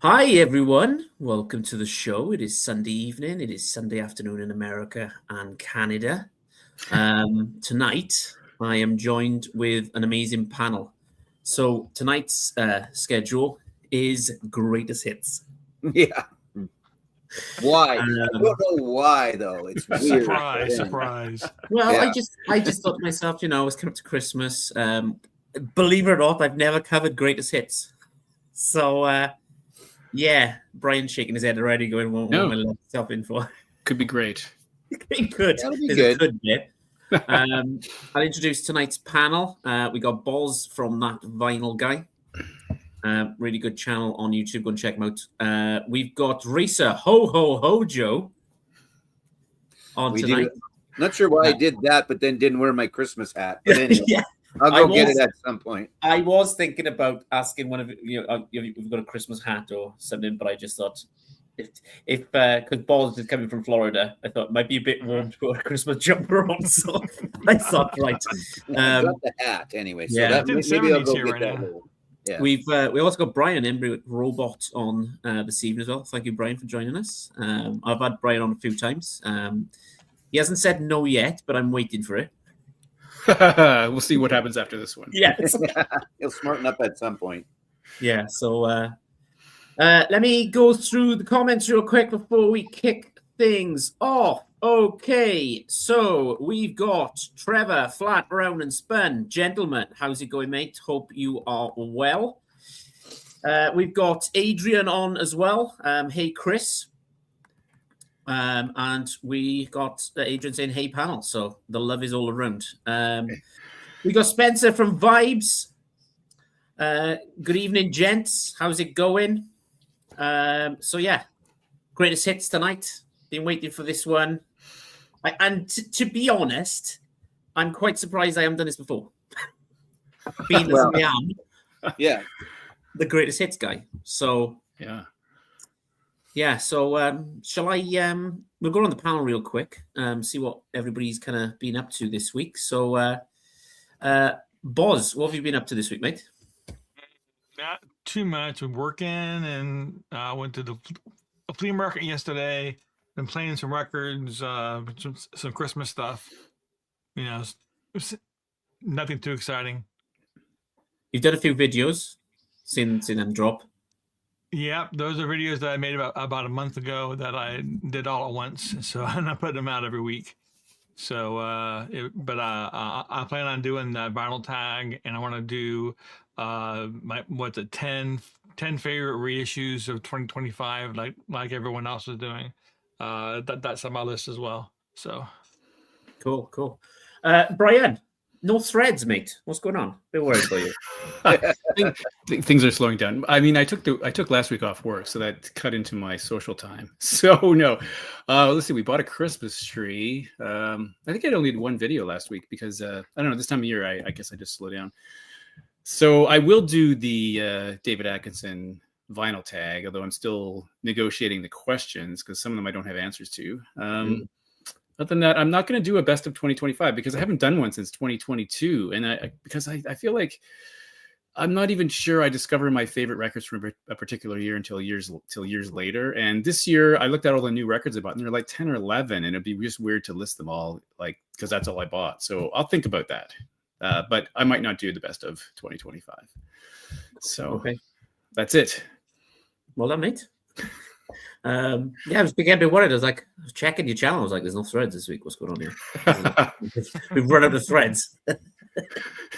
Hi, everyone. Welcome to the show. It is Sunday evening. It is Sunday afternoon in America and Canada. Tonight, I am joined with an amazing panel. So, tonight's schedule is greatest hits. Yeah. Why? I Um, don't know why though. It's weird. Surprise. well, Yeah. I just thought to myself, I was coming up to Christmas. Believe it or not, I've never covered greatest hits. So, yeah, Brian's shaking his head already, going, "What am I letting myself in for?" Could be great. It could. That'll be There's good. a good bit. I'll introduce tonight's panel. We got Boz from That Vinyl Guy. Really good channel on YouTube. Go and check him out. We've got Risa Ho Ho Hojo on We tonight. Not sure why I did that, but then didn't wear my Christmas hat. But anyway, Yeah, I'll I go get was- it at some point. I was thinking about asking one of you've got a Christmas hat or something, but I just thought if because Boz is coming from Florida, I thought it might be a bit warm to put a Christmas jumper on. So I thought, right. I got the hat anyway, so yeah. that, It's maybe I'll 70s go here get right that. now. little- Yeah. We also got Brian Embry Robot on this evening as well. Thank you, Brian, for joining us. I've had Brian on a few times. He hasn't said no yet, but I'm waiting for it. We'll see what happens after this one. Yes. He'll smarten up at some point. Yeah. So let me go through the comments real quick before we kick things off. Okay, so we've got Trevor, Flat, Brown, and Spun. Gentlemen, how's it going, mate? Hope you are well. We've got Adrian on as well. Hey, Chris. And we got Adrian saying, hey, panel. So the love is all around. We got Spencer from Vibes. Good evening, gents. How's it going? So, yeah, greatest hits tonight. Been waiting for this one. To be honest, I'm quite surprised I haven't done this before. Being as I am Yeah. the greatest hits guy. So, Yeah. so shall I we'll go on the panel real quick, see what everybody's kind of been up to this week. So Boz, what have you been up to this week, mate? Not too much. I'm working and I went to the flea market yesterday. Been playing some records, some Christmas stuff. It's nothing too exciting. You've done a few videos, seen them drop. Yeah, those are videos that I made about a month ago that I did all at once. So I'm not putting them out every week. So, I plan on doing the vinyl tag, and I want to do 10 favorite reissues of 2025, like everyone else is doing. That's on my list as well. So Cool. Brian, no threads, mate. What's going on? Bit worried about you. Things are slowing down. I mean, I took last week off work, so that cut into my social time. So no, let's see. We bought a Christmas tree. I think I only did one video last week because I don't know. This time of year, I guess I just slow down. So I will do the David Atkinson vinyl tag, although I'm still negotiating the questions because some of them I don't have answers to. Other than that, I'm not going to do a best of 2025 because I haven't done one since 2022, and I feel like I'm not even sure I discovered my favorite records from a particular year until years later. And this year, I looked at all the new records I bought, and they're like 10 or 11, and it'd be just weird to list them all, like because that's all I bought. So I'll think about that, but I might not do the best of 2025. So Okay. That's it. Well done, mate. I was beginning to be worried. I was checking your channel. I was like, there's no threads this week. What's going on here? We've run out of threads.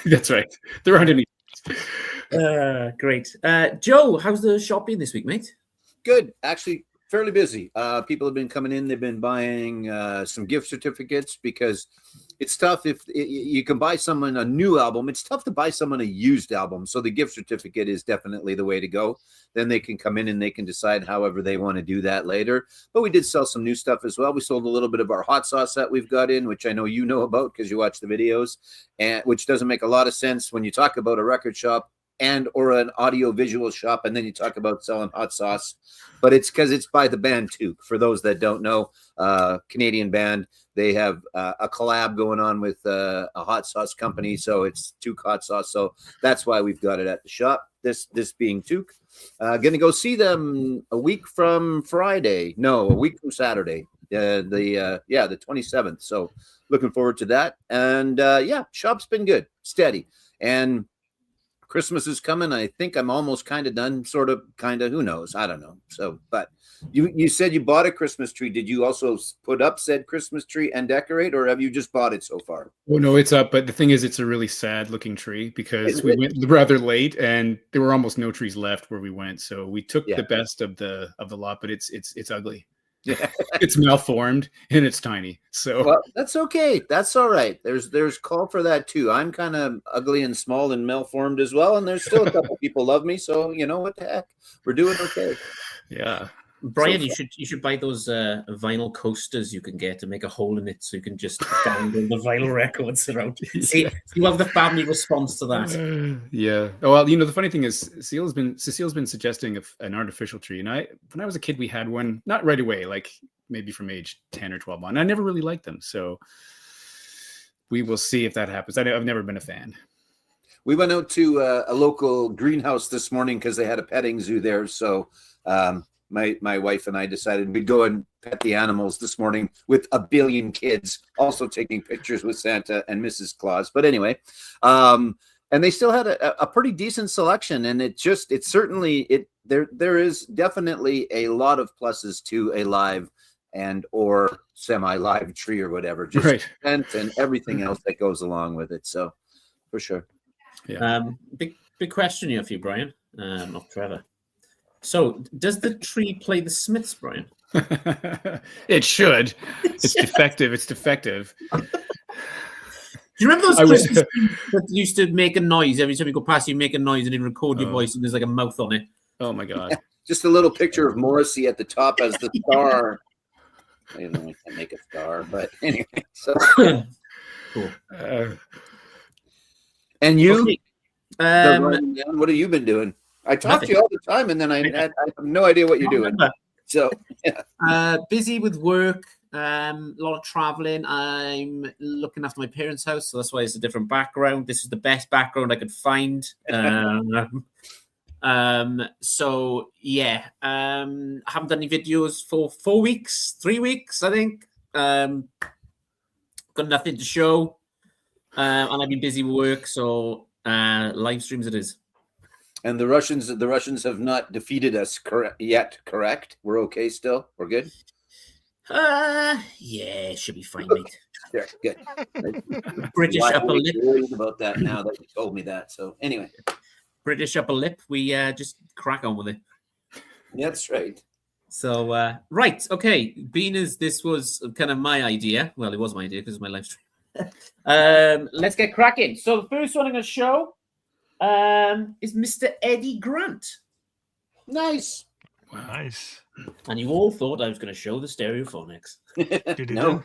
That's right. There aren't any. Great. Joe, how's the shop been this week, mate? Good. Actually, fairly busy. People have been coming in. They've been buying some gift certificates because it's tough if you can buy someone a new album. It's tough to buy someone a used album. So the gift certificate is definitely the way to go. Then they can come in and they can decide however they want to do that later. But we did sell some new stuff as well. We sold a little bit of our hot sauce that we've got in, which I know you know about because you watch the videos, and which doesn't make a lot of sense when you talk about a record shop and or an audio visual shop, and then you talk about selling hot sauce. But it's because it's by the band Toque. For those that don't know, Canadian band. They have a collab going on with a hot sauce company, so it's Toque hot sauce. So that's why we've got it at the shop. This being Toque. Going to go see them a week from Friday. No, a week from Saturday. The 27th. So looking forward to that. And shop's been good, steady. And Christmas is coming. I think I'm almost kind of done, sort of, kind of. Who knows? I don't know. So, but you said you bought a Christmas tree. Did you also put up said Christmas tree and decorate, or have you just bought it so far? Oh no, it's up. But the thing is, it's a really sad looking tree because we went rather late, and there were almost no trees left where we went. So we took the best of the lot, but it's ugly. Yeah, it's malformed and it's tiny. So well, that's okay. That's all right. There's call for that too. I'm kind of ugly and small and malformed as well, and there's still a couple people love me. So you know what the heck, we're doing okay. Yeah. Brian, you should buy those vinyl coasters you can get to make a hole in it so you can just dangle the vinyl records around. See, you have the family response to that. Yeah. Oh, well, the funny thing is Cecile's been suggesting an artificial tree. And when I was a kid, we had one, not right away, like maybe from age 10 or 12 on. I never really liked them. So we will see if that happens. I've never been a fan. We went out to a local greenhouse this morning because they had a petting zoo there. So, my wife and I decided we'd go and pet the animals this morning with a billion kids also taking pictures with Santa and Mrs. Claus. But anyway, and they still had a pretty decent selection. And there is definitely a lot of pluses to a live and or semi-live tree or whatever, just right. And everything else that goes along with it. So for sure. Yeah. Big question here for you, Brian, of Trevor. So, does the tree play the Smiths, Brian? It should. It's defective. It's defective. Do you remember those Christmas trees that used to make a noise every time you go past? You make a noise and it record your voice, and there's like a mouth on it. Oh my god! Just a little picture of Morrissey at the top as the star. I don't know. I can't make a star, but anyway. So cool. And you, okay. what have you been doing? I talk to you all the time, and then I have no idea what you're doing. So, busy with work, a lot of traveling. I'm looking after my parents' house, so that's why it's a different background. This is the best background I could find. So yeah, I haven't done any videos for 3 weeks, I think. Got nothing to show, and I've been busy with work, so live streams it is. And the Russians have not defeated us yet, correct? We're okay still? We're good? Yeah, should be fine, mate. Yeah, good. British upper lip. Worried about that now that you told me that. So anyway. British upper lip. We just crack on with it. That's right. So, right. Okay. Being as this was kind of my idea. Well, it was my idea because it's my live stream. Let's get cracking. So the first one I'm going to show is Mr. Eddie Grant. Nice. Wow. Nice. And you all thought I was going to show the Stereophonics. No.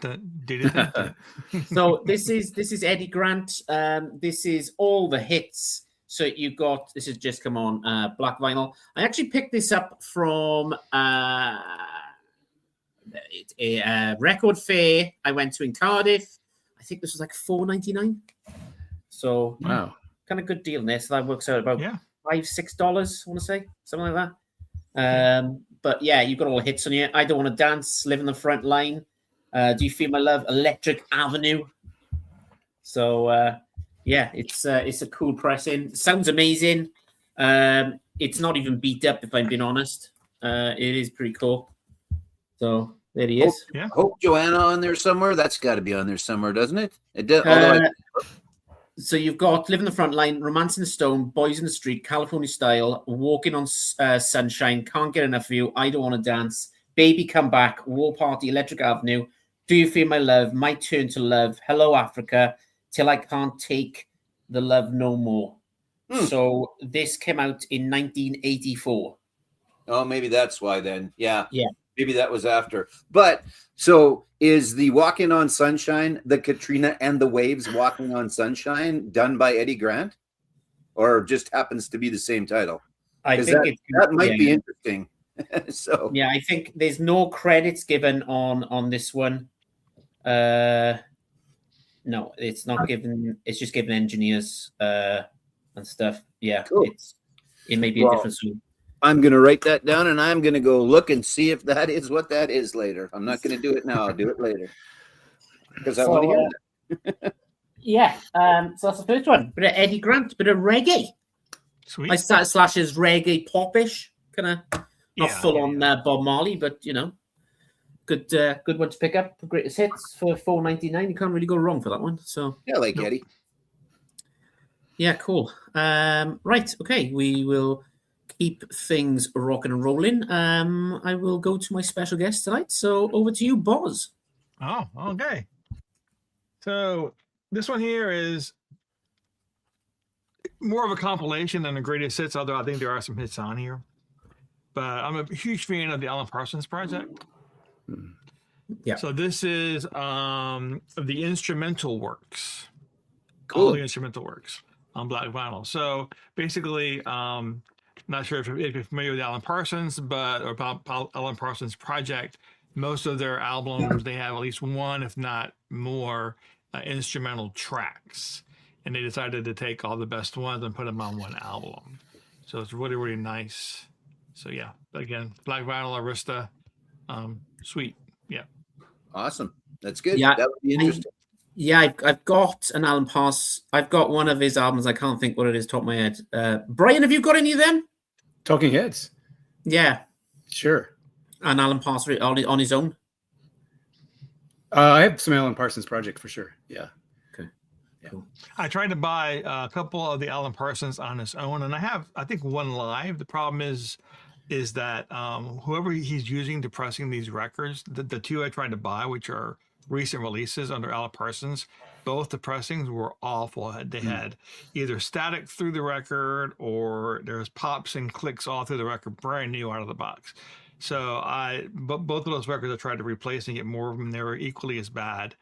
So this is Eddie Grant. This is all the hits. So you got, this has just come on black vinyl. I actually picked this up from a record fair I went to in Cardiff. I think this was like $4.99. So wow, kind of good deal in there. So that works out about $5-6, I want to say, something like that. But yeah, you've got all the hits on here. I Don't Want to Dance, Live in the Front Line, Do You Feel My Love, Electric Avenue. So yeah, it's a cool pressing. Sounds amazing. It's not even beat up, if I'm being honest. It is pretty cool. So there he is. Hope Joanna on there somewhere. That's got to be on there somewhere, doesn't it? It does. So you've got Live in the Front Line, Romance in the Stone, Boys in the Street, California Style, Walking on Sunshine, Can't Get Enough of You, I Don't Want to Dance, Baby Come Back, War Party, Electric Avenue, Do You Feel My Love, My Turn to Love, Hello Africa, Till I Can't Take the Love No More. So this came out in 1984. Oh, maybe that's why then. Yeah. Yeah. Maybe that was after. But so is the Walking on Sunshine, the Katrina and the Waves Walking on Sunshine done by Eddie Grant? or just happens to be the same title? I 'Cause think that might be yeah. interesting. So Yeah, I think there's no credits given on this one. No, it's not given. It's just given engineers and stuff. Yeah, Cool. it may be a Well, different song. I'm going to write that down, and I'm going to go look and see if that is what that is later. I'm not going to do it now. I'll do it later because I want to hear that. Yeah. So that's the first one. Bit of Eddie Grant, bit of reggae. Sweet. I started Slash's reggae popish, kind of not full on Bob Marley, but good one to pick up for greatest hits for $4.99. You can't really go wrong for that one. So Yeah, like Eddie. yeah, cool. Right, okay, we will keep things rocking and rolling. I will go to my special guest tonight. So over to you, Boz. Oh, okay. So this one here is more of a compilation than the greatest hits, although I think there are some hits on here. But I'm a huge fan of the Alan Parsons Project. Yeah. So this is the instrumental works. Cool. All the instrumental works on black vinyl. So basically, not sure if you're familiar with Alan Parsons, but or Alan Parsons Project. Most of their albums, they have at least one, if not more, instrumental tracks. And they decided to take all the best ones and put them on one album. So it's really, really nice. So yeah, again, black vinyl, Arista, sweet. Yeah. Awesome. That's good. Yeah. That would be interesting. Yeah, I've got an Alan Parsons. I've got one of his albums. I can't think what it is top of my head. Brian, have you got any of them? Talking Heads. Yeah. Sure. And Alan Parsons on his own? I have some Alan Parsons Project for sure. Yeah. Okay. Yeah. Cool. I tried to buy a couple of the Alan Parsons on his own, and I think one live. The problem is that whoever he's using to pressing these records, the two I tried to buy, which are recent releases under Alan Parsons, both the pressings were awful. They had either static through the record or there's pops and clicks all through the record, brand new out of the box. So both of those records I tried to replace and get more of them. They were equally as bad.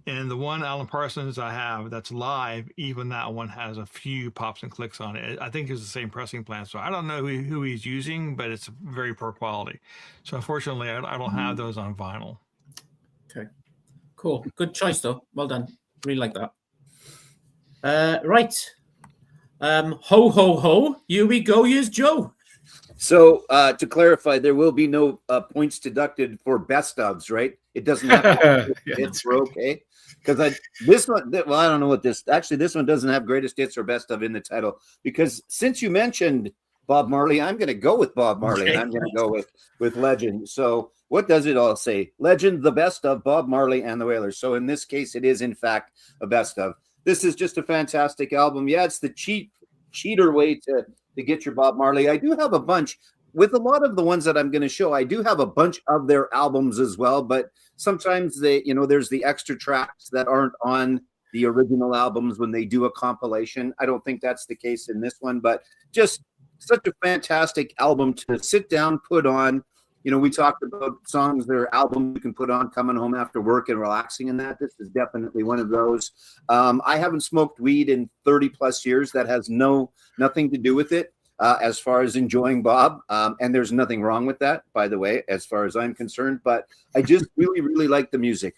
And the one Alan Parsons I have that's live, even that one has a few pops and clicks on it. I think it's the same pressing plant. So I don't know who he's using, but it's very poor quality. So unfortunately, I don't have those on vinyl. Okay. Cool. Good choice, though. Well done. Really like that. Right. Ho, ho, ho. Here we go. Here's Joe. So to clarify, there will be no points deducted for best ofs, right? It doesn't have to be hits. We're okay. Because this one, well, I don't know what this one doesn't have greatest hits or best of in the title. Because since you mentioned Bob Marley, I'm going to go with Bob Marley. And I'm going to go with Legend. So what does it all say? Legend, the best of Bob Marley and the Wailers. So in this case, it is in fact a best of. This is just a fantastic album. Yeah, it's the cheater way to get your Bob Marley. I do have a bunch. With a lot of the ones that I'm going to show, I do have a bunch of their albums as well, but sometimes there's the extra tracks that aren't on the original albums when they do a compilation. I don't think that's the case in this one, but just such a fantastic album to sit down, put on. We talked about songs that are albums you can put on coming home after work and relaxing in that. This is definitely one of those. I haven't smoked weed in 30 plus years. That has nothing to do with it. As far as enjoying Bob, and there's nothing wrong with that, by the way, as far as I'm concerned. But I just really, really like the music.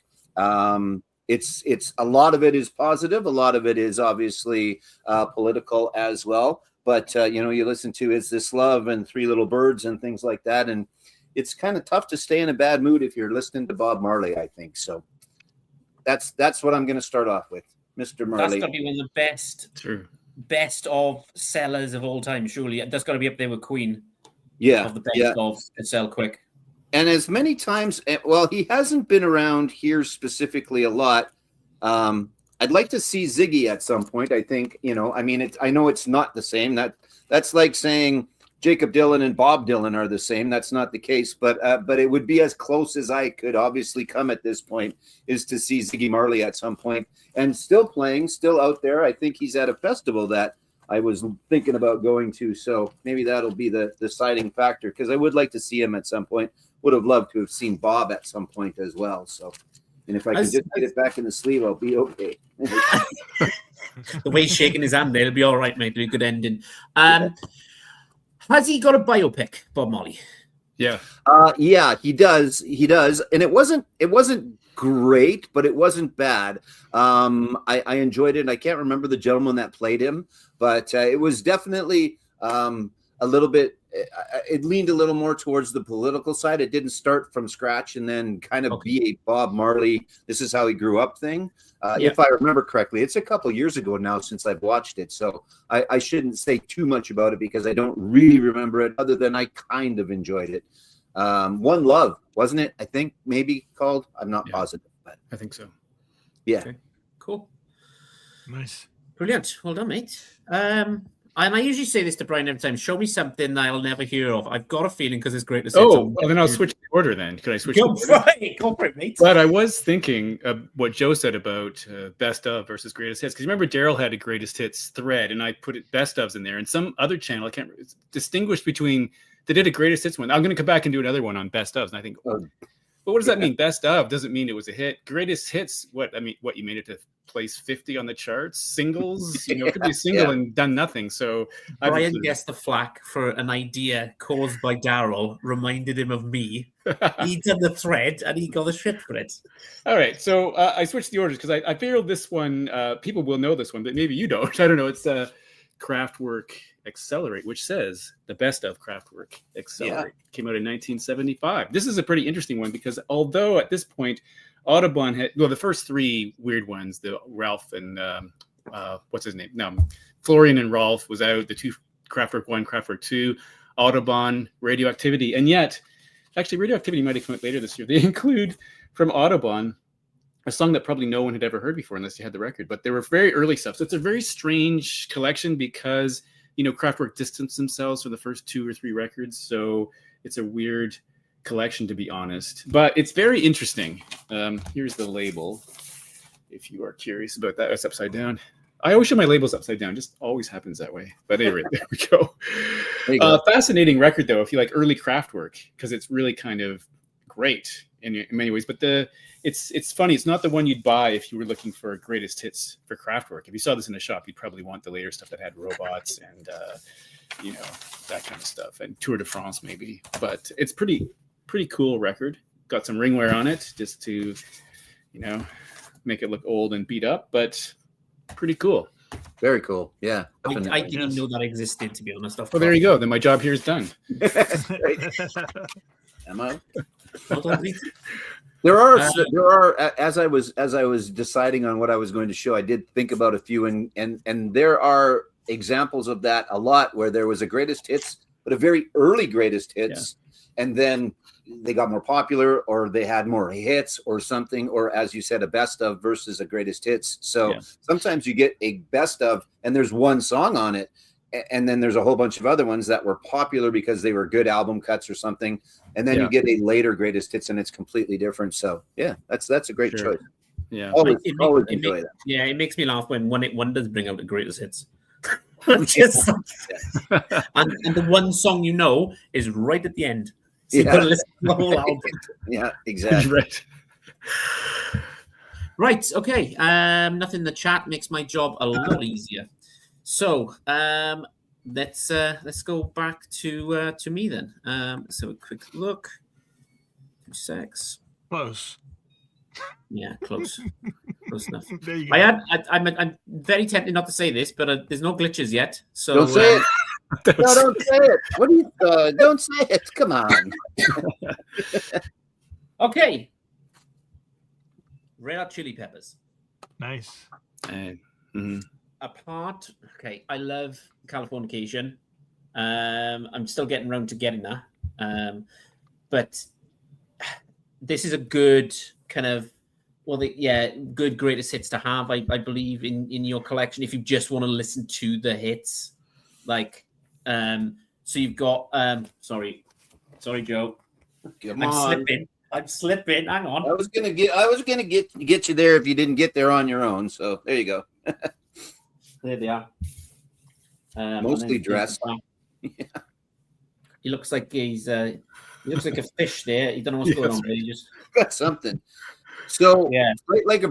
It's a lot of it is positive, a lot of it is obviously political as well. But you listen to "Is This Love" and "Three Little Birds" and things like that, and it's kind of tough to stay in a bad mood if you're listening to Bob Marley. I think so. That's what I'm going to start off with, Mr. Marley. That's got to be one of the best of sellers of all time, surely. That's got to be up there with Queen. Yeah, of the best of that sell quick. And as many times, well, he hasn't been around here specifically a lot. I'd like to see Ziggy at some point. I think, I know it's not the same. That's like saying Jacob Dylan and Bob Dylan are the same. That's not the case, but it would be as close as I could obviously come at this point, is to see Ziggy Marley at some point, and still playing, still out there. I think he's at a festival that I was thinking about going to, so maybe that'll be the deciding factor, because I would like to see him at some point. Would have loved to have seen Bob at some point as well. So, and if I can just get it back in the sleeve, I'll be okay. The way he's shaking his hand there, it'll be all right, mate. It'll be a good ending. Has he got a biopic, Bob Marley? Yeah. Yeah, he does. He does. And it wasn't great, but it wasn't bad. I enjoyed it. I can't remember the gentleman that played him, but it was definitely a little bit, it leaned a little more towards the political side. It didn't start from scratch and then kind of be a Bob Marley, this is how he grew up thing. If I remember correctly, it's a couple years ago now since I've watched it. So I shouldn't say too much about it because I don't really remember it other than I kind of enjoyed it. One Love, wasn't it? I think maybe called. I'm not positive, but I think so. Yeah. Okay. Cool. Nice. Brilliant. Well done, mate. And I usually say this to Brian every time. Show me something that I'll never hear of. I've got a feeling because it's great to say. Oh, well, then I'll switch the order then. Could I switch Go the order? for it. Go for it, mate. But I was thinking of what Joe said about best of versus greatest hits. Because remember, Daryl had a greatest hits thread, and I put it best ofs in there. And some other channel, I can't distinguish between, they did a greatest hits one. I'm going to come back and do another one on best ofs. And I think, but what does that mean? Best of doesn't mean it was a hit. Greatest hits, what you made it to place 50 on the charts. Singles, it could be a single and done nothing. So Brian gets the flack for an idea caused by Daryl, reminded him of me. He did the thread and he got the shit for it. All right, so I switched the orders because I figured this one, people will know this one, but maybe you don't. I don't know. It's Kraftwerk Accelerate, which says the best of Kraftwerk Accelerate. Came out in 1975. This is a pretty interesting one because although at this point Audubon had, the first three weird ones, the Ralph and what's his name? No, Florian and Rolf was out. The two Kraftwerk 1, Kraftwerk 2, Audubon, Radioactivity, and yet actually Radioactivity might have come out later this year. They include from Audubon a song that probably no one had ever heard before unless you had the record, but they were very early stuff. So it's a very strange collection because Kraftwerk distanced themselves for the first 2 or 3 records, so it's a weird collection to be honest, but it's very interesting. Here's the label if you are curious about that. It's upside down. I always show my labels upside down, just always happens that way, but anyway, there we go. Fascinating record though if you like early Kraftwerk, because it's really kind of great in many ways, but it's funny, it's not the one you'd buy if you were looking for greatest hits for Kraftwerk. If you saw this in a shop, you'd probably want the later stuff that had robots and that kind of stuff, and Tour de France maybe, but it's pretty cool record. Got some ringware on it just to, make it look old and beat up, but pretty cool. Very cool. Yeah. I didn't even know that existed, to be honest. Well, there you go. Then my job here is done. Emma. There are as I was deciding on what I was going to show, I did think about a few and there are examples of that a lot where there was a greatest hits, but a very early greatest hits, and then they got more popular or they had more hits or something, or as you said, a best of versus a greatest hits. So sometimes you get a best of and there's one song on it, and then there's a whole bunch of other ones that were popular because they were good album cuts or something, and then you get a later greatest hits and it's completely different. So that's a great choice. Yeah, always enjoy that. Yeah, it makes me laugh when One Hit Wonders bring out the greatest hits. And the one song is right at the end. So you've got to listen to the whole album. Yeah, exactly. Right. Okay. Nothing in the chat makes my job a lot easier. So let's go back to me then. So a quick look. 2 secs. Close. Yeah, close. Close enough. There you go. I'm very tempted not to say this, but there's no glitches yet. So don't say it. No, don't say it. What do you? Don't say it. Come on. Okay. Red Hot Chili Peppers. Nice. Apart. Okay, I love Californication. I'm still getting around to getting that. But this is a good kind of good greatest hits to have. I believe in your collection if you just want to listen to the hits, like. So you've got sorry Joe. I'm slipping. Hang on. I was gonna get you there if you didn't get there on your own. So there you go. There they are. Mostly dressed. He looks like he looks like a fish there. You don't know what's going on, but he just got something. So Fight Like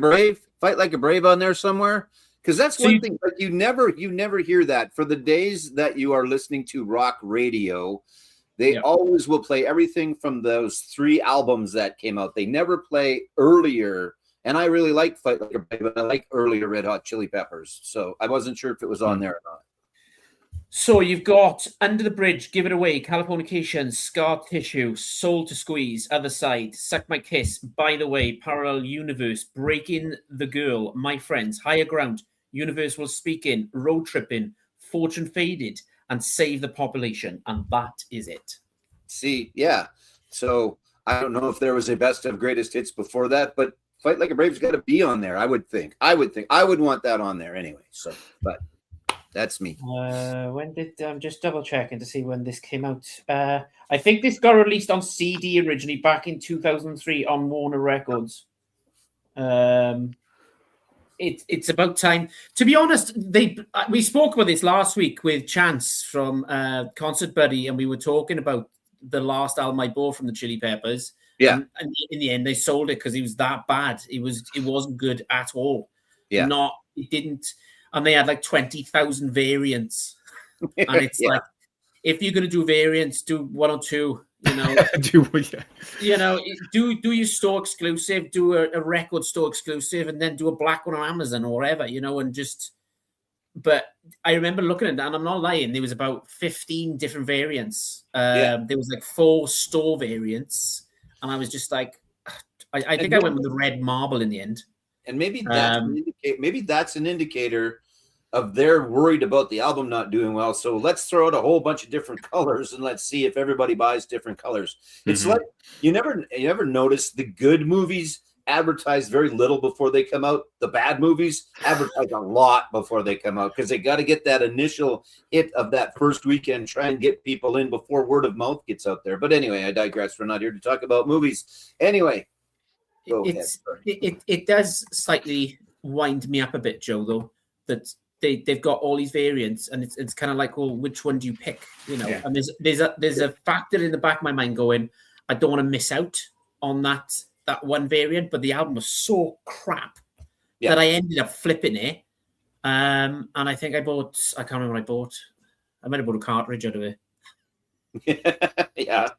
a Brave on there somewhere. Because that's So one you- thing, but you never hear that. For the days that you are listening to rock radio, they Yeah. always will play everything from those 3 albums that came out. They never play earlier. And I really like Fight Like a Brave, but I like earlier Red Hot Chili Peppers. So I wasn't sure if it was on there or not. So you've got Under the Bridge, Give It Away, Californication, Scar Tissue, Soul to Squeeze, Other Side, Suck My Kiss, By the Way, Parallel Universe, Breaking the Girl, My Friends, Higher Ground, Universal Speaking, Road Tripping, Fortune Faded, and Save the Population. And that is it. See, yeah. So I don't know if there was a best of greatest hits before that, but Fight Like a Brave's got to be on there. I would think. I would want that on there anyway. So, but that's me. When did I'm just double checking to see when this came out? I think this got released on CD originally back in 2003 on Warner Records. It's about time. To be honest, we spoke about this last week with Chance from Concert Buddy, and we were talking about the last album I bought from the Chili Peppers. Yeah. And in the end, they sold it because it was that bad. It wasn't good at all. Yeah. It didn't. And they had like 20,000 variants. And it's Yeah. like, if you're going to do variants, do 1 or 2. You know, do your store exclusive, do a record store exclusive, and then do a black one on Amazon or whatever, and just. But I remember looking at that, and I'm not lying. There was about 15 different variants. There was like 4 store variants, and I was just like, I think I went with the red marble in the end. And maybe that's an indicator of they're worried about the album not doing well. So let's throw out a whole bunch of different colors and let's see if everybody buys different colors. It's like you never notice the good movies advertise very little before they come out. The bad movies advertise a lot before they come out because they got to get that initial hit of that first weekend, try and get people in before word of mouth gets out there. But anyway, I digress. We're not here to talk about movies. Anyway, go ahead. It does slightly wind me up a bit, Joe, though, that they've got all these variants, and it's kind of like, well, which one do you pick? Yeah. And there's a factor in the back of my mind going, I don't want to miss out on that one variant, but the album was so crap that I ended up flipping it. And I think I can't remember what I bought. I might have bought a cartridge out of it. Yeah.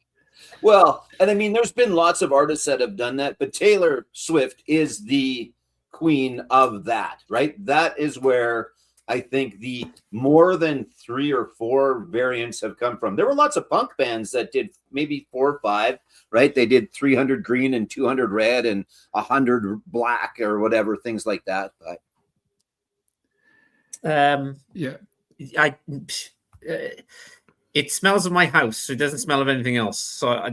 Well, and I mean, there's been lots of artists that have done that, but Taylor Swift is the queen of that, right? That is where I think the more than 3 or 4 variants have come from. There were lots of punk bands that did maybe 4 or 5, right? They did 300 green and 200 red and 100 black or whatever, things like that. But It smells of my house, so it doesn't smell of anything else. So,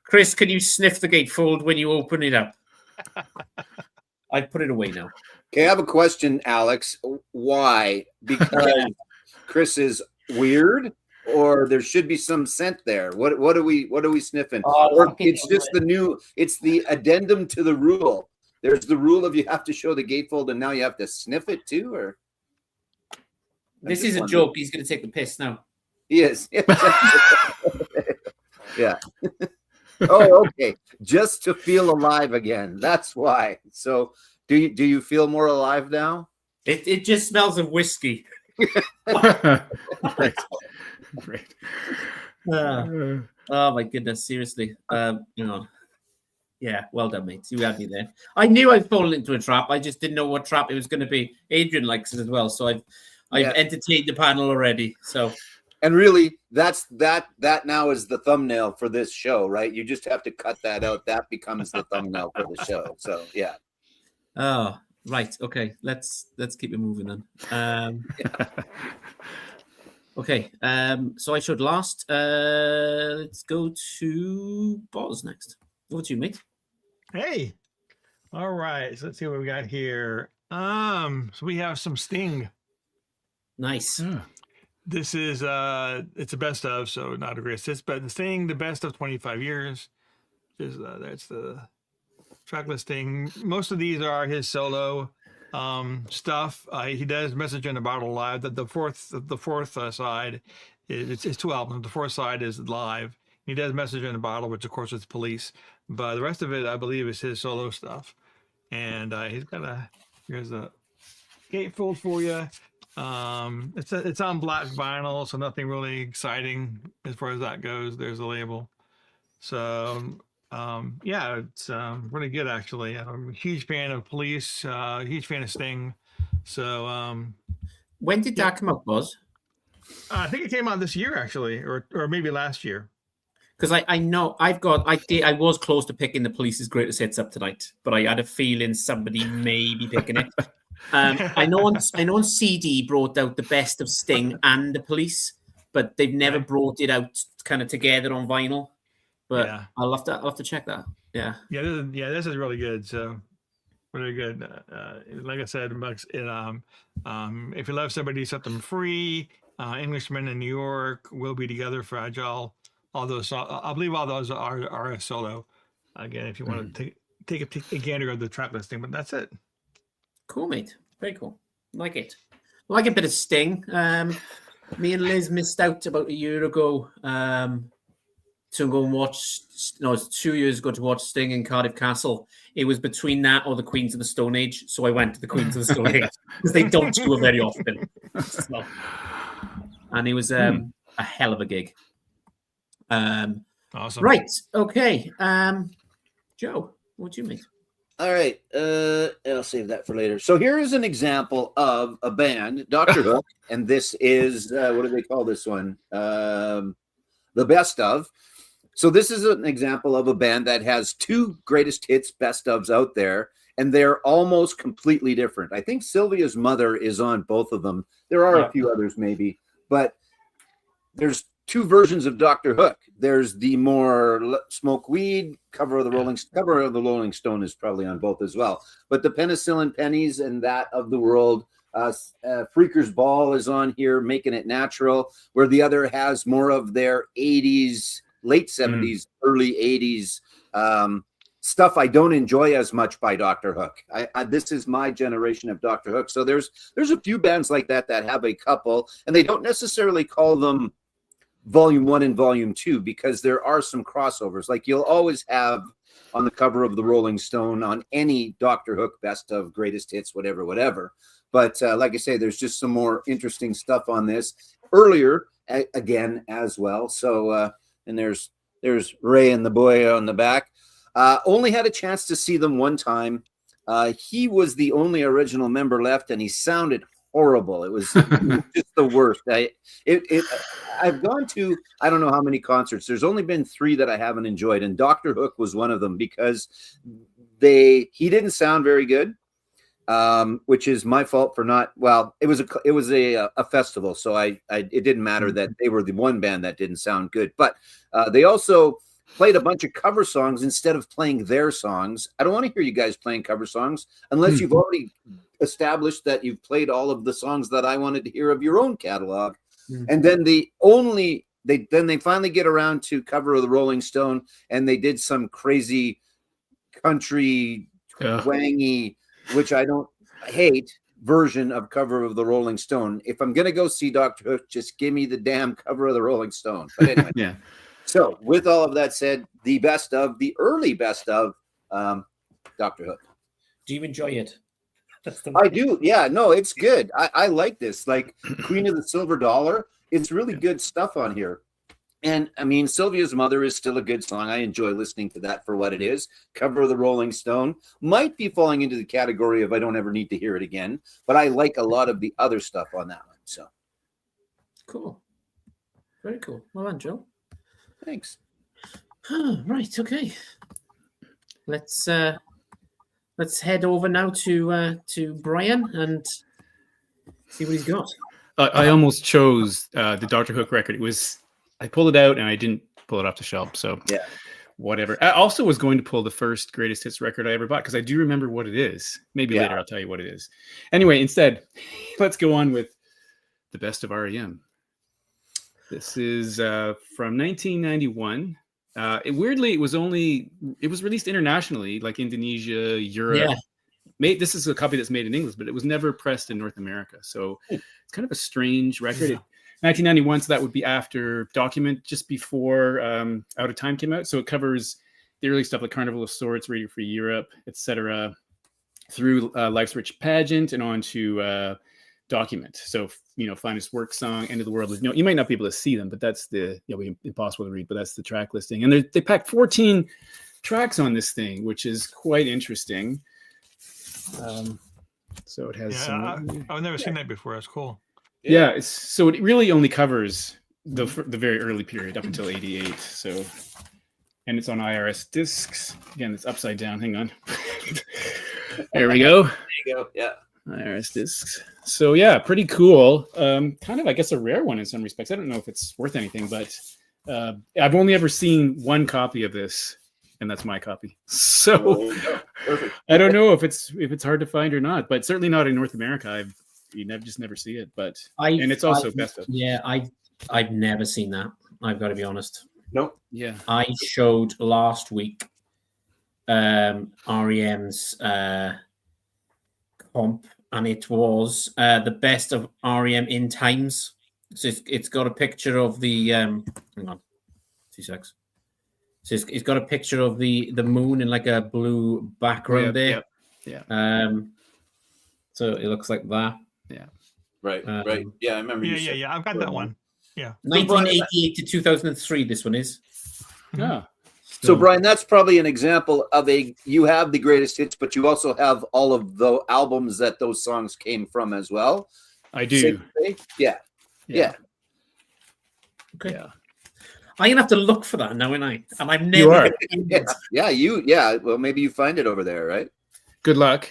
Chris, can you sniff the gatefold when you open it up? I put it away now. Okay, I have a question, Alex. Why? Because Chris is weird, or there should be some scent there. What are we sniffing? Or it's just it's the addendum to the rule. There's the rule of you have to show the gatefold, and now you have to sniff it too, or this is a joke. He's going to take the piss now. He is. Yeah. Oh, okay. Just to feel alive again. That's why. So do you feel more alive now? It just smells of whiskey. Right. Oh my goodness, seriously. Hang on. Yeah, well done, mate. You had me there. I knew I'd fallen into a trap. I just didn't know what trap it was going to be. Adrian likes it as well, so I've entertained the panel already. So, and really, that now is the thumbnail for this show, right? You just have to cut that out. That becomes the thumbnail for the show. So, yeah. Oh, right. Okay, let's keep it moving then. Okay. So I showed last. Let's go to Boz next. Over to you, mate. Hey. All right. So let's see what we got here. So we have some Sting. Nice. This is it's a best of, so not a great assist, but the Sting, the best of 25 years. That's the track listing. Most of these are his solo stuff. He does Message in a Bottle live. The fourth side is it's 2 albums. The 4th side is live. He does Message in a Bottle, which of course is Police, but the rest of it I believe is his solo stuff. And he's got here's a gatefold for you. It's on black vinyl, so nothing really exciting as far as that goes. There's a label. So yeah, it's really good actually. I'm a huge fan of Police, huge fan of Sting. So When did that come out, Buzz? I think it came out this year actually, or maybe last year. Because I know I was close to picking the Police's greatest hits up tonight, but I had a feeling somebody may be picking it. I know on CD brought out the best of Sting and the Police, but they've never brought it out kind of together on vinyl. But Yeah. I'll have to check that. Yeah. This is really good. So really good. Like I said, if you love somebody, set them free. Englishman in New York, We'll Be Together, Fragile. All those, I believe, all those are a solo. Again, if you want to take a gander of the track listing, but that's it. Cool, mate. Very cool. Like it. Like a bit of Sting. Me and Liz missed out about a year ago to go and watch. No, it's 2 years ago to watch Sting in Cardiff Castle. It was between that or the Queens of the Stone Age, so I went to the Queens of the Stone Age because they don't tour very often. So, and it was a hell of a gig. Awesome. Right. Okay. Joe, what do you make? All right. I'll save that for later. So here is an example of a band, Dr. Hook, and this is what do they call this one? The best of. So this is an example of a band that has two greatest hits best ofs out there, and they're almost completely different. I think Sylvia's Mother is on both of them. There are a few others maybe, but there's two versions of Dr. Hook. There's the more smoke weed cover of the Rolling Stone is probably on both as well. But the Penicillin Pennies and that of the world, Freaker's Ball is on here, Making It Natural, where the other has more of their 80s, late 70s, early 80s stuff I don't enjoy as much by Dr. Hook. This is my generation of Dr. Hook. So there's a few bands like that have a couple, and they don't necessarily call them Volume 1 and Volume 2 because there are some crossovers. Like you'll always have on the cover of the Rolling Stone on any Dr. Hook best of, greatest hits, whatever. But like I say, there's just some more interesting stuff on this earlier again as well. So and there's Ray and the boy on the back. Only had a chance to see them one time. He was the only original member left, and he sounded horrible. It was just the worst. I've gone to I don't know how many concerts. There's only been 3 that I haven't enjoyed, and Dr. Hook was one of them because he didn't sound very good, which is my fault for not. Well, it was a festival, so it didn't matter that they were the one band that didn't sound good, but they also played a bunch of cover songs instead of playing their songs. I don't want to hear you guys playing cover songs unless you've already established that you've played all of the songs that I wanted to hear of your own catalog. And then they finally get around to cover of the Rolling Stone, and they did some crazy country twangy, which I don't hate, version of cover of the Rolling Stone. If I'm gonna go see Dr. Hook, just give me the damn cover of the Rolling Stone. But anyway, Yeah. So with all of that said, the early best of Dr. Hook. Do you enjoy it? I do. Yeah, no, it's good. I like this. Like Queen of the Silver Dollar. It's really good stuff on here. And I mean, Sylvia's Mother is still a good song. I enjoy listening to that for what it is. Cover of the Rolling Stone might be falling into the category of I don't ever need to hear it again, but I like a lot of the other stuff on that one. So cool. Very cool. Well done, Joe. thanks. Right. Okay. Let's head over now to Brian and see what he's got. I almost chose the Dr. Hook record. I pulled it out and I didn't pull it off the shelf. So Yeah. whatever. I also was going to pull the first greatest hits record I ever bought because I do remember what it is. Maybe later I'll tell you what it is. Anyway, instead, let's go on with the best of REM. This is from 1991. Weirdly, it was released internationally, like Indonesia, Europe. Yeah. This is a copy that's made in English, but it was never pressed in North America. So it's kind of a strange record. Yeah. 1991, so that would be after Document, just before Out of Time came out. So it covers the early stuff like Carnival of Sorts, Radio Free Europe, etc. through Life's Rich Pageant and on to Document. So, Finest Work Song, End of the World. You might not be able to see them, but that's the, impossible to read, but that's the track listing. And they packed 14 tracks on this thing, which is quite interesting. So it has I've never seen that before. That's cool. Yeah, so it really only covers the very early period up until 88. So, and it's on IRS discs. Again, it's upside down. Hang on. There we go. There you go. Yeah. IRS discs. So yeah, pretty cool. Kind of, I guess, a rare one in some respects. I don't know if it's worth anything, but I've only ever seen one copy of this, and that's my copy. So Perfect. I don't know if it's hard to find or not, but certainly not in North America. You just never see it. But and it's also best of. Yeah, I've never seen that. I've got to be honest. Nope. Yeah. I showed last week REM's comp, and it was the best of REM in times. So it's got a picture of the hang on, 2 secs. So it's got a picture of the moon in like a blue background there. Yeah. So it looks like that. Yeah. Right. Right. Yeah, I remember. Yeah. I've got that one. Yeah. 1988 to 2003. This one is. Yeah. So Brian, that's probably an example of you have the greatest hits, but you also have all of the albums that those songs came from as well. I do. Yeah. Okay. Yeah. I'm gonna have to look for that now, and I've never. You are. Yeah. Well, maybe you find it over there, right? Good luck.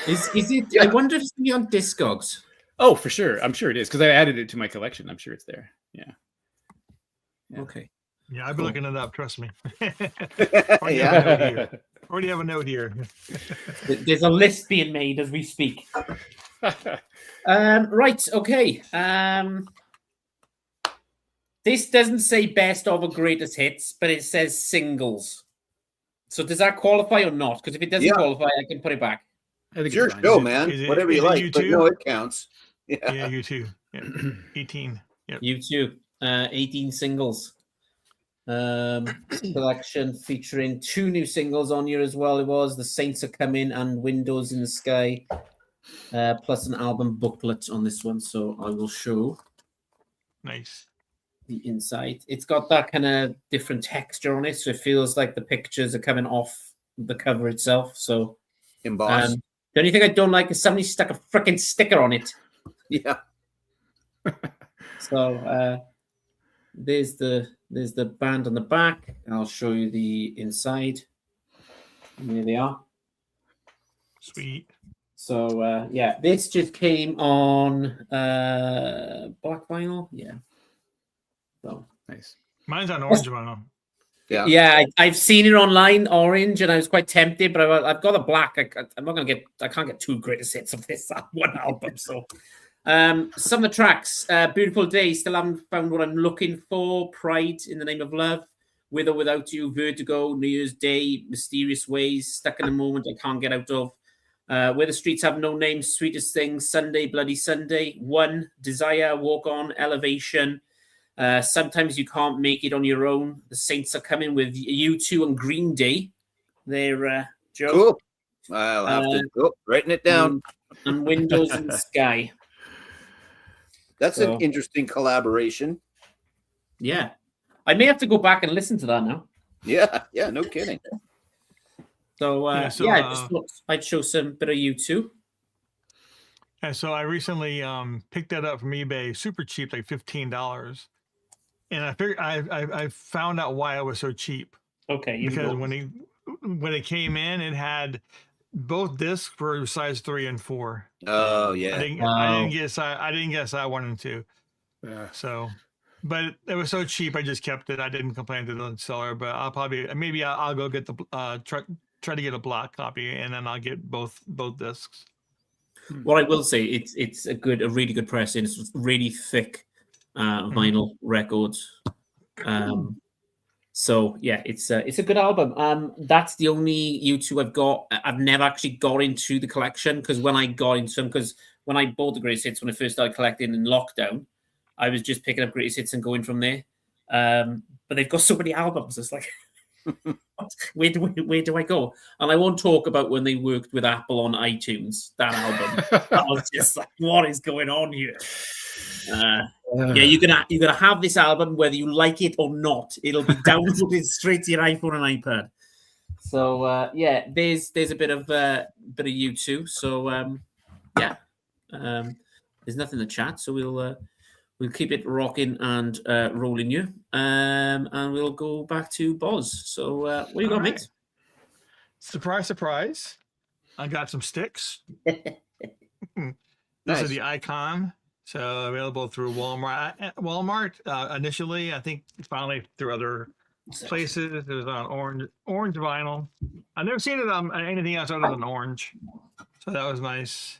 Is it? Yeah. I wonder if it's gonna be on Discogs. Oh, for sure. I'm sure it is because I added it to my collection. I'm sure it's there. Yeah. Okay. Yeah, I've been looking it up. Trust me. Yeah. Already have a note here. There's a list being made as we speak. Right. Okay. This doesn't say best of or greatest hits, but it says singles. So does that qualify or not? Because if it doesn't qualify, I can put it back. I think It's your it's fine. show, man. Whatever you like, but U2? no, it counts. Yeah, you too. Yeah. 18. Yep. U2, 18 singles. Collection featuring 2 new singles on here as well. It was The Saints Are Coming and Windows in the Sky, plus an album booklet on this one. So I will show Nice. the inside. It's got that kind of different texture on it, so it feels like the pictures are coming off the cover itself. So Embossed. the only thing I don't like is somebody stuck a freaking sticker on it. Yeah. So there's the band on the back. I'll show you the inside. And there they are. Sweet. So yeah, this just came on black vinyl. Yeah. So Nice. Mine's on orange vinyl. Yeah. I've seen it online, orange, and I was quite tempted, but I've got a black. I'm not gonna I can't get 2 greatest hits of this one album. So some of the tracks, Beautiful Day, still haven't found what I'm looking for. Pride in the Name of Love, With or Without You, Vertigo, New Year's Day, Mysterious Ways, Stuck in a Moment I Can't Get Out of, Where the Streets Have No Name, Sweetest Thing, Sunday, Bloody Sunday, One, Desire, Walk On, Elevation, Sometimes You Can't Make It on Your Own, The Saints Are Coming with U2 and Green Day. They're Joe. Cool. I'll have to writing it down. And Windows in the Sky. That's an interesting collaboration. Yeah. I may have to go back and listen to that now. Yeah, no kidding. So, I just thought I'd show some bit of U2. And so I recently picked that up from eBay, super cheap, like $15. And I figured I found out why it was so cheap. Okay, because when it came in, it had both discs for size 3 and 4. Oh yeah. I didn't get size 1 and 2. Yeah. So, but it was so cheap, I just kept it. I didn't complain to the seller, but I'll go get the try to get a black copy, and then I'll get both discs. What I will say, it's a really good press, and it's really thick vinyl records. So yeah, it's a good album. That's the only U2 I've got. I've never actually got into the collection because when I got into them, because when I bought the greatest hits when I first started collecting in lockdown, I was just picking up greatest hits and going from there. But they've got so many albums. It's like Where do I go? And I won't talk about when they worked with Apple on iTunes, that album. I was just like, what is going on here? Yeah, you're gonna have this album whether you like it or not. It'll be downloaded straight to your iPhone and iPad. So yeah, there's a bit of U2. So there's nothing to chat. So we'll keep it rocking and rolling you, and we'll go back to Boz. So what do you got, mate? Surprise, surprise! I got some sticks. This is the Icon. So available through Walmart initially. I think finally through other places. It was on orange vinyl. I've never seen it on anything else other than orange, so that was nice.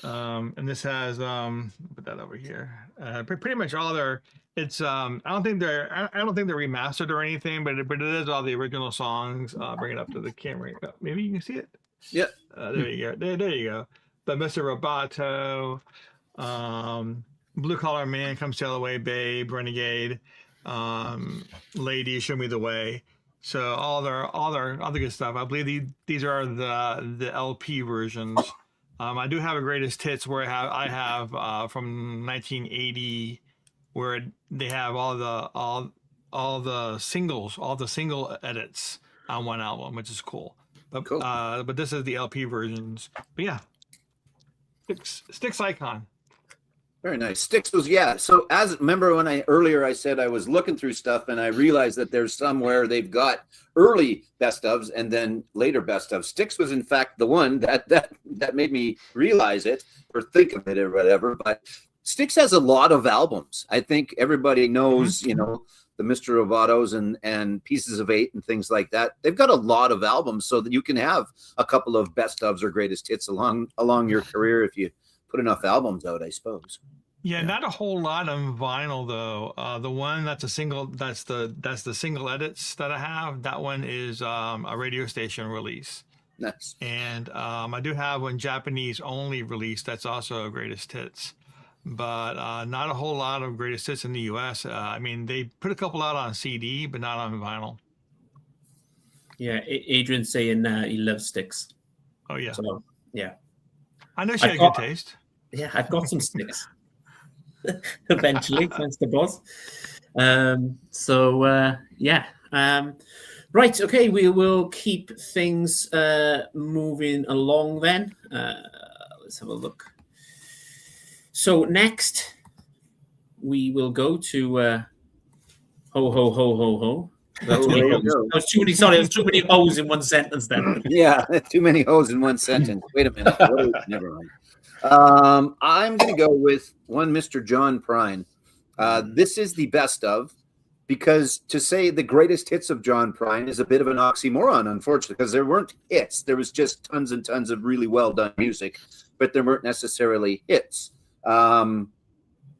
And this has put that over here. Pretty much all their. It's I don't think they're remastered or anything, but it is all the original songs. Bring it up to the camera. Maybe you can see it. Yeah. There you go. There you go. But Mr. Roboto. Blue Collar Man, Come Sail Away, Babe, Renegade, Lady, Show Me the Way. So all their good stuff. I believe these are the LP versions. I do have a greatest hits where I have from 1980 where they have all the singles, all the single edits on one album, which is cool. But cool. But this is the LP versions. But yeah, Styx Icon. Very nice. Styx was, so remember when I said I was looking through stuff and I realized that there's somewhere they've got early best ofs and then later best of. Styx was in fact the one that made me realize it or think of it or whatever. But Styx has a lot of albums. I think everybody knows, the Mr. Robotos and Pieces of Eight and things like that. They've got a lot of albums so that you can have a couple of best ofs or greatest hits along your career if you put enough albums out, I suppose. Yeah, not a whole lot on vinyl though. The one that's a single, that's the single edits that I have. That one is a radio station release. Nice. And I do have one Japanese only release that's also a greatest hits, but not a whole lot of greatest hits in the U.S. I mean, they put a couple out on CD, but not on vinyl. Yeah, Adrian's saying he loves Styx. Oh yeah. So yeah. I know she had good taste. Yeah, I've got some Styx. Eventually, thanks to Boz. Right, okay, we will keep things moving along then. Let's have a look. So next, we will go to ho, ho, ho, ho, ho. That's too many hoes. That was too many, sorry, there's too many hoes in one sentence then. Yeah, too many hoes in one sentence. Wait a minute. Never mind. I'm going to go with one Mr. John Prine. This is the best of, because to say the greatest hits of John Prine is a bit of an oxymoron, unfortunately, because there weren't hits. There was just tons and tons of really well done music, but there weren't necessarily hits.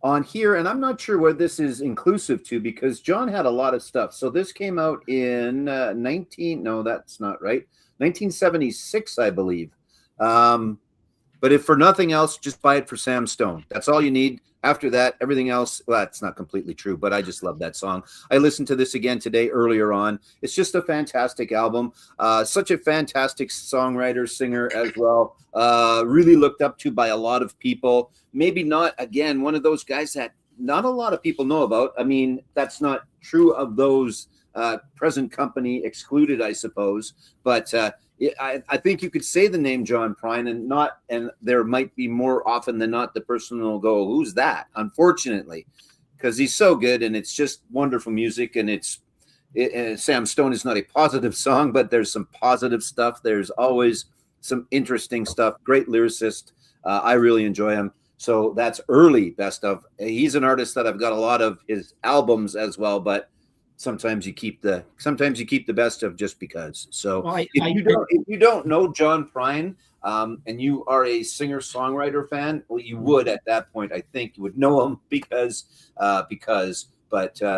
On here, and I'm not sure where this is inclusive to, because John had a lot of stuff. So this came out in 1976, I believe. But if for nothing else, just buy it for Sam Stone. That's all you need. After that, everything else, well, that's not completely true, but I just love that song. I listened to this again today earlier on. It's just a fantastic album. Such a fantastic songwriter, singer as well. Really looked up to by a lot of people. Maybe not, again, one of those guys that not a lot of people know about. I mean, that's not true of those present company excluded, I suppose. But I think you could say the name John Prine and there might be more often than not the person will go, who's that? Unfortunately, because he's so good and it's just wonderful music. And Sam Stone is not a positive song, but there's some positive stuff. There's always some interesting stuff. Great lyricist. I really enjoy him. So that's early best of. He's an artist that I've got a lot of his albums as well, but sometimes you keep the best of just because. So if you don't know John Prine and you are a singer-songwriter fan, well, you would at that point. I think you would know him because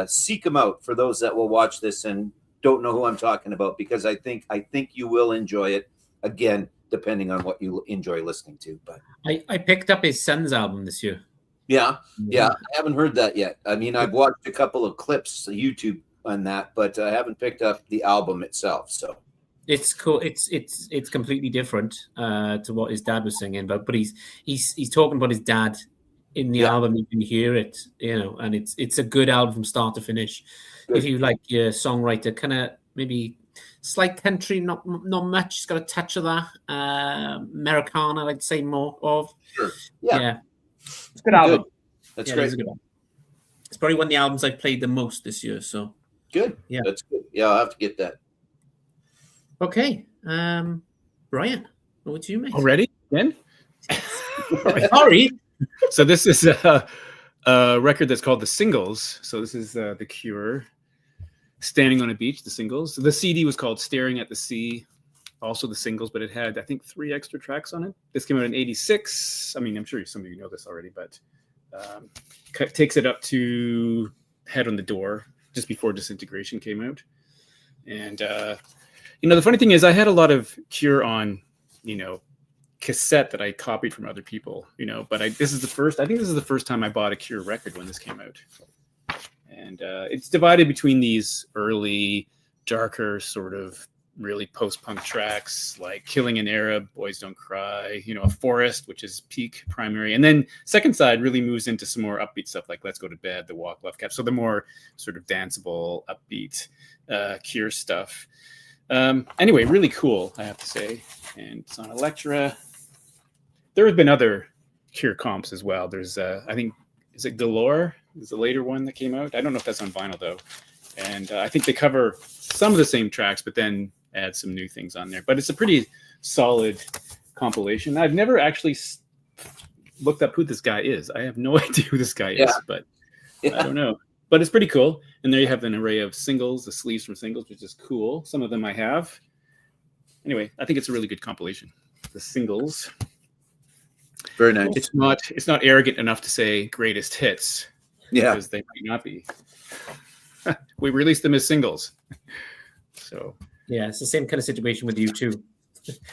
seek him out for those that will watch this and don't know who I'm talking about, because I think you will enjoy it, again, depending on what you enjoy listening to. But I picked up his son's album this year. Yeah. I haven't heard that yet. I mean, I've watched a couple of clips, YouTube on that, but I haven't picked up the album itself. So It's cool. It's completely different to what his dad was singing about, but he's talking about his dad in the album. You can hear it, and it's a good album from start to finish. Good. If you like your songwriter, kind of maybe slight country, not much. It's got a touch of that Americana, I'd say more of. Sure. Yeah. It's a good album. That's It great. is a good album. It's probably one of the albums I've played the most this year. So Good. Yeah. That's good. Yeah, I'll have to get that. okay, Brian, over to you, mate. Already? Then? Sorry. So this is a record that's called The Singles. So this is The Cure, Standing on a Beach, The Singles. The CD was called Staring at the Sea, also The Singles, but it had, I think, 3 extra tracks on it. This came out in 86. I mean, I'm sure some of you know this already, but takes it up to Head on the Door, just before Disintegration came out. And, the funny thing is I had a lot of Cure on, cassette that I copied from other people, but this is the first time I bought a Cure record when this came out. And it's divided between these early, darker, sort of really post-punk tracks like Killing an Arab, Boys Don't Cry, A Forest, which is peak Primary. And then second side really moves into some more upbeat stuff like Let's Go to Bed, The Walk, Love Cap. So the more sort of danceable, upbeat Cure stuff. Anyway, really cool, I have to say. And it's on Elektra. There have been other Cure comps as well. There's, I think, is it Galore? Is the later one that came out? I don't know if that's on vinyl, though. And I think they cover some of the same tracks, but then add some new things on there. But it's a pretty solid compilation. I've never actually looked up who this guy is. I have no idea who this guy is, but I don't know. But it's pretty cool. And there you have an array of singles, the sleeves from singles, which is cool. Some of them I have. Anyway, I think it's a really good compilation. The Singles. Very nice. It's not arrogant enough to say greatest hits. Yeah. Because they might not be. We released them as singles. So Yeah, it's the same kind of situation with you too.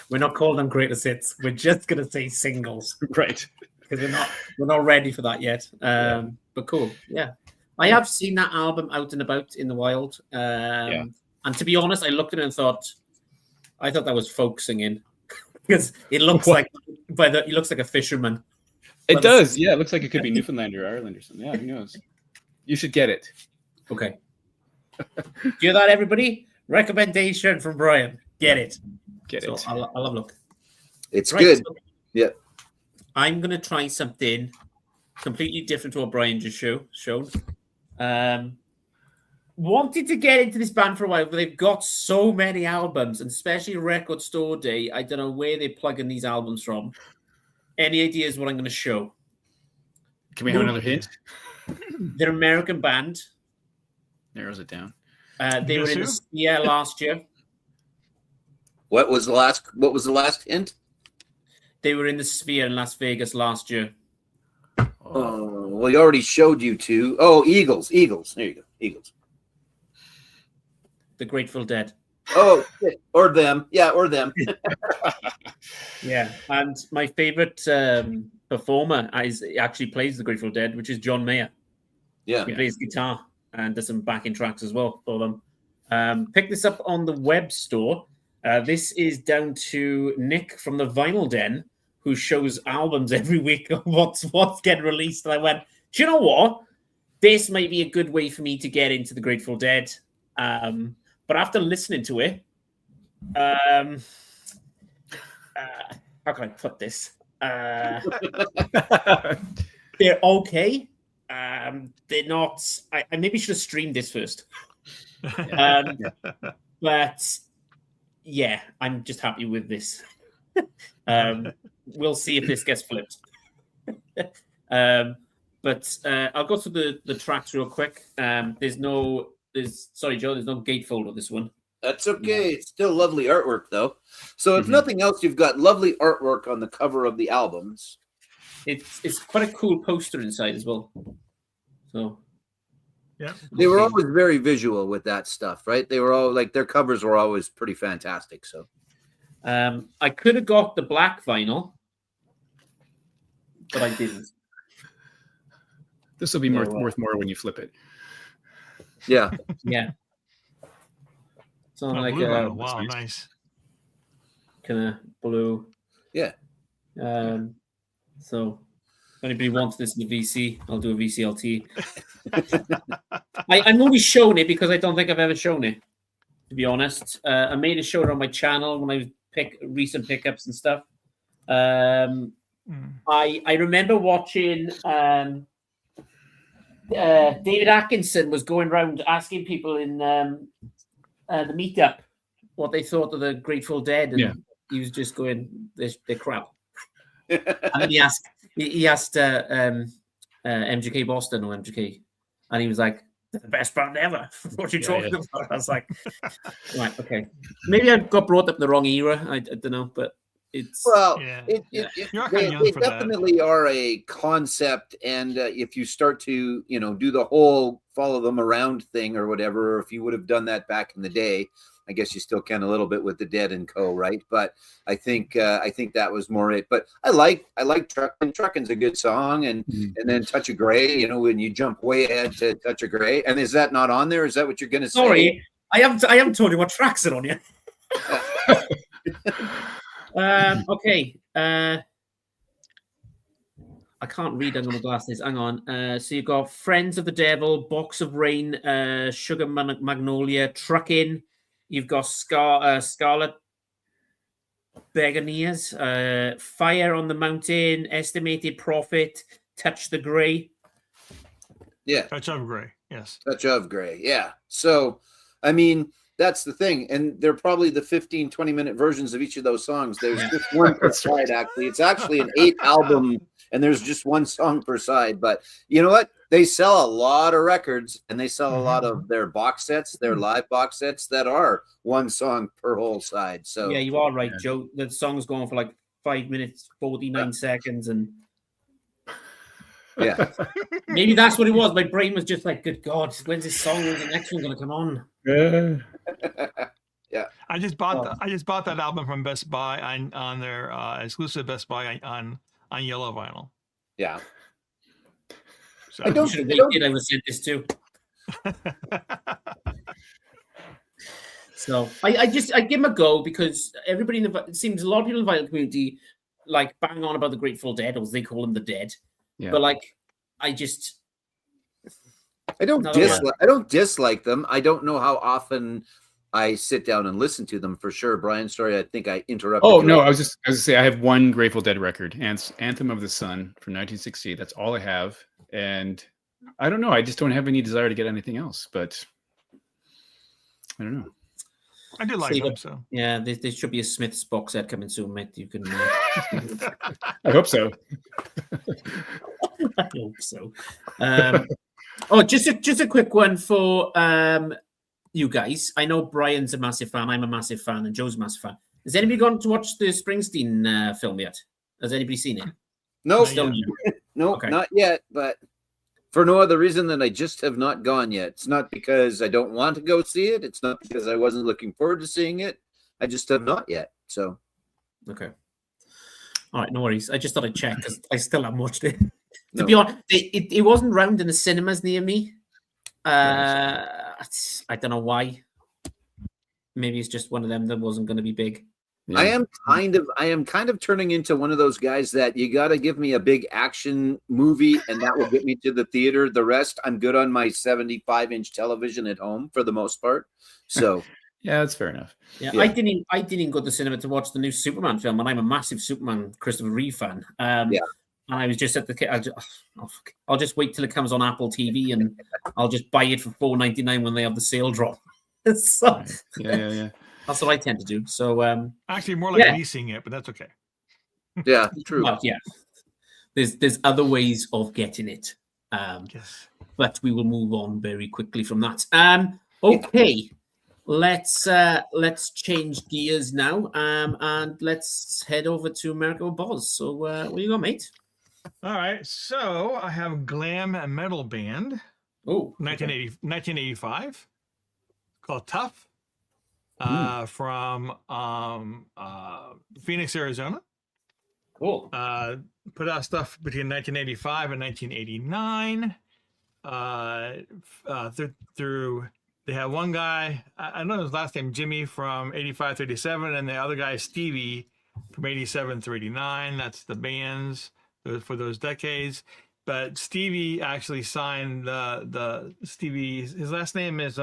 We're not calling them greatest hits. We're just gonna say singles right. because we're not ready for that yet. But cool. Yeah, I have seen that album out and about in the wild. And to be honest, I looked at it and I thought that was folk singing because it looks like he looks like a fisherman. It does. Yeah, it looks like it could be Newfoundland or Ireland or something. Yeah, who knows? You should get it. Okay. Hear that, everybody? Recommendation from Brian. Get it. Get it. I'll have a look. It's good. So Yeah. I'm going to try something completely different to what Brian just showed. Wanted to get into this band for a while, but they've got so many albums, and especially Record Store Day. I don't know where they're plugging these albums from. Any ideas what I'm going to show? Can we have another hint? They're an American band. Narrows it down. They were in the Sphere last year. What was the last hint? They were in the Sphere in Las Vegas last year. Oh, well, he already showed you two. Oh, Eagles. There you go. Eagles. The Grateful Dead. Oh, or them. Yeah, or them. Yeah, and my favorite performer actually plays the Grateful Dead, which is John Mayer. Yeah. He plays guitar and does some backing tracks as well for them. Pick this up on the web store. This is down to Nick from the Vinyl Den, who shows albums every week of what's getting released. And I went, do you know what? This might be a good way for me to get into the Grateful Dead. But after listening to it, how can I put this? They're okay. They're not. I maybe should have streamed this first. But yeah, I'm just happy with this. We'll see if this gets flipped. But I'll go through the tracks real quick. Sorry, Joe. There's no gatefold on this one. That's okay. It's still lovely artwork, though. So, if nothing else, you've got lovely artwork on the cover of the albums. It's quite a cool poster inside as well. So, yeah, they were always very visual with that stuff, right? They were all like their covers were always pretty fantastic. So, I could have got the black vinyl, but I didn't. This will be worth more when you flip it. Yeah. Yeah. So Oh, like blue vinyl. that's Wow, nice. nice. kind of blue. Yeah. So if anybody wants this in the VC, I'll do a VCLT. I'm only showing it because I don't think I've ever shown it, to be honest. I made a show it on my channel when I pick recent pickups and stuff. I remember watching David Atkinson was going around asking people in the meetup what they thought of the Grateful Dead, and he was just going, "They're crap." And then he asked MGK Boston or MGK, and he was like, "They're the best band ever." What are you talking about? I was like, "Right, okay, maybe I got brought up in the wrong era. I don't know, but it's Well, You're they kinda young for that. definitely are a concept, and if you start to do the whole follow them around thing or whatever, or if you would have done that back in the day, I guess you still can a little bit with the Dead and Co. Right? But I think that was more it. But I like Truckin'. Truckin's a good song, and then Touch of Grey. When you jump way ahead to Touch of Grey, and is that not on there? Is that what you're going to say? Sorry, I haven't told you what tracks are on yet. Okay. I can't read under my glasses. Hang on. So you've got Friends of the Devil, Box of Rain, Sugar Magnolia, Truckin'. You've got Scarlet Begonias, Fire on the Mountain, Estimated Profit, Touch the Grey. Yeah. Touch of Grey. Yes. Touch of Grey. Yeah. So, I mean, that's the thing. And they're probably the 15, 20-minute versions of each of those songs. There's just one per side, actually. It's actually an 8-album, and there's just one song per side. But you know what? They sell a lot of records, and they sell a lot of their box sets, their live box sets that are one song per whole side. So yeah, you are right, Joe. The song's going for like 5 minutes, 49 seconds, and yeah. maybe that's what it was. My brain was just like, "Good God, when's this song? When's the next one going to come on?" Yeah. I just bought that album from Best Buy on their exclusive Best Buy on yellow vinyl. Yeah. So. I should have waited. I would have sent this too. So I give them a go because everybody it seems a lot of people in the vinyl community like bang on about the Grateful Dead, or as they call them, the Dead. Yeah. But like, I don't dislike them. I don't know how often I sit down and listen to them for sure. Brian, sorry, I think I interrupted. Oh no, I was just going to say I have one Grateful Dead record, Anthem of the Sun from 1968. That's all I have, and I don't know. I just don't have any desire to get anything else. But I don't know. I do like them, so yeah. There should be a Smith's box set coming soon, mate. You can. I hope so. I hope so. Just a quick one for you guys. I know Brian's a massive fan. I'm a massive fan, and Joe's a massive fan. Has anybody gone to watch the Springsteen film yet? Has anybody seen it? No, no, okay. Not yet. But for no other reason than I just have not gone yet. It's not because I don't want to go see it. It's not because I wasn't looking forward to seeing it. I just have not yet. So, okay. All right, no worries. I just thought I'd check because I still haven't watched it. To be honest, it wasn't round in the cinemas near me. I don't know why. Maybe it's just one of them that wasn't going to be big. Yeah. I am kind of turning into one of those guys that you got to give me a big action movie and that will get me to the theater. The rest, I'm good on my 75-inch television at home for the most part. So yeah, that's fair enough. Yeah, I didn't even go to the cinema to watch the new Superman film, and I'm a massive Superman Christopher Reeve fan. And I was just at the. I'll just wait till it comes on Apple TV, and I'll just buy it for $4.99 when they have the sale drop. So, yeah. That's what I tend to do. So actually, more like leasing it, but that's okay. Yeah, true. Well, yeah, there's other ways of getting it. Yes. But we will move on very quickly from that. Okay. Let's change gears now, and let's head over to America with Boz. So, what do you got, mate? All right, so I have glam metal band. Oh, 1985, called Tough, from Phoenix, Arizona. Cool. Put out stuff between 1985 and 1989. through they have one guy, I know his last name Jimmy from 85 to 87, and the other guy is Stevie from 87 through 89. That's the bands for those decades. But Stevie actually signed the Stevie. His last name is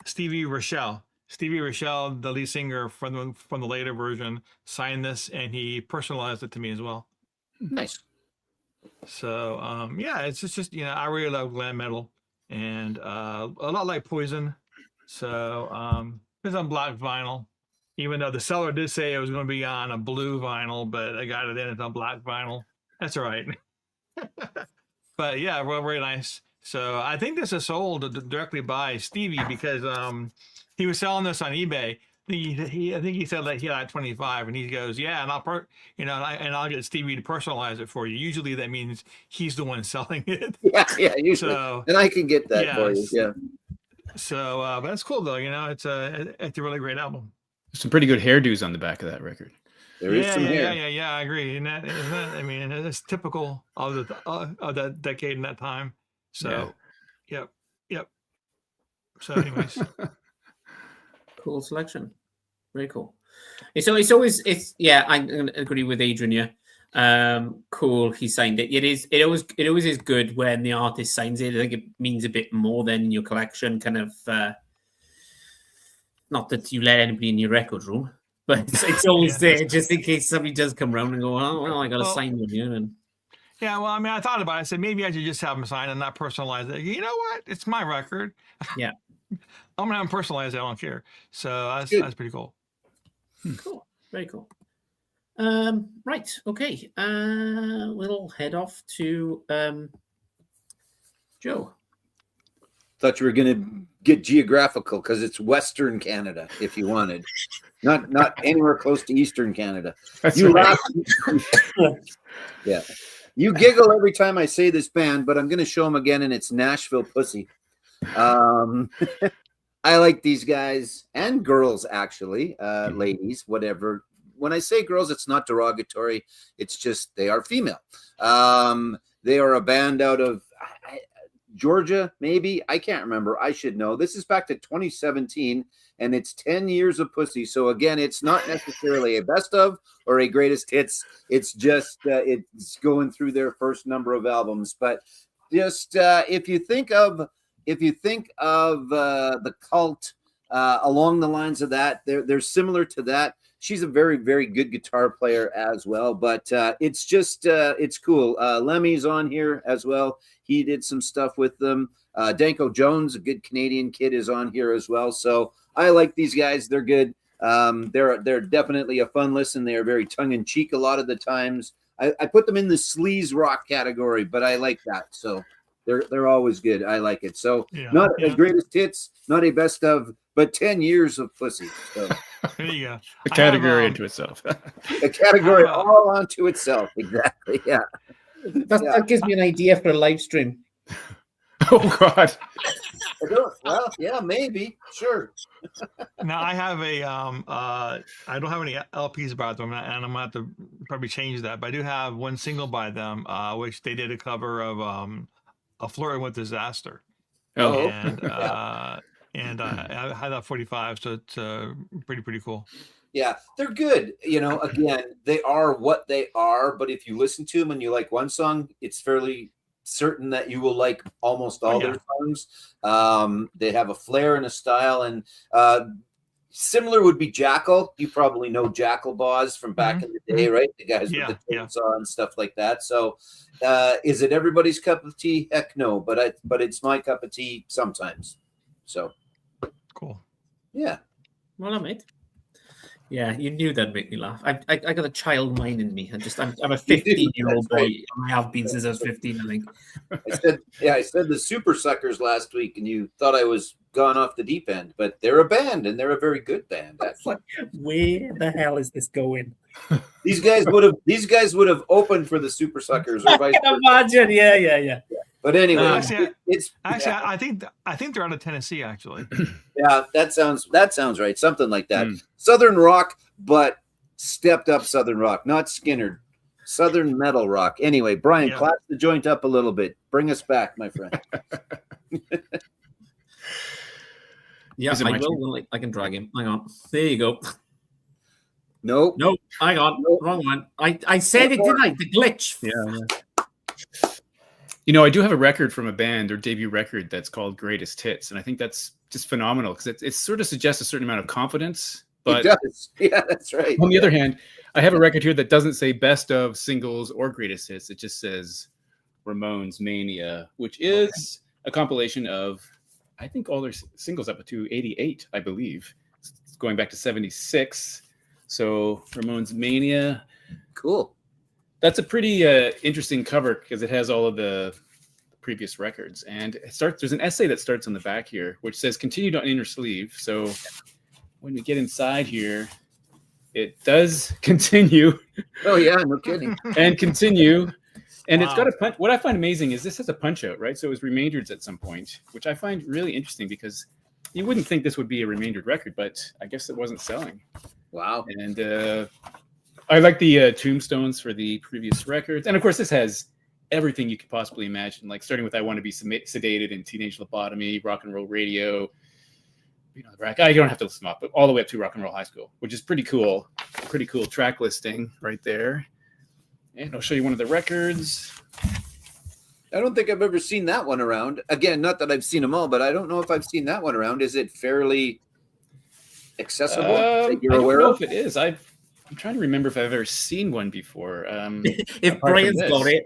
Stevie Rochelle. Stevie Rochelle, the lead singer from the later version, signed this, and he personalized it to me as well. Nice. So yeah, it's just I really love glam metal, and a lot like Poison. So it's on black vinyl, even though the seller did say it was going to be on a blue vinyl, but I got it in. It's on black vinyl. That's all right. But yeah, well, very nice. So I think this is sold directly by Stevie because he was selling this on eBay. I think he said that he had 25, and he goes, "Yeah, and I'll get Stevie to personalize it for you." Usually that means he's the one selling it. Yeah, usually. So, and I can get that for you. Yeah. So, but that's cool though. It's a really great album. Some pretty good hairdos on the back of that record. There is some hair. Yeah. I agree. And that, I mean, it's typical of that decade and that time. So, yep. So, anyways. Cool selection. Very cool. It's always I agree with Adrian here. Cool, he signed it. It always is good when the artist signs it. I think it means a bit more than your collection, kind of not that you let anybody in your record room, but it's always there just in case somebody does come around and go, oh well, I gotta sign them here. And yeah, well, I mean, I thought about it. I said maybe I should just have them sign and not personalize it. You know what? It's my record. Yeah. I'm gonna have them personalized. I don't care. So that's pretty cool. Cool. Very cool. Right. Okay. We'll head off to Joe. Thought you were going to get geographical because it's Western Canada, if you wanted, not anywhere close to Eastern Canada. That's You right. laugh. Yeah. You giggle every time I say this band, but I'm going to show them again, and it's Nashville Pussy. I like these guys and girls, actually, ladies, whatever. When I say girls, it's not derogatory. It's just they are female. They are a band out of Georgia, maybe. I can't remember. I should know. This is back to 2017, and it's 10 years of Pussy. So, again, it's not necessarily a best of or a greatest hits. It's just it's going through their first number of albums. But just if you think of the Cult along the lines of that, they're similar to that. She's a very, very good guitar player as well, but it's just it's cool. Lemmy's on here as well. He did some stuff with them. Danko Jones, a good Canadian kid, is on here as well. So I like these guys. They're good. They're definitely a fun listen. They are very tongue in cheek a lot of the times. I put them in the sleaze rock category, but I like that. So they're always good. I like it. So not a greatest hits, not a best of, but 10 years of Pussy. So there you go. A category into itself. a category all onto itself. Exactly. Yeah. That gives me an idea for a live stream. Oh God. Well, yeah, maybe. Sure. Now I have I don't have any LPs by them, and I'm gonna have to probably change that. But I do have one single by them, which they did a cover of "A Flirting with Disaster." Oh. And I had that 45, so it's pretty cool. Yeah, they're good. Again, they are what they are. But if you listen to them and you like one song, it's fairly certain that you will like almost all their songs. They have a flair and a style, and similar would be Jackal. You probably know Jackal Boz from back in the day, right? The guys with the chainsaw and stuff like that. So is it everybody's cup of tea? Heck no, but it's my cup of tea sometimes. So cool. Yeah. Well, mate. Yeah, you knew that'd make me laugh. I got a child mind in me. I'm a 15-year-old boy. I have been since I was 15, I think. I said the Super Suckers last week, and you thought I was gone off the deep end, but they're a band, and they're a very good band. Like, where the hell is this going? These guys would have opened for the Super Suckers. Or I can imagine. Yeah. But anyway, I think they're out of Tennessee, actually. Yeah, that sounds right. Something like that. Southern rock, but stepped up Southern rock, not Skinner. Southern metal rock. Anyway, Brian, Yeah. clap the joint up a little bit. Bring us back, my friend. Yeah, Is it I my will. When I can drag him. Hang on. There you go. Nope. No, hang on. Nope. Wrong one. I said it, didn't I? The glitch. Yeah. You know, I do have a record from a band, their debut record, that's called Greatest Hits, and I think that's just phenomenal because it sort of suggests a certain amount of confidence. But It does. Yeah, that's right. on the other hand, I have a record here that doesn't say best of singles or greatest hits. It just says Ramones Mania, which is a compilation of, I think, all their singles up to 88, I believe. It's going back to 76. So Ramones Mania. Cool. That's a pretty interesting cover because it has all of the previous records. And there's an essay that starts on the back here, which says continued on inner sleeve. So when we get inside here, it does continue Oh, yeah, no kidding. and continue. And it's Wow. got a punch. What I find amazing is this has a punch out, right? So it was remaindered at some point, which I find really interesting because you wouldn't think this would be a remaindered record, but I guess it wasn't selling. Wow. And I like the tombstones for the previous records. And of course, this has everything you could possibly imagine, like starting with I Want to Be Sedated and Teenage Lobotomy, Rock and Roll Radio. You know, I don't have to listen up, but all the way up to Rock and Roll High School, which is pretty cool. Pretty cool track listing right there. And I'll show you one of the records. I don't think I've ever seen that one around. Again, not that I've seen them all, but I don't know if I've seen that one around. Is it fairly accessible that you're I don't aware know of? if it is. I'm trying to remember if I've ever seen one before. If Apart from Brian's this. got it,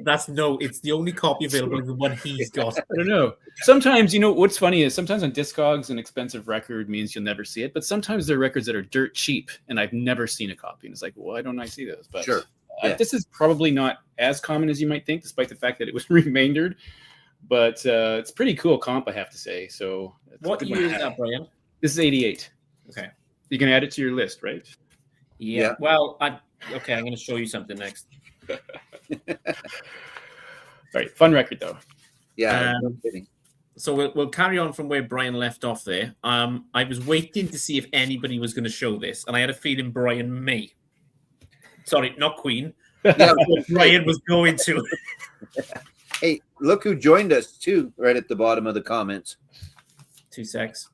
it's the only copy available is the one he's got. I don't know. Sometimes, you know, what's funny is sometimes on Discogs, an expensive record means you'll never see it. But sometimes there are records that are dirt cheap, and I've never seen a copy. And it's like, why don't I see those? But Sure. Yeah. this is probably not as common as you might think, despite the fact that it was remaindered. But it's pretty cool comp, I have to say. So it's a What good year one is to have. that, Brian? This is 88. Okay. You can add it to your list, right? Yeah. Well, I'm going to show you something next. All right. Fun record, though. Yeah, no kidding. So we'll carry on from where Brian left off there. I was waiting to see if anybody was going to show this, and I had a feeling Brian may. Sorry, not Queen. Yeah, Brian was going to. hey, look who joined us too, right at the bottom of the comments. 2 secs.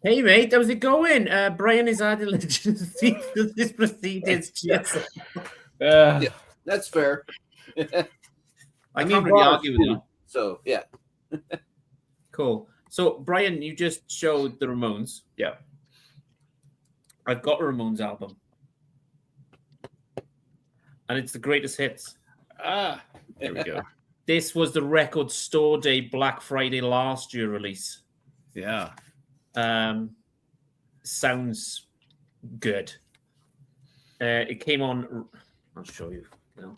Hey mate, how's it going? Brian is adding legitimacy to this proceedings. Cheers. Yeah. That's fair. I mean, can't really Bob, argue with you. So yeah, Cool. So Brian, you just showed the Ramones. Yeah. I've got a Ramones album. And it's the greatest hits. There we go. This was the Record Store Day Black Friday last year release. Yeah. Sounds good. It came on. I'll show you.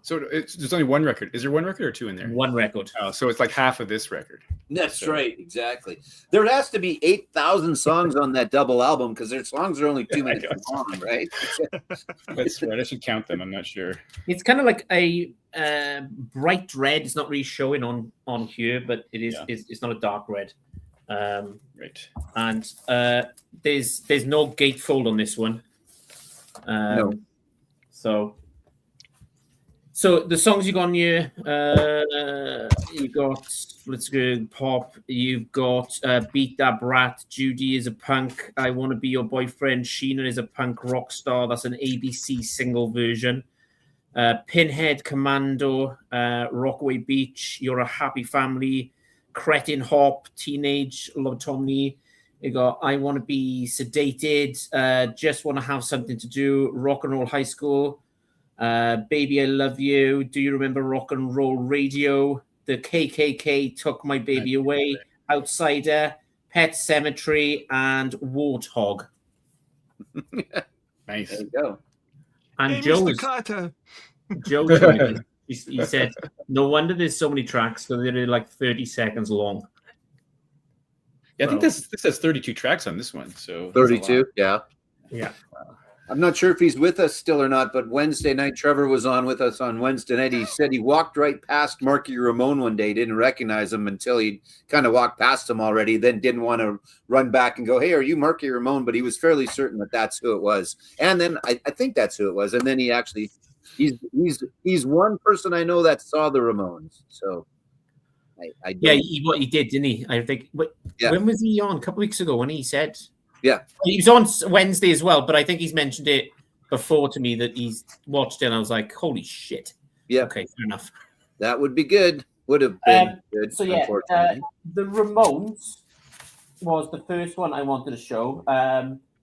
So there's only one record. Is there one record or two in there? One record. Oh, so it's like half of this record. that's right. Exactly. There has to be 8,000 songs on that double album because their songs are only 2 minutes long, right? That's right. I should count them. I'm not sure. It's kind of like a bright red. It's not really showing on here, but it is. Yeah. It's not a dark red. Right. And there's no gatefold on this one. No. So the songs you got on here, you got Let's Go Pop, you've got Beat That Brat, Judy is a punk, I Want to Be Your Boyfriend, Sheena is a punk rock star, that's an ABC single version. Pinhead Commando, Rockaway Beach, You're a Happy Family, Cretin Hop, Teenage Lobotomy. You got I Want to Be Sedated, Just Want to Have Something to Do, Rock and Roll High School, Baby I Love You, Do You Remember Rock and Roll Radio, The KKK Took My Baby Away, Outsider, Pet Cemetery, and Warthog. Nice. There you go. And Hey, Joe Mr. was Carter. he said, no wonder there's so many tracks because they're like 30 seconds long. Yeah, I think this has 32 tracks on this one. So 32. Yeah. Yeah. I'm not sure if he's with us still or not, but Wednesday night, Trevor was on with us on Wednesday night. He said he walked right past Marky Ramone one day, didn't recognize him until he kind of walked past him already, then didn't want to run back and go, hey, are you Marky Ramone? But he was fairly certain that that's who it was. And then I think that's who it was. And then he actually, he's one person I know that saw the Ramones. So I Yeah, he did, didn't he? I think. When was he on? A couple of weeks ago when he said. Yeah. He was on Wednesday as well, but I think he's mentioned it before to me that he's watched it, and I was like, holy shit. Yeah. Okay, fair enough. That would be good. Would have been good, So, yeah, unfortunately. the Ramones was the first one I wanted to show,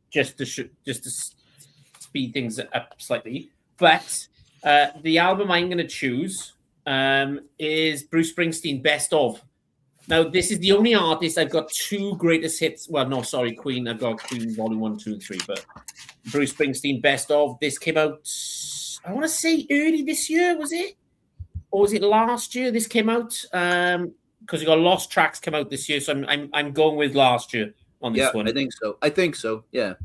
just to speed things up slightly. But the album I'm going to choose is Bruce Springsteen, Best Of. Now, this is the only artist I've got two greatest hits. Well, no, sorry, Queen. I've got Queen Volume 1, 2, and 3. But Bruce Springsteen, Best Of. This came out, I want to say early this year, was it? Or was it last year this came out? Because we got Lost Tracks come out this year. So I'm going with last year on this one. I think so. Yeah.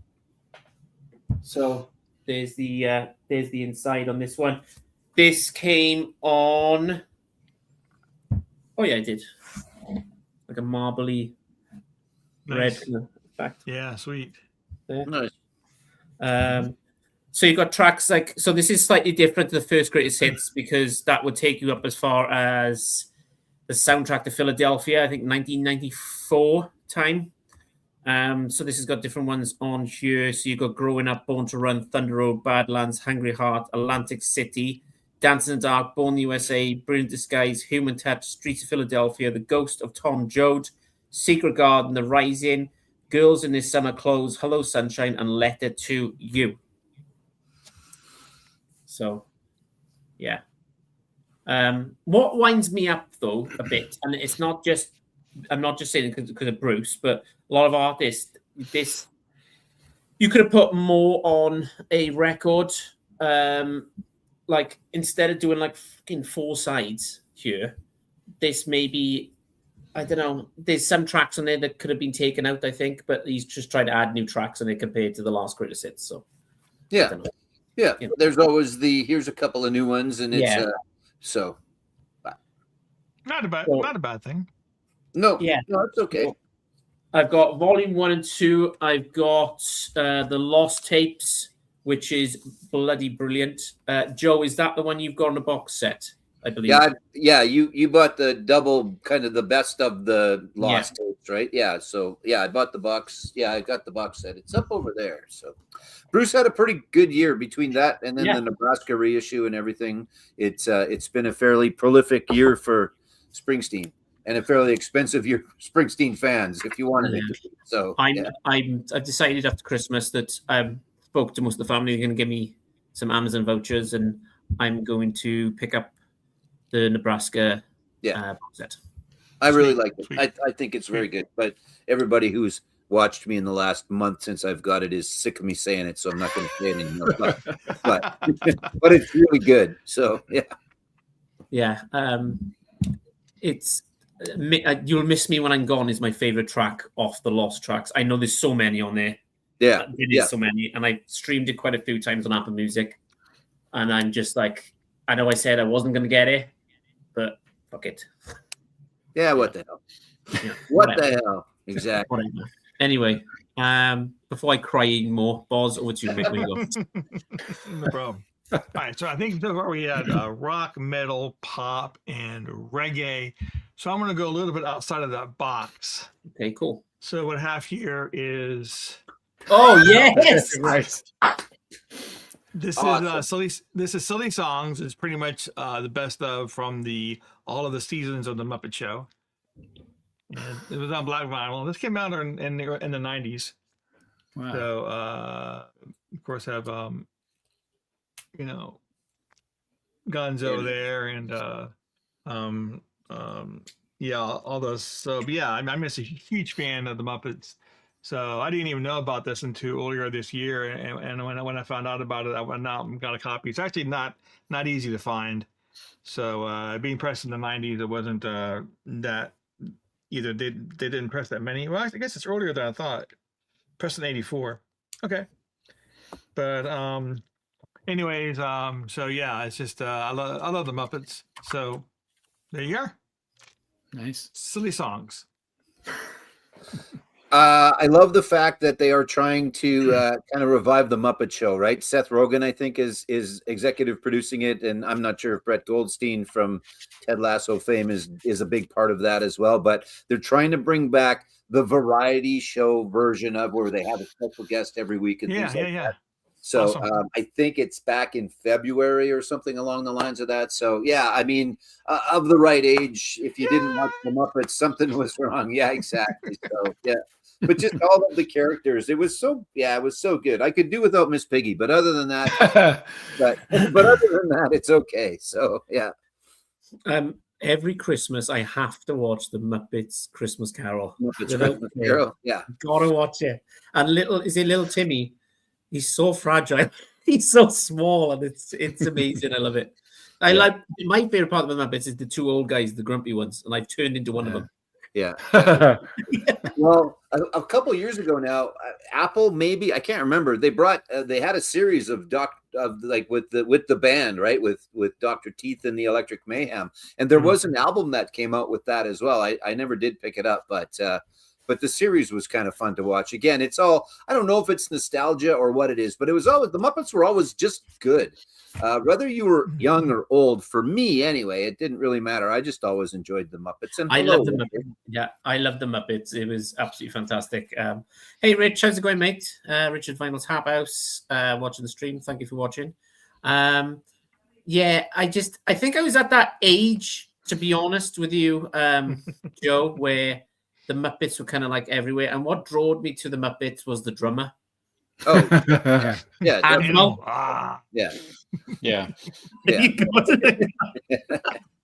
So there's the inside on this one. This came on... Oh, yeah, I did. Like a marbly red effect. Yeah, sweet. There. Nice. So you've got tracks like, so this is slightly different to the first greatest hits because that would take you up as far as the soundtrack to Philadelphia, I think 1994 time. So this has got different ones on here. So you've got Growing Up, Born to Run, Thunder Road, Badlands, Hungry Heart, Atlantic City, Dance in the Dark, Born in the USA, Brilliant Disguise, Human Touch, Streets of Philadelphia, The Ghost of Tom Joad, Secret Garden, The Rising, Girls in Their Summer Clothes, Hello Sunshine, and Letter to You. So, yeah. What winds me up, though, a bit, and it's not just, I'm not just saying it because of Bruce, but a lot of artists, this, you could have put more on a record. Like, instead of doing like fucking 4 sides here, this maybe, I don't know, there's some tracks on there that could have been taken out, I think, but he's just trying to add new tracks on it compared to the last greatest hits. So, yeah. Yeah. You know. There's always here's a couple of new ones, and it's, so. Not a bad thing. No. Yeah. No, it's okay. Cool. I've got Volume 1 and 2. I've got the Lost Tapes, which is bloody brilliant. Joe, is that the one you've got on the box set? I believe. Yeah. You bought the double, kind of the best of the Lost tapes, right? Yeah. So I bought the box. Yeah, I got the box set. It's up over there. So Bruce had a pretty good year between that and then the Nebraska reissue and everything. It's been a fairly prolific year for Springsteen. And a fairly expensive year for Springsteen fans, if you wanted it to be. So I've decided after Christmas that I spoke to most of the family. They're going to give me some Amazon vouchers, and I'm going to pick up the Nebraska box set. I really like it. I think it's very good. But everybody who's watched me in the last month since I've got it is sick of me saying it, so I'm not going to say it anymore. But it's really good. So yeah. It's. You'll Miss Me When I'm Gone is my favorite track off the Lost Tracks. I know there's so many on there. Yeah. There is so many. And I streamed it quite a few times on Apple Music. And I'm just like, I know I said I wasn't going to get it, but fuck it. Yeah, what the hell? Yeah, what the hell? Exactly. Whatever. Anyway, before I cry even more, Boz, over to you. Make me go. No problem. All right, so I think so far we had rock, metal, pop, and reggae. So I'm going to go a little bit outside of that box. Okay, cool. So what I have here is... Oh, yes! Right. This is Silly Songs. It's pretty much the best of from all of the seasons of the Muppet Show. And it was on Black Vinyl. This came out in the 90s. Wow. So, of course, have... Gonzo there and all those. So but yeah, I'm just a huge fan of the Muppets. So I didn't even know about this until earlier this year, and when I found out about it, I went out and got a copy. It's actually not easy to find. So being pressed in the 90s, it wasn't that either. They didn't press that many. Well, I guess it's earlier than I thought. Pressed in 84. Okay. But anyways, so yeah, it's just I love the Muppets. So there you are. Nice. Silly songs. I love the fact that they are trying to kind of revive the Muppet Show, right? Seth Rogen, I think, is executive producing it, and I'm not sure if Brett Goldstein from Ted Lasso fame is a big part of that as well. But they're trying to bring back the variety show version of where they have a special guest every week and things like that. So Awesome. I think it's back in February or something along the lines of that. So yeah, I mean, of the right age, if you didn't watch the Muppets, something was wrong. Yeah, exactly. So yeah. But just all of the characters, it was so good. I could do without Miss Piggy, but other than that, but other than that, it's okay. So yeah. Every Christmas, I have to watch the Muppets Christmas Carol. Muppets Christmas Carol. Yeah, gotta watch it. And little Timmy, he's so fragile. He's so small, and it's amazing. I love it. I like my favorite part of the Muppets is the two old guys, the grumpy ones, and I've turned into one of them. Yeah. Well, a couple years ago now, Apple, maybe I can't remember. They brought they had a series of with the band, right, with Dr. Teeth and the Electric Mayhem, and there was an album that came out with that as well. I never did pick it up, but the series was kind of fun to watch. Again, it's all, I don't know if it's nostalgia or what it is, but it was always, the Muppets were always just good. Whether you were young or old, for me anyway, it didn't really matter. I just always enjoyed the Muppets. And I love the Muppets. Yeah, I love the Muppets. It was absolutely fantastic. Hey, Rich, how's it going, mate? Richard Finals Tap House, watching the stream. Thank you for watching. Yeah, I think I was at that age, to be honest with you, Joe, where the Muppets were kind of like everywhere. And what drew me to the Muppets was the drummer. Oh, yeah, Animal. Yeah.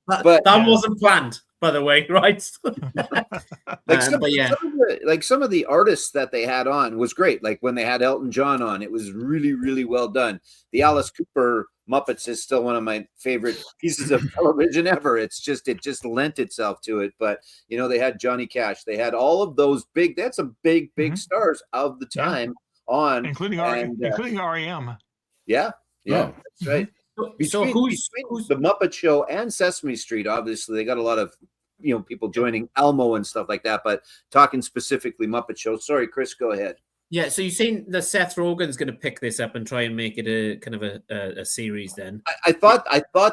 But that wasn't planned, by the way, right? Some of the artists that they had on was great. Like when they had Elton John on, it was really, really well done. The Alice Cooper Muppets is still one of my favorite pieces of television ever. It just lent itself to it. But they had Johnny Cash. They had all of those they had some big stars of the time on, including REM. Yeah, that's right. Between the Muppet Show and Sesame Street, obviously they got a lot of people joining Elmo and stuff like that. But talking specifically Muppet Show, sorry, Chris, go ahead. Yeah, so you're saying that Seth Rogen's going to pick this up and try and make it a kind of a series then? I thought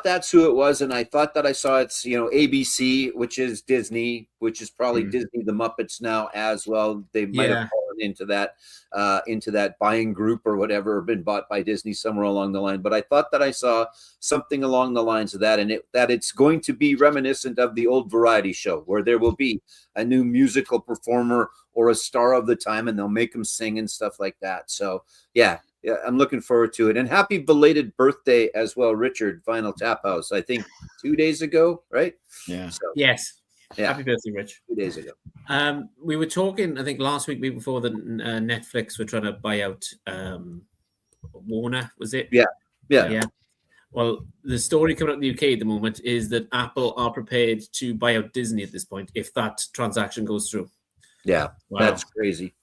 that's who it was, and I thought that I saw it's ABC, which is Disney, which is probably Disney the Muppets now as well. They might have fallen into that buying group or whatever, or been bought by Disney somewhere along the line. But I thought that I saw something along the lines of that, and that it's going to be reminiscent of the old variety show where there will be a new musical performer or a star of the time, and they'll make them sing and stuff like that. So yeah, I'm looking forward to it. And happy belated birthday as well, Richard, Final Tap House. I think 2 days ago, right? Yeah. So, yes. Yeah. Happy birthday, Rich. 2 days ago. We were talking, I think last week before, that Netflix were trying to buy out Warner, was it? Yeah. Well, the story coming out in the UK at the moment is that Apple are prepared to buy out Disney at this point if that transaction goes through. Yeah, wow. That's crazy.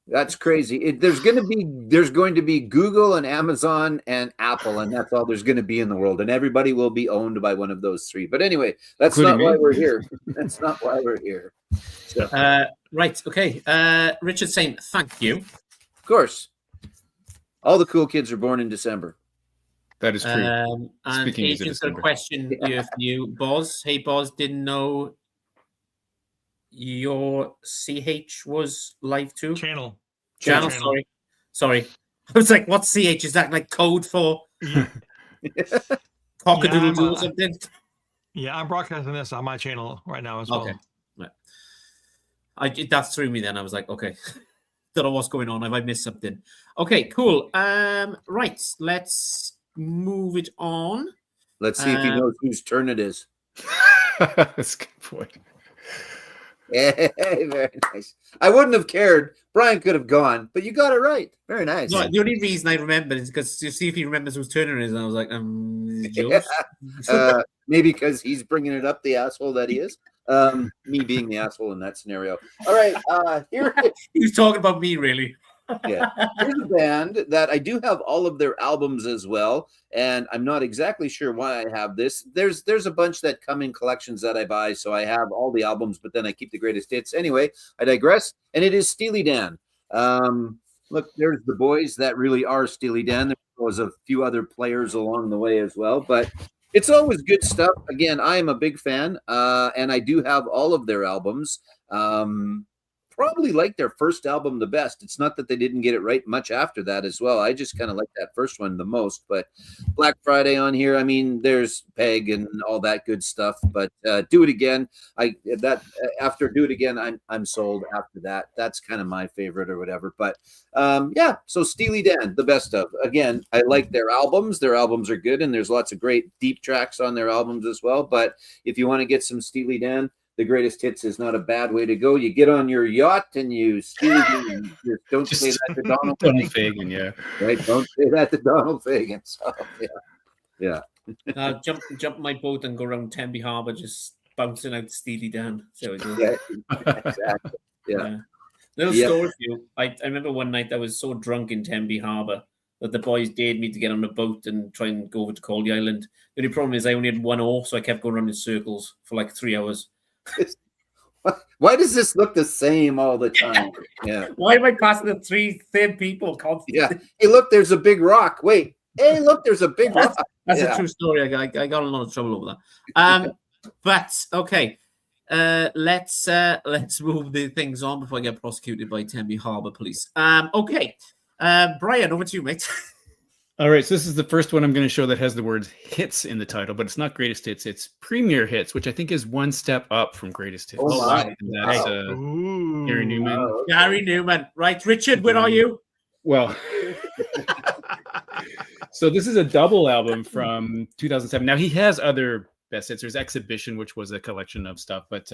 That's crazy. There's going to be Google and Amazon and Apple, and that's all there's going to be in the world. And everybody will be owned by one of those three. But anyway, that's not why we're here. That's not why we're here. So. Right. Okay. Richard's saying thank you. Of course. All the cool kids are born in December. That is true. And Agent's got a question for you, Boz. Hey, Boz, didn't know your CH was live too. Channel. Sorry. I was like, what's CH? Is that like code for cockadoodle or something? Yeah, I'm broadcasting this on my channel right now as well. Okay. Right. That threw me then. I was like, okay. Don't know what's going on. Have I missed something? Okay, cool. Right. Let's move it on. Let's see if he knows whose turn it is. That's a good point. Hey, very nice. I wouldn't have cared. Brian could have gone, but you got it right. Very nice. No, the only reason I remembered is because to see if he remembers whose turn it is, and I was like, Joe's? Maybe because he's bringing it up, the asshole that he is. Me being the asshole in that scenario. All right, here he was talking about me, really. Yeah. There's a band that I do have all of their albums as well, and I'm not exactly sure why I have this. There's a bunch that come in collections that I buy, so I have all the albums, but then I keep the greatest hits. Anyway, I digress, and it is Steely Dan. Look, there's the boys that really are Steely Dan. There was a few other players along the way as well, but it's always good stuff. Again, I am a big fan, and I do have all of their albums. Probably like their first album the best. It's not that they didn't get it right much after that as well. I just kind of like that first one the most. But Black Friday on here, I mean, there's Peg and all that good stuff. But Do It Again, after Do It Again, I'm sold. After that, that's kind of my favorite or whatever. But yeah, so Steely Dan, the best of. Again, I like their albums. Their albums are good, and there's lots of great deep tracks on their albums as well. But if you want to get some Steely Dan, the greatest hits is not a bad way to go. You get on your yacht and you steal. Don't say that to Donald Fagen, yeah. Right? Don't say that to Donald Fagen. So, yeah. Jump my boat and go around Tenby Harbour, just bouncing out Steely Dan. So Yeah, exactly. Yeah. Little story for you. I remember one night I was so drunk in Tenby Harbour that the boys dared me to get on a boat and try and go over to Coldy Island. The only problem is I only had one oar, so I kept going around in circles for like 3 hours. Why does this look the same all the time? Yeah. Why am I passing the same people constantly? Yeah. Hey, look, there's a big rock. Wait. Hey, look, there's a big rock. That's a true story. I got in a lot of trouble over that. But okay. Let's move the things on before I get prosecuted by Tenby Harbour Police. Okay. Brian, over to you, mate. All right, so this is the first one I'm going to show that has the words hits in the title, but it's not greatest hits, it's premier hits, which I think is one step up from greatest hits. Oh, wow. And that's Gary Newman. Oh, okay. Gary Newman. Right, Richard, where are you? Well, so this is a double album from 2007. Now, he has other best hits. There's Exhibition, which was a collection of stuff, but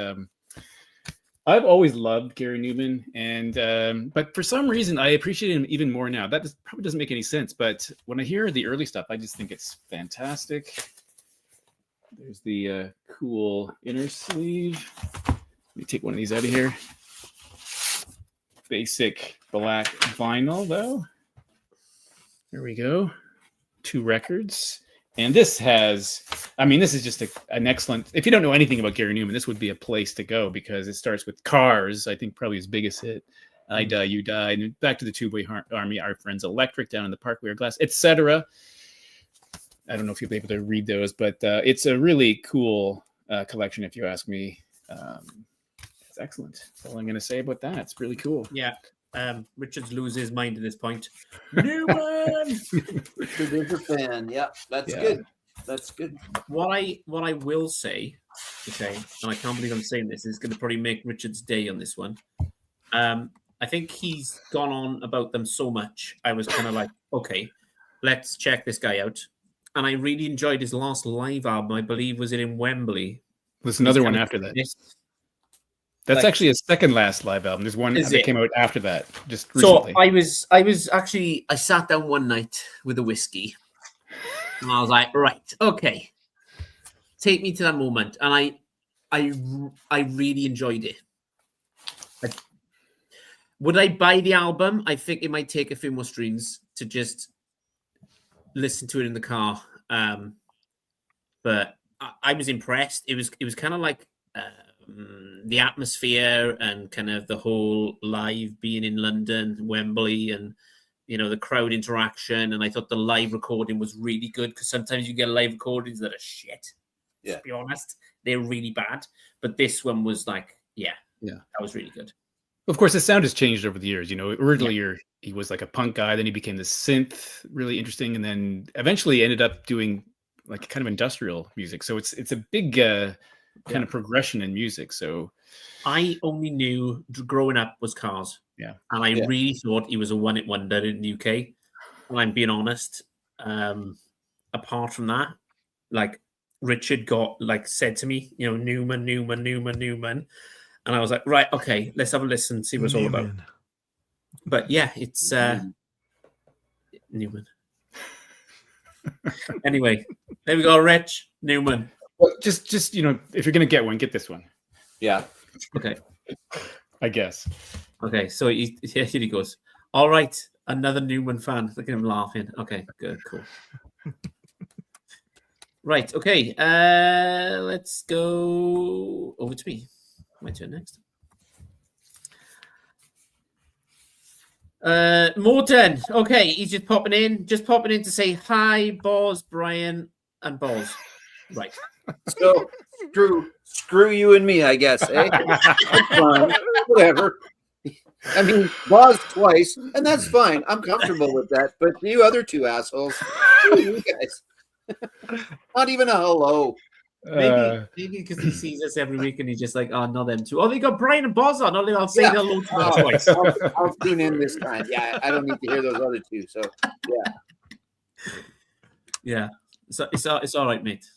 I've always loved Gary Newman, and but for some reason I appreciate him even more now. That probably doesn't make any sense, but when I hear the early stuff, I just think it's fantastic. There's the cool inner sleeve. Let me take one of these out of here. Basic black vinyl, though. There we go. 2 records. And this has, I mean, this is just an excellent, if you don't know anything about Gary Newman, this would be a place to go because it starts with Cars, I think probably his biggest hit, I Die, You Die, and Back to the Two-Boy Army, Our Friends Electric, Down in the Park, We Are Glass, etc. I don't know if you'll be able to read those, but it's a really cool collection, if you ask me. It's excellent. That's all I'm going to say about that. It's really cool. Yeah. Richard's losing his mind at this point. Newman! Richard is a fan. Yeah, that's good. That's good. What I will say, okay, and I can't believe I'm saying this, is going to probably make Richard's day on this one. I think he's gone on about them so much. I was kind of like, okay, let's check this guy out. And I really enjoyed his last live album. I believe was it in Wembley. There's another one after that. That's actually a second last live album. There's one that came out after that, just recently. So I sat down one night with a whiskey, and I was like, right, okay, take me to that moment, and I really enjoyed it. Would I buy the album? I think it might take a few more streams to just listen to it in the car, but I was impressed. It was kind of like. The atmosphere and kind of the whole live being in London, Wembley, and the crowd interaction. And I thought the live recording was really good because sometimes you get live recordings that are shit. Yeah, to be honest, they're really bad. But this one was like, that was really good. Of course, the sound has changed over the years. Originally he was like a punk guy, then he became the synth, really interesting, and then eventually ended up doing like kind of industrial music. So it's a big kind of progression in music. So I only knew growing up was Cars. Yeah. And I really thought he was a one-hit wonder in the UK. And I'm being honest. Apart from that, like Richard said to me, Newman. And I was like, right, okay, let's have a listen, see what it's all about. But yeah, it's Newman. Anyway, there we go, Rich. Newman. Well, just if you're gonna get one, get this one. Yeah. Okay. I guess. Okay, so here he goes. All right, another Newman fan. Look at him laughing. Okay, good, cool. Right, okay. Let's go over to me. My turn next. Morton. Okay, he's just popping in to say hi, Boz, Brian, and Boz. Right. So screw you and me, I guess. Eh? That's fine. Whatever. I mean, Boz twice, and that's fine. I'm comfortable with that. But you other two assholes, who are you guys? Not even a hello. Maybe because he sees us every week and he's just like, oh, not them two. Oh, they got Brian and Boz on. I'll say hello to them twice. I'll tune in this time. Yeah, I don't need to hear those other two. So, yeah. So it's all right, mate.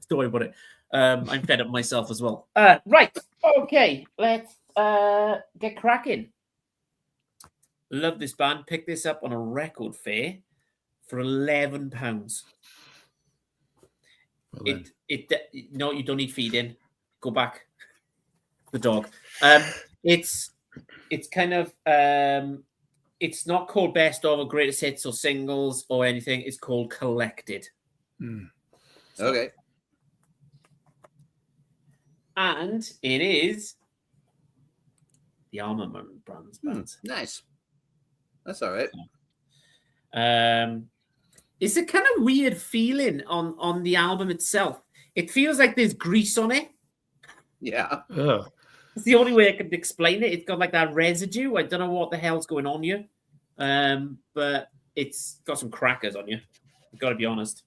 Don't worry about it. I'm fed up myself as well. Right. Okay. Let's get cracking. Love this band. Picked this up on a record fair for £11. Well, No, you don't need feeding. Go back. The dog. It's kind of it's not called best of or greatest hits or singles or anything. It's called collected. okay. And it is the Armament Brands band. Nice. That's all right. It's a kind of weird feeling on the album itself. It feels like there's grease on it. Yeah. oh, It's the only way I could explain it. It's got like that residue. I don't know what the hell's going on here. But it's got some crackers on you. I've got to be honest.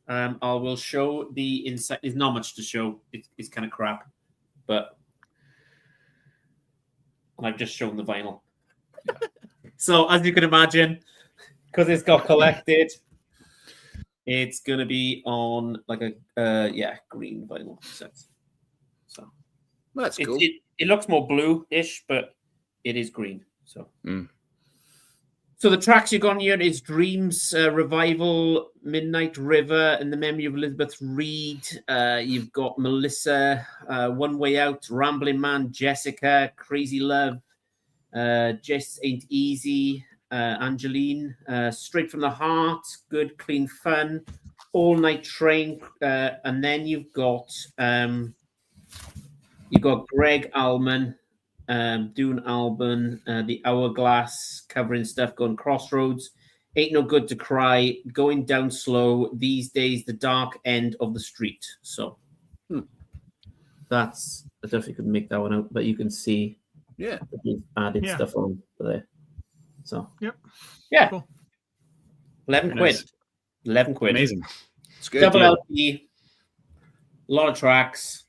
I will show the inside. There's not much to show. It's kind of crap. But I've just shown the vinyl. So as you can imagine, because it's got collected, it's going to be on like a green vinyl set. So That's cool. It looks more blue-ish, but it is green. So So the tracks you're going here is Dreams, Revival, Midnight River, and the Memory of Elizabeth Reed. You've got Melissa, One Way Out, Rambling Man, Jessica, Crazy Love, Just Ain't Easy, Angeline, Straight from the Heart, Good Clean Fun, All Night Train, and then you've got Greg Allman, Dune Album, The Hourglass, covering stuff, going Crossroads, Ain't No Good to Cry, Going Down Slow, These Days, The Dark End of the Street. So that's, I don't know if you can make that one out, but you can see that we've added stuff on there. So yeah, Cool. 11 quid. Nice. 11 quid. Amazing. It's good. Double LP, a lot of tracks.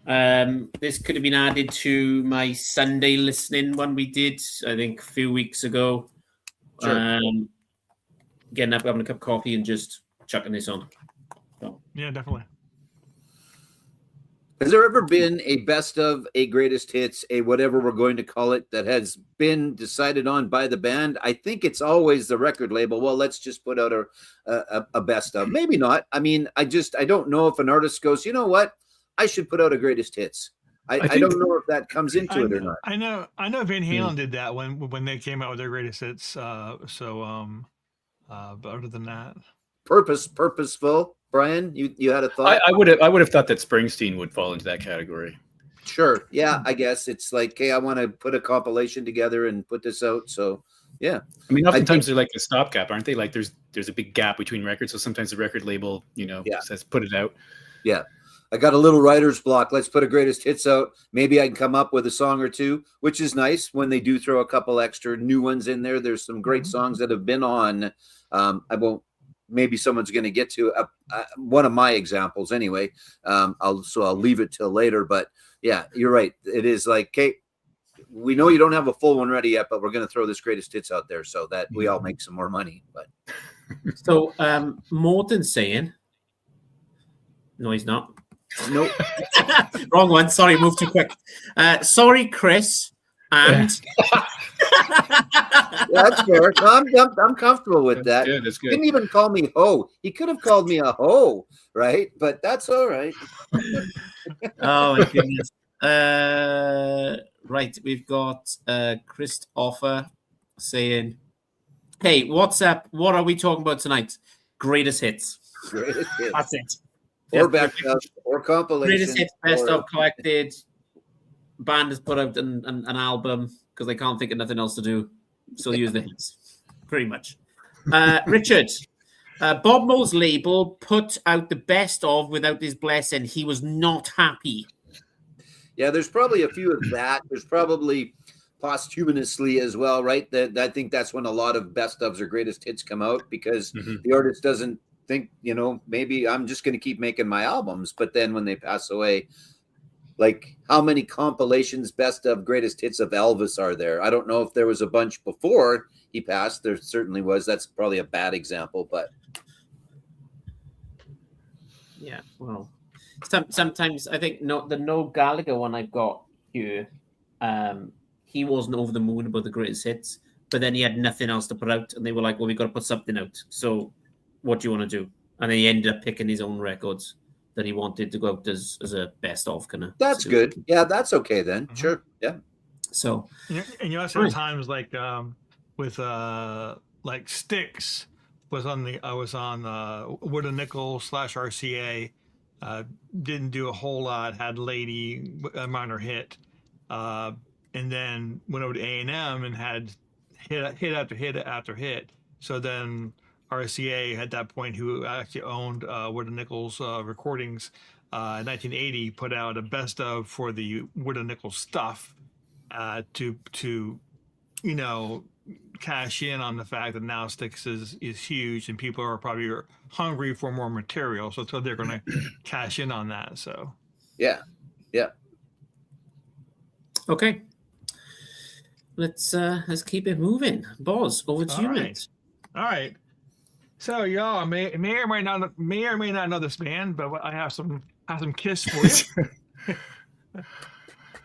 This could have been added to my Sunday listening one we did, I think, a few weeks ago. Sure. Getting up, having a cup of coffee, and just chucking this on. So, Yeah, definitely. Has there ever been a best of, a greatest hits, a whatever we're going to call it, that has been decided on by the band? I think it's always the record label. Well, let's just put out a best of. Maybe not. I mean, I don't know if an artist goes, you know what, I should put out a greatest hits. I don't know if that comes into it or not. I know Van Halen did that when they came out with their greatest hits. But other than that, Purposeful. Brian, you had a thought? I would have thought that Springsteen would fall into that category. Sure. Yeah, I guess it's like, hey, I want to put a compilation together and put this out. So, yeah. I mean, oftentimes they're like a stopgap, aren't they? Like there's a big gap between records, so sometimes the record label, says put it out. Yeah. I got a little writer's block. Let's put a greatest hits out. Maybe I can come up with a song or two, which is nice when they do throw a couple extra new ones in there. There's some great songs that have been on. Maybe someone's going to get to one of my examples anyway. I'll leave it till later. But yeah, you're right. It is like, Kate, we know you don't have a full one ready yet, but we're going to throw this greatest hits out there so that we all make some more money. But so Morton's saying, no, he's not. Nope. Wrong one. Sorry, moved too quick. Sorry, Chris. And That's fair. No, I'm comfortable with that. That's good. He didn't even call me ho. He could have called me a ho, right? But that's all right. oh my goodness. Right, we've got Christopher saying, "Hey, what's up? What are we talking about tonight? Greatest hits. Greatest hits. That's it. Or Yeah, best of, or compilation. greatest hits, best or- of collected. Band has put out an album because they can't think of nothing else to do, so they use the hits, pretty much." Richard, Bob Mole's label put out the best of without his blessing. He was not happy. Yeah, there's probably a few of that. There's probably posthumously as well, right? That I think that's when a lot of best ofs or greatest hits come out, because the artist doesn't think, maybe I'm just going to keep making my albums. But then when they pass away, like how many compilations, best of, greatest hits of Elvis are there? I don't know if there was a bunch before he passed. There certainly was. That's probably a bad example, but Yeah, well, sometimes I think the Noel Gallagher one I've got here, he wasn't over the moon about the greatest hits, but then he had nothing else to put out, and they were like, "Well, we got to put something out. So, what do you want to do?" And then he ended up picking his own records that he wanted to go out as a best of kind of. that's good. Yeah, that's okay then. Sure. Yeah. So, And you also have times like with like Styx was on Wood and Nickel / RCA. Didn't do a whole lot. Had Lady, a minor hit, and then went over to A&M and had hit after hit after hit. So then RCA at that point, who actually owned Wood and Nickel's recordings, in 1980 put out a best of for the Wood and Nickel stuff to cash in on the fact that now Styx is huge and people are probably hungry for more material, so they're going to cash in on that. So Yeah. okay, let's keep it moving. Boz, over to you, All right. mate. All right. So y'all may or may not know this band, but I have some Kiss for you.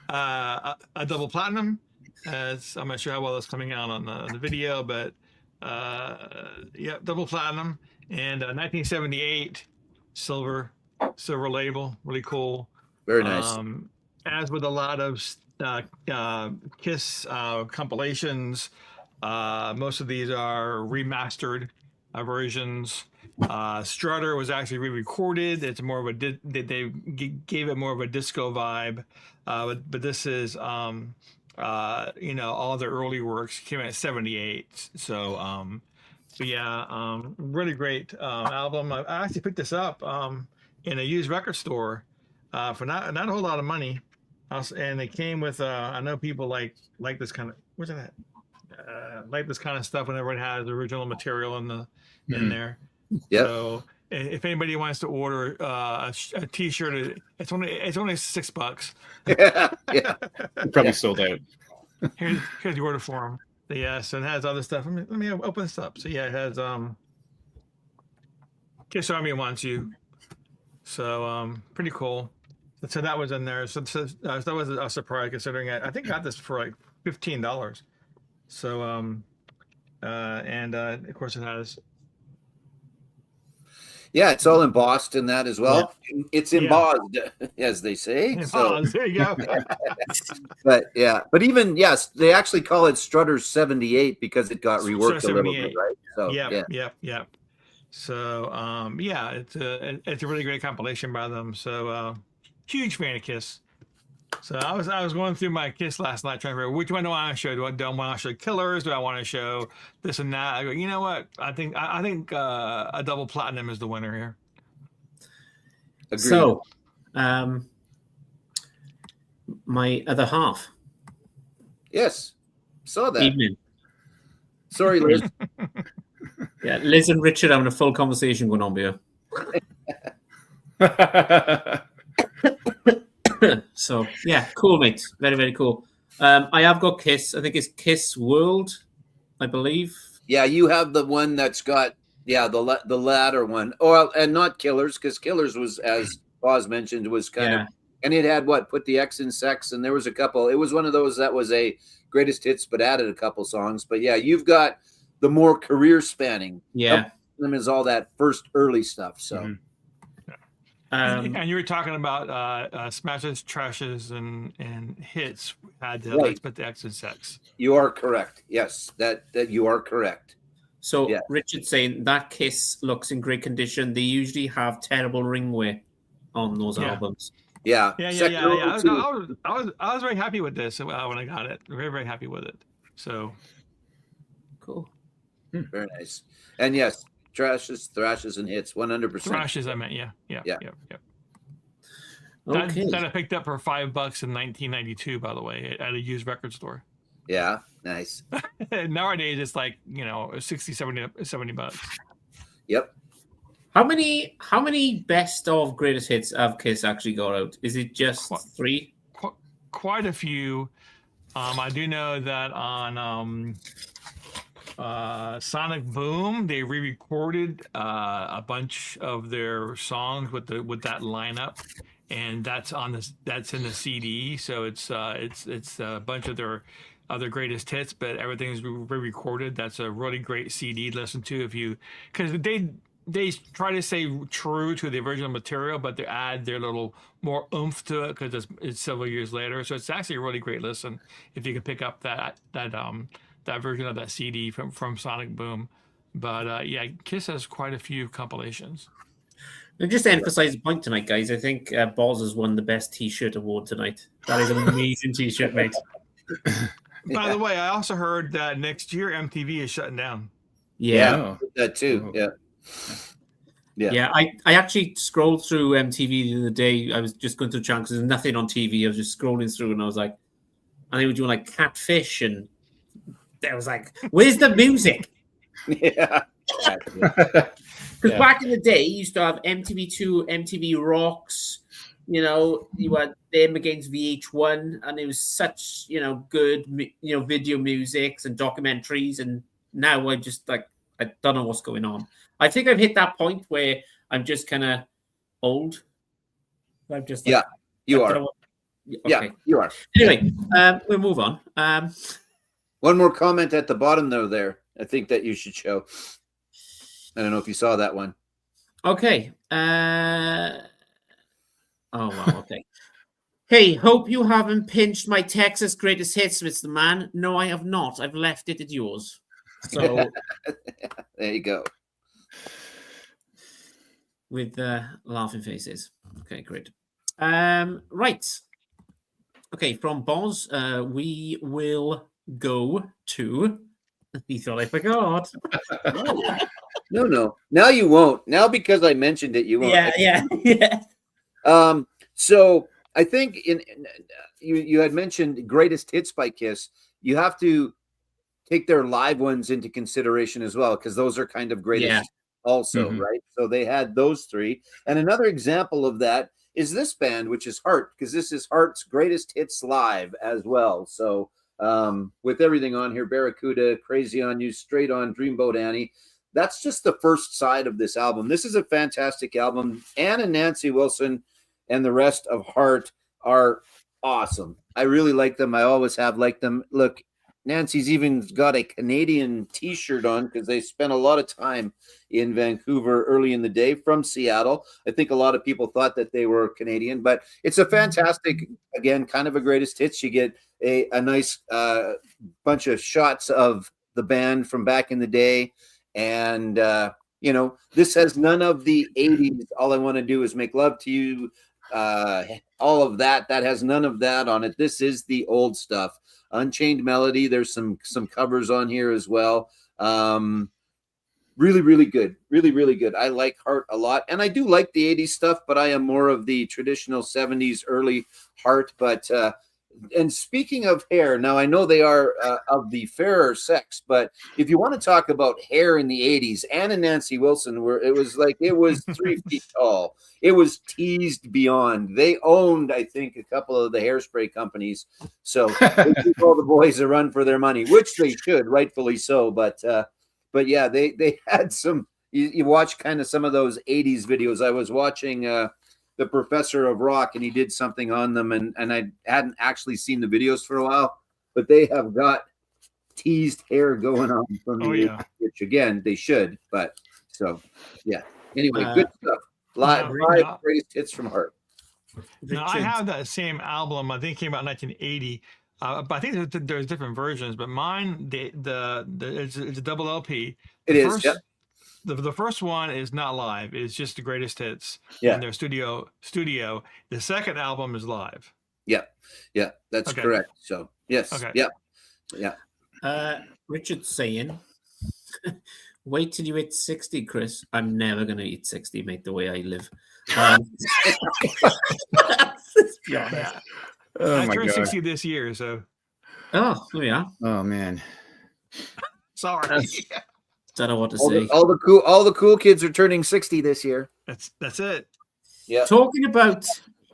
A double platinum. I'm not sure how well it's coming out on the video, but double platinum, and 1978 silver label, really cool. Very nice. As with a lot of Kiss compilations, most of these are remastered versions. Strutter was actually re-recorded. It's more of they gave it more of a disco vibe, but this is all their early works came out in 78. So really great album. I actually picked this up in a used record store for not a whole lot of money. And it came with I know people like this kind of like this kind of stuff whenever it has original material in there. Yeah. So if anybody wants to order a T-shirt, it's only $6. Yeah. Probably sold out. Here's the order form. Yeah, so it has other stuff. Let me open this up. So yeah, it has Kiss Army Wants You. So pretty cool. So that was in there. So that was a surprise considering I think I got this for like $15. So and of course it has. Yeah, it's all embossed in that as well. Yeah. It's embossed, as they say. So. There you go. but even they actually call it Strutter's 78 because it got reworked a little bit, right? So yeah. So it's a really great compilation by them. So huge fan of Kiss. So I was going through my Kiss last night trying to figure out which one do I want to show. Do I want to show Killers? Do I want to show this and that? I go, you know what? I think a double platinum is the winner here. Agreed. So, my other half. Yes, saw that. Evening. Sorry, Liz. Yeah, Liz and Richard having a full conversation going on here. So yeah, cool, mate. Very, very cool. I have got Kiss. I think it's Kiss World, I believe. Yeah, you have the one that's got the latter one, and not Killers, because Killers was, as Boz mentioned, was kind of, and it had Put the X in Sex, and there was a couple. It was one of those that was a greatest hits, but added a couple songs. But yeah, you've got the more career spanning. Yeah, them is all that first early stuff. So. And you were talking about smashes, trashes, and hits. Had the Right. Let's Bet the X and Sex. You are correct. Yes, that you are correct. So Yeah. Richard's saying that Kiss looks in great condition. They usually have terrible ring wear on those Yeah. albums. Yeah. Yeah. Second I row, was, too. I was very happy with this when I got it. Very, very happy with it. So Cool. Very nice. And yes, trashes, thrashes, and hits. 100%. thrashes, I meant. Yeah. Okay. That I picked up for $5 in 1992, by the way, at a used record store. Yeah. Nice. Nowadays, it's like 60, 70 bucks. Yep. How many best of greatest hits have Kiss actually got out? Is it just 3? Quite a few. I do know that on Sonic Boom, they re-recorded a bunch of their songs with that lineup, and that's in the CD. So it's a bunch of their other greatest hits, but everything's re-recorded. That's a really great CD to listen to because they try to stay true to the original material, but they add their little more oomph to it because it's several years later. So it's actually a really great listen if you can pick up that version of that CD from Sonic Boom. But yeah, Kiss has quite a few compilations. And just to emphasize the point tonight, guys, I think Boz has won the best T-shirt award tonight. That is an amazing T-shirt, mate. By the way, I also heard that next year MTV is shutting down. Yeah. That too. Yeah. Yeah, I actually scrolled through MTV the other day. I was just going through chunks. There's nothing on TV. I was just scrolling through, and I was like, and they were doing like Catfish, and I was like, "Where's the music?" Yeah. Because back in the day, you used to have MTV2, MTV Rocks. You had them against VH1, and it was such good video musics and documentaries. And now I just I don't know what's going on. I think I've hit that point where I'm just kind of old. I'm just you are. Okay. Yeah, you are. Anyway, we'll move on. One more comment at the bottom there. I think that you should show. I don't know if you saw that one. Okay. Oh wow. Okay. Hey, hope you haven't pinched my Texas greatest hits, Mr. Man. No, I have not. I've left it at yours. So there you go. With laughing faces. Okay, great. Right. Okay, from Boz, we will go to. He thought I forgot. No. Now you won't. Now because I mentioned it, you won't. Yeah. So I think you had mentioned greatest hits by Kiss. You have to take their live ones into consideration as well, because those are kind of greatest also, right? So they had those 3. And another example of that is this band, which is Heart, because this is Heart's greatest hits live as well. So with everything on here, Barracuda, Crazy on You, Straight On, Dreamboat Annie, that's just the first side of this album. This is a fantastic album. Ann and Nancy Wilson and the rest of Heart are awesome. I really like them. I always have liked them. Look, Nancy's even got a Canadian T-shirt on because they spent a lot of time in Vancouver early in the day from Seattle. I think a lot of people thought that they were Canadian, but it's a fantastic, again, kind of a greatest hits. You get a nice bunch of shots of the band from back in the day. And, this has none of the 80s. All I want to do is make love to you. All of that has none of that on it. This is the old stuff. Unchained Melody. There's some covers on here as well. Really, really good. Really, really good. I like Heart a lot. And I do like the 80s stuff, but I am more of the traditional 70s early Heart. But and speaking of hair, now I know they are of the fairer sex, but if you want to talk about hair in the 80s, Ann and Nancy Wilson it was 3 feet tall. It was teased beyond. They owned, I think, a couple of the hairspray companies. So they give all the boys a run for their money, which they should, rightfully so. But yeah, they had some, you watch kind of some of those 80s videos. I was watching the Professor of Rock, and he did something on them, and I hadn't actually seen the videos for a while, but they have got teased hair going on from the 80s, which again they should, but so yeah. Anyway, good stuff. Live, No, live no. greatest hits from Heart. Now, I Richard. have that same album. I think it came out in 1980. But I think there's different versions. But mine, it's a double LP. It The is. first, Yep. the first one is not live. It's just the greatest hits Yeah. in their studio. The second album is live. Yeah. That's Okay. correct. So yes. Okay. Yeah. Richard's saying, wait till you hit 60, Chris. I'm never going to hit 60, mate, the way I live. Let's be honest. Yeah. Oh I my turned god. 60 this year, so Oh, there we are. Oh man. sorry. Don't know what to All say. the cool kids are turning 60 this year. That's it. Yeah. Talking about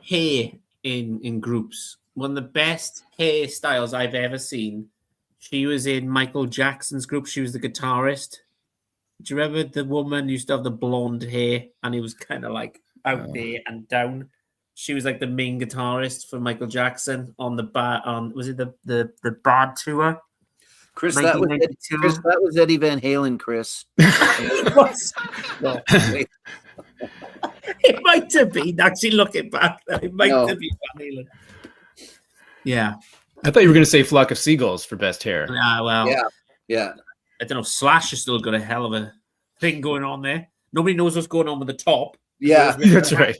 hair in groups, one of the best hairstyles I've ever seen. She was in Michael Jackson's group. She was the guitarist. Do you remember the woman who used to have the blonde hair and it was kind of like out there and down? She was like the main guitarist for Michael Jackson on the was it the Bad tour? Chris, that was 1992. Eddie Van Halen, Chris. No. It might have been, actually, looking back. It might have been Van Halen. Yeah. I thought you were going to say Flock of Seagulls for best hair. Well, Yeah. I don't know. Slash has still got a hell of a thing going on there. Nobody knows what's going on with the top. Yeah. That's right.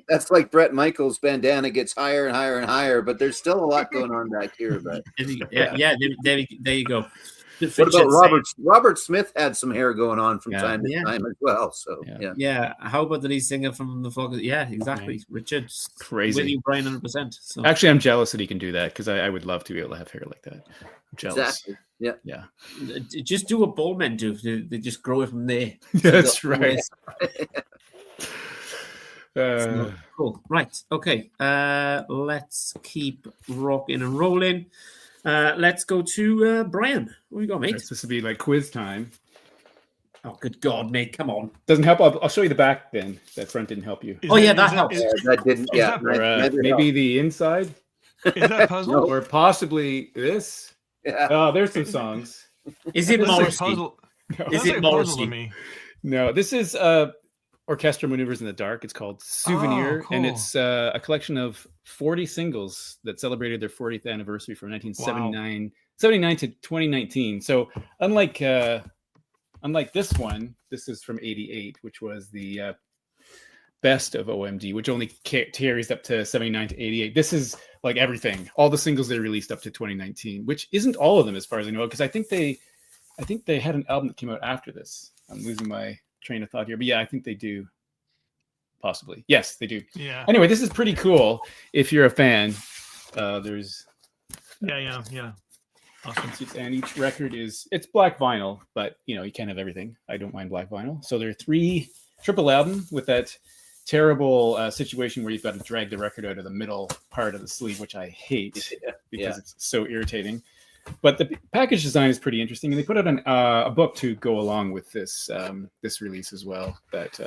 That's like Bret Michaels' bandana gets higher and higher and higher, but there's still a lot going on back here. But There you go. what about Robert? Robert Smith had some hair going on from Yeah. time to time as well. So Yeah. Yeah. How about the lead singer from the Flock? Yeah, exactly. Richard's Crazy. with you, Brian, 100%. So. Actually, I'm jealous that he can do that because I would love to be able to have hair like that. I'm jealous. exactly. Yeah. Yeah. Just do what bald men do. They just grow it from there. That's right. Cool. Right. Okay. Let's keep rocking and rolling. Let's go to Brian. What we got, mate? This would be like quiz time. Oh, good God, mate. Come on. Doesn't help. I'll show you the back then. That front didn't help you. That helps. That didn't. Yeah. that- Or neither maybe the inside, Is that puzzle? or possibly this. Yeah. Oh, there's some songs. Is it That's like Morrissey? puzzle. Is That's it like puzzle Morrissey? to me. No, this is Orchestral Maneuvers in the Dark. It's called Souvenir, Oh, and cool. it's a collection of 40 singles that celebrated their 40th anniversary from 1979 to 2019. So unlike this one, this is from 88, which was the best of OMD, which only carries up to 79 to 88. This is like everything, all the singles they released up to 2019, which isn't all of them as far as I know, because I think they had an album that came out after this. I'm losing my train of thought here, but yeah, I think they do. Possibly. Yes, they do. Yeah. Anyway, this is pretty cool if you're a fan. There's Yeah. Awesome. and each record it's black vinyl, but you can't have everything. I don't mind black vinyl. So there are 3 triple album with that terrible situation where you've got to drag the record out of the middle part of the sleeve, which I hate because it's so irritating. But the package design is pretty interesting, and they put out a book to go along with this release as well that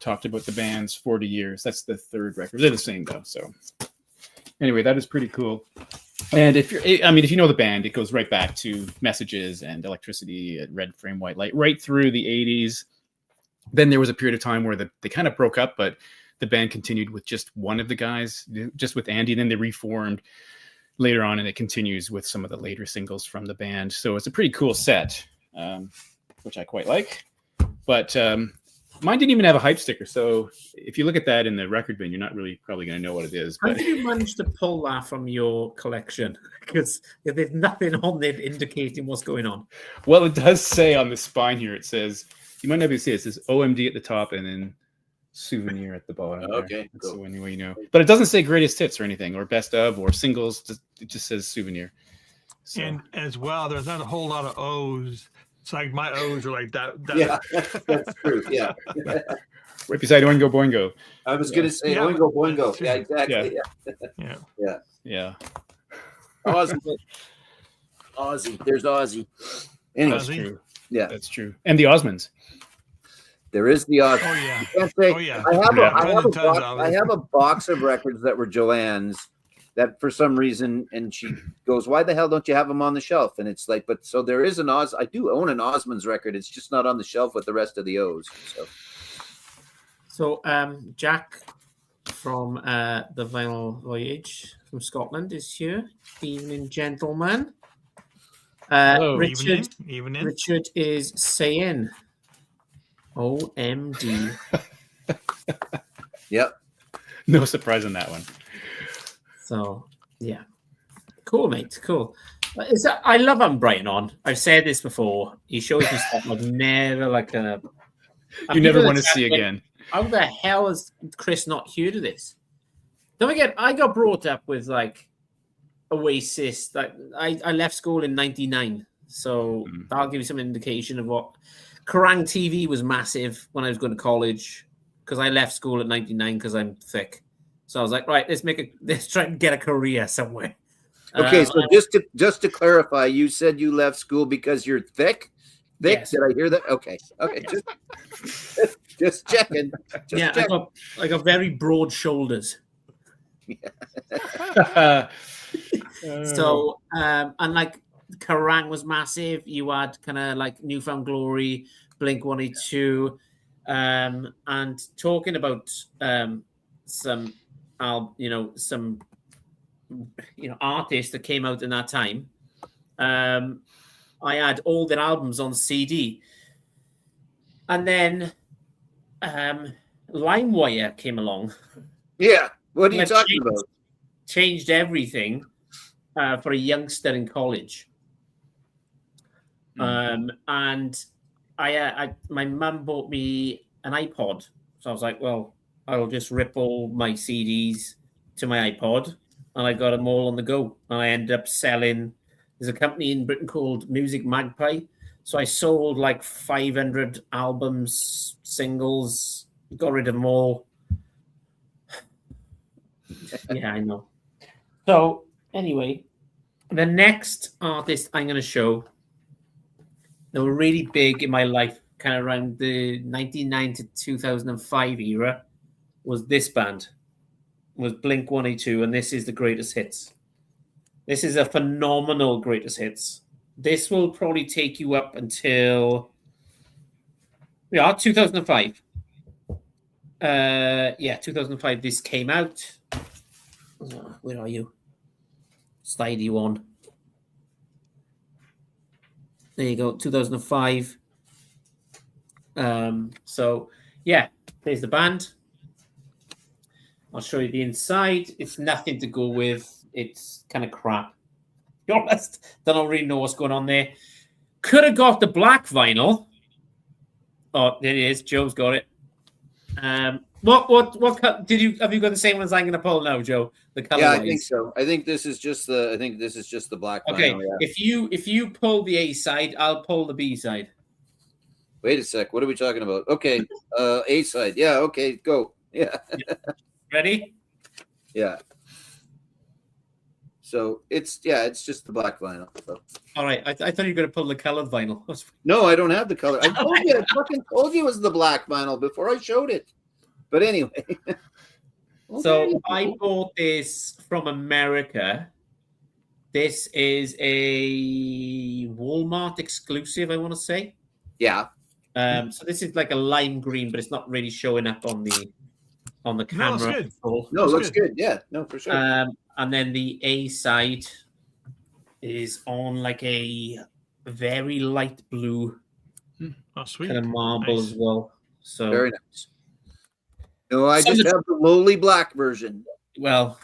talked about the band's 40 years. That's the 3rd record. They're the same though. So anyway, that is pretty cool. And if you know the band, it goes right back to Messages and Electricity, Red Frame, White Light, right through the 80s. Then there was a period of time where they kind of broke up, but the band continued with just one of the guys, just with Andy. Then they reformed later on, and it continues with some of the later singles from the band. So it's a pretty cool set, which I quite like. But mine didn't even have a hype sticker. So if you look at that in the record bin, you're not really probably going to know what it is. How But did you manage to pull that from your collection? Because there's nothing on there indicating what's going on. well, it does say on the spine here, it says, you might not be able to see it, it says OMD at the top and then Souvenir at the bottom. there. Okay, That's cool. the only way you know. But it doesn't say greatest hits or anything, or best of, or singles. It just says Souvenir. So, And as well, there's not a whole lot of O's. It's like my O's are like that. Yeah, that's true. Yeah. right beside Oingo Boingo. I was going to say Yeah, Oingo but- Boingo. Yeah, exactly. Yeah. Yeah. Ozzy. There's Ozzy. Anyway, That's Ozzy? true. yeah, That's true. And the Osmonds. there is the Ozzy. Oh yeah. Can't say- Oh yeah. I have, Yeah. a, I, have a Tons of box, Ozzy. I have a box of records that were Joanne's that for some reason, and she goes, "Why the hell don't you have them on the shelf?" And it's like, but so there is an I do own an Osmonds record. It's just not on the shelf with the rest of the O's. So So Jack from the Vinyl Voyage from Scotland is here. Evening, gentlemen. Hello. Richard. Evening. Richard is saying, "OMD." Yep. No surprise on that one. So yeah, cool, mate. Cool. I love having Brian on. I've said this before. He shows me stuff I've never like. You never want to see again. How the hell has Chris not heard of this? Don't forget, I got brought up with like Oasis. Like I left school in '99, so that'll give you some indication of what. Kerrang TV was massive when I was going to college because I left school at '99 because I'm thick. So I was like, right, let's try and get a career somewhere. Okay, so just to clarify, you said you left school because you're thick. Thick? Yes. Did I hear that? Okay. Just checking. Just checking. I got very broad shoulders. So and like Kerrang was massive. You had kind of like Newfound Glory, Blink-182, and talking about some artists that came out in that time. I had all their albums on CD, and then LimeWire came along. Yeah, what are you talking about? Changed everything for a youngster in college. And I my mum bought me an iPod, so I was like, well, I'll just rip all my CDs to my iPod, and I got them all on the go. And I ended up selling. There's a company in Britain called Music Magpie. So I sold like 500 albums, singles, got rid of them all. Yeah, I know. So anyway, the next artist I'm going to show, they were really big in my life, kind of around the 1999 to 2005 era, was this band, was Blink-182, and this is the greatest hits. This is a phenomenal greatest hits. This will probably take you up until 2005. 2005 this came out. Where are you? Slidey one. There you go, 2005. So yeah, there's the band. I'll show you the inside. It's nothing to go with. It's kind of crap. To be honest, don't really know what's going on there. Could have got the black vinyl. Oh, there it is. Joe's got it. What have you got the same ones I'm going to pull now, Joe? The color. Yeah, I think so. I think this is just the black okay, vinyl. Yeah. If you pull the A side, I'll pull the B side. Wait a sec. What are we talking about? Okay, A side. Yeah. Okay, go. Yeah. Ready? Yeah. So it's just the black vinyl. So. All right. I thought you were going to pull the colored vinyl. No, I don't have the color. I fucking told you it was the black vinyl before I showed it. But anyway. So I bought this from America. This is a Walmart exclusive, I want to say. Yeah. So this is like a lime green, but it's not really showing up on the camera. No, it looks good. Yeah, no, for sure. And then the A side is on like a very light blue sweet. kind of marble as well. So very nice. No, I just have the lowly black version. Well,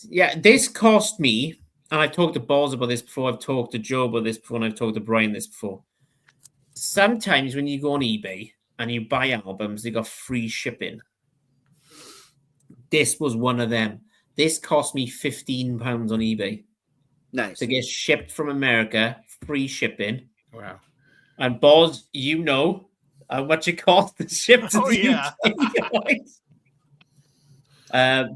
yeah, this cost me, and I've talked to Boz about this before, I've talked to Joe about this before, and I've talked to Brian this before. Sometimes when you go on eBay and you buy albums, they got free shipping. This was one of them. This cost me £15 on eBay. Nice. To get shipped from America, free shipping. Wow. And Boz, you know how much it costs to ship to the UK.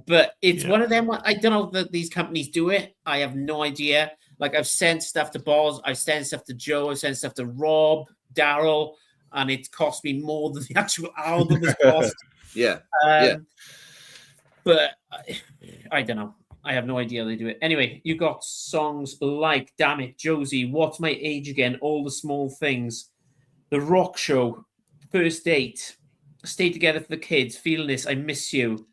But it's one of them. I don't know that these companies do it. I have no idea. Like I've sent stuff to Boz, I've sent stuff to Joe, I've sent stuff to Rob, Daryl, and it's cost me more than the actual album has cost. Yeah. But I don't know. I have no idea how they do it. Anyway, you got songs like Damn It, Josie, What's My Age Again, All the Small Things, The Rock Show, First Date, Stay together for the kids. Feeling this. I miss you.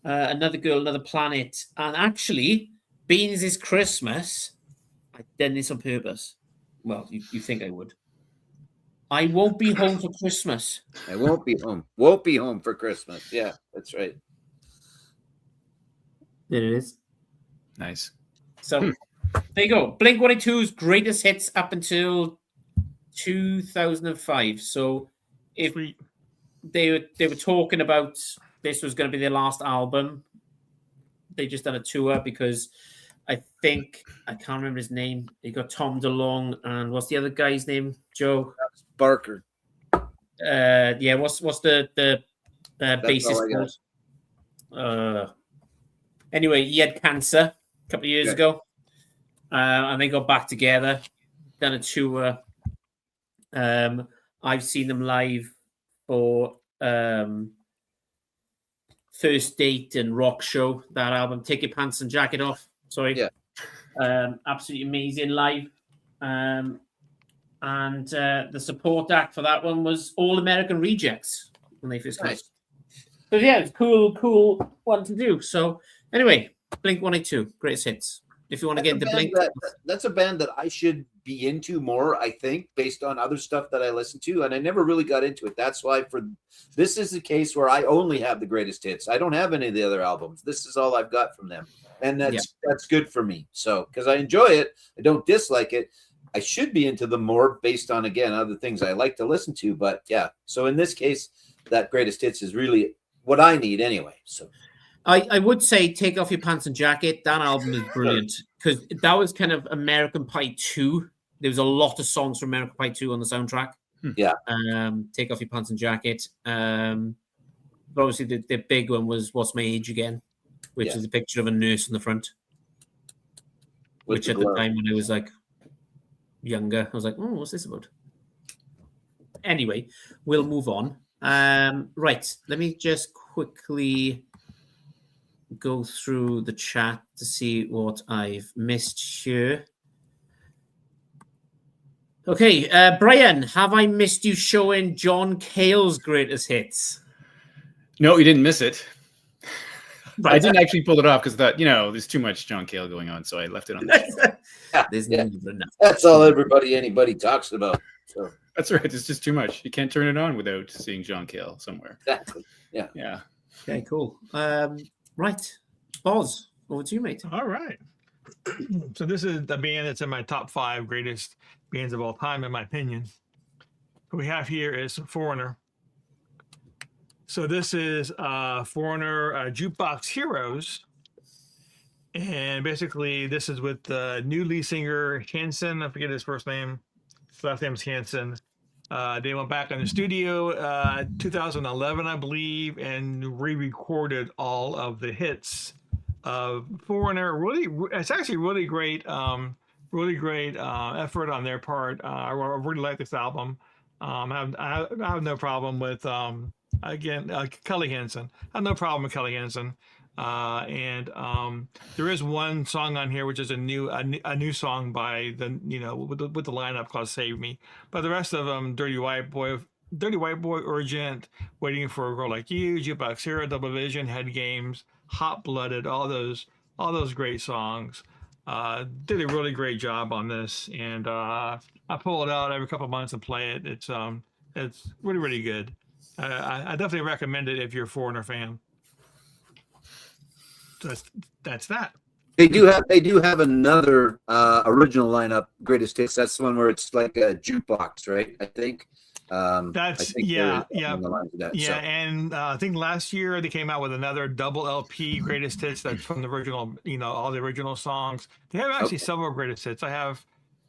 Another girl, another planet. And actually, being this Christmas, I've done this on purpose. Well, you think I would. I won't be home for Christmas. I won't be home. Won't be home for Christmas. Yeah, that's right. There it is. Nice. So there you go. Blink-182's greatest hits up until 2005. So if Sweet. they were talking about this was going to be their last album, they just done a tour because I think I can't remember his name. They got Tom DeLonge and what's the other guy's name? Joe Barker. Yeah. What's the all I bassist called? Anyway, he had cancer a couple of years ago, and they got back together, done a tour. I've seen them live for First Date and Rock Show, that album, Take Your Pants and Jacket Off. Sorry. Yeah. Absolutely amazing live. And the support act for that one was All American Rejects when they first came. Nice. So yeah, it's cool one to do. So anyway, Blink-182, greatest hits. If you want to get into Blink, that's a band that I should be into more, I think, based on other stuff that I listen to, and I never really got into it. That's why this is the case where I only have the greatest hits. I don't have any of the other albums. This is all I've got from them, and that's good for me. So because I enjoy it, I don't dislike it. I should be into them more based on, again, other things I like to listen to. But yeah, so in this case, that greatest hits is really what I need anyway. So I would say Take Off Your Pants and Jacket. That album is brilliant because that was kind of American Pie 2. There was a lot of songs from American Pie 2 on the soundtrack. Yeah. Take Off Your Pants and Jacket. But obviously the big one was What's My Age Again, which is a picture of a nurse in the front. Which at the time when I was like younger, I was like, oh, what's this about? Anyway, we'll move on. Right. Let me just quickly go through the chat to see what I've missed here. Okay, Brian, have I missed you showing John Cale's greatest hits? No, you didn't miss it. I didn't actually pull it off because I thought, there's too much John Cale going on, so I left it on the show. There's never enough. That's all anybody talks about. So that's right. It's just too much. You can't turn it on without seeing John Cale somewhere. Exactly. Yeah. Yeah. Okay, cool. Right. Boz, over to you, mate. All right. So this is the band that's in my top 5 greatest bands of all time, in my opinion. What we have here is Foreigner. So this is Foreigner Jukebox Heroes. And basically, this is with the new lead singer, Hansen. I forget his first name. His last name is Hansen. They went back in the studio 2011, I believe, and re-recorded all of the hits of Foreigner. It's actually really great effort on their part. I really like this album. I have no problem with Kelly Hansen. I have no problem with Kelly Hansen. And there is one song on here which is a new song by with the lineup called "Save Me," but the rest of them, "Dirty White Boy," "Urgent," "Waiting for a Girl Like You," "Jukebox Hero," "Double Vision," "Head Games," "Hot Blooded," all those great songs. Did a really great job on this, and I pull it out every couple of months and play it. It's really, really good. I definitely recommend it if you're a Foreigner fan. So that's that. They do have another original lineup greatest hits. That's the one where it's like a jukebox, right? I think. And I think last year they came out with another double LP greatest hits that's from the original, all the original songs. They have actually several greatest hits. I have,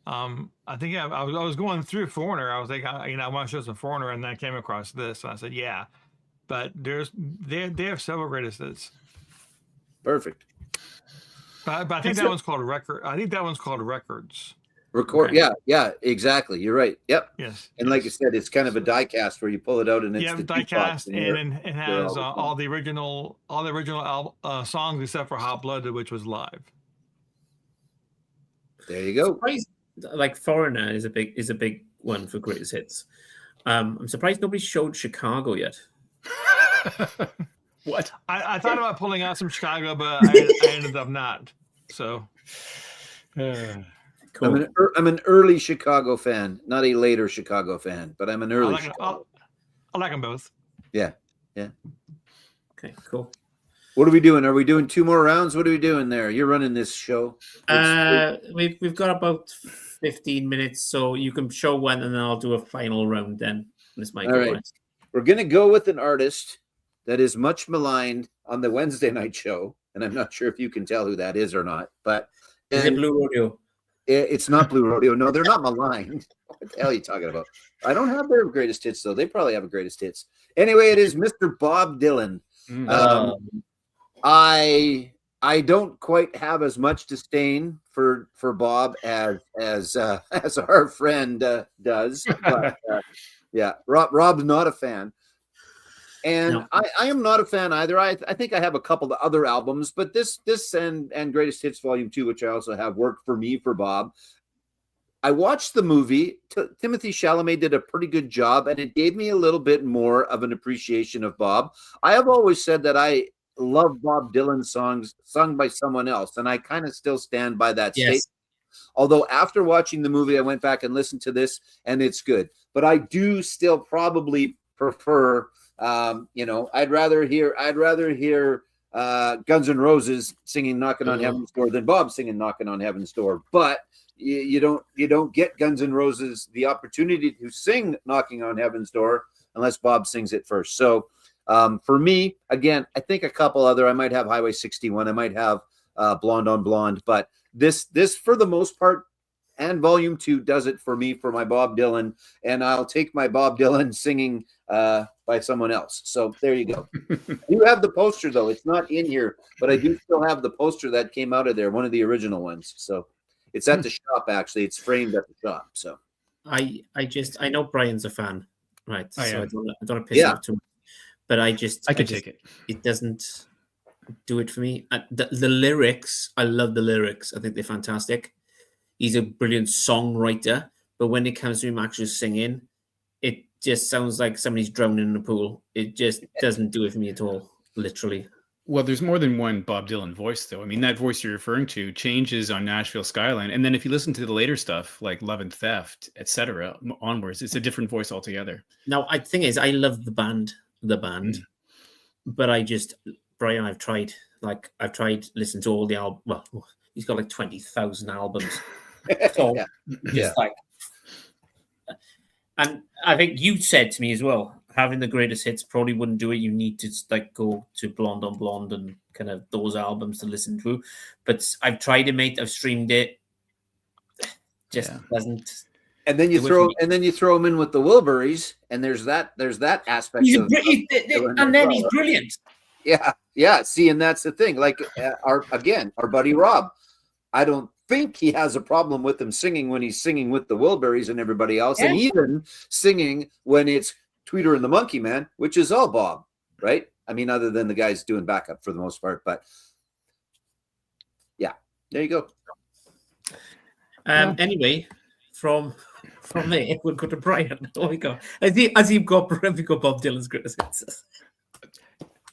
I was going through Foreigner. I was like, I want to show some Foreigner, and then I came across this, and I said, yeah, but they have several greatest hits. Perfect. But I think that one's called a record. I think that one's called Records. Record. Okay. Yeah, exactly. You're right. Yep. Yes. And like I said, it's kind of a die cast where you pull it out and it's the die cast, and it has all the original songs except for Hot Blooded, which was live. There you go. Like Foreigner is a big one for greatest hits. I'm surprised nobody showed Chicago yet. What? I thought about pulling out some Chicago, but I ended up not. So Cool. I'm an early Chicago fan, not a later Chicago fan, but I'm an I early. like, Chicago. I like them both. Yeah. Okay, cool. What are we doing? Are we doing 2 more rounds? What are we doing there? You're running this show. We've got about 15 minutes, so you can show one, and then I'll do a final round. Then this might All go right. right. We're going to go with an artist that is much maligned on the Wednesday night show, and I'm not sure if you can tell who that is or not, but Is it Blue Rodeo? it's not Blue Rodeo. No, they're not maligned. What the hell are you talking about? I don't have their greatest hits, though. They probably have a greatest hits. Anyway, it is Mr. Bob Dylan. I don't quite have as much disdain for Bob as our friend does, but yeah, Rob's not a fan, and No. I am not a fan either. I think I have a couple of other albums, but this and Greatest Hits Volume 2, which I also have, worked for me for Bob. I watched the movie. Timothy Chalamet did a pretty good job, and it gave me a little bit more of an appreciation of Bob. I have always said that I love Bob Dylan songs sung by someone else, and I kind of still stand by that Yes. statement. Although after watching the movie, I went back and listened to this, and it's good. But I do still probably prefer, I'd rather hear Guns N' Roses singing "Knocking on Heaven's Door" than Bob singing "Knocking on Heaven's Door." But you don't get Guns N' Roses the opportunity to sing "Knocking on Heaven's Door" unless Bob sings it first. So for me, again, I think a couple other. I might have Highway 61. I might have Blonde on Blonde. But this for the most part, and Volume 2 does it for me for my Bob Dylan. And I'll take my Bob Dylan singing by someone else. So there you go. You have the poster though. It's not in here, but I do still have the poster that came out of there, one of the original ones. So it's at the shop actually. It's framed at the shop. So I know Brian's a fan, right? I so am. I don't want to piss him off too much. But I could take it. It doesn't do it for me. The lyrics, I love the lyrics. I think they're fantastic. He's a brilliant songwriter, but when it comes to him actually singing, it just sounds like somebody's drowning in a pool. It just doesn't do it for me at all, literally. Well, there's more than one Bob Dylan voice, though. I mean, that voice you're referring to changes on Nashville Skyline, and then if you listen to the later stuff like Love and Theft, etc., onwards, it's a different voice altogether. Now, the thing is, I love the band, but Brian, I've tried listening to all the albums. Well, he's got like 20,000 albums. So and I think you said to me as well, having the greatest hits probably wouldn't do it. You need to like go to Blonde on Blonde and kind of those albums to listen to. But I've tried it, mate. I've streamed it. Just doesn't. And then you throw him in with the Wilburys, and there's that aspect. He's he's brilliant. Yeah. See, and that's the thing. Like our buddy Rob, I don't think he has a problem with him singing when he's singing with the Wilburys and everybody else, and even singing when it's Tweeter and the Monkey Man, which is all Bob, right? I mean, other than the guys doing backup for the most part, but yeah, there you go. Anyway, from there we'll go to Brian. Oh my God, have you got Bob Dylan's greatest hits?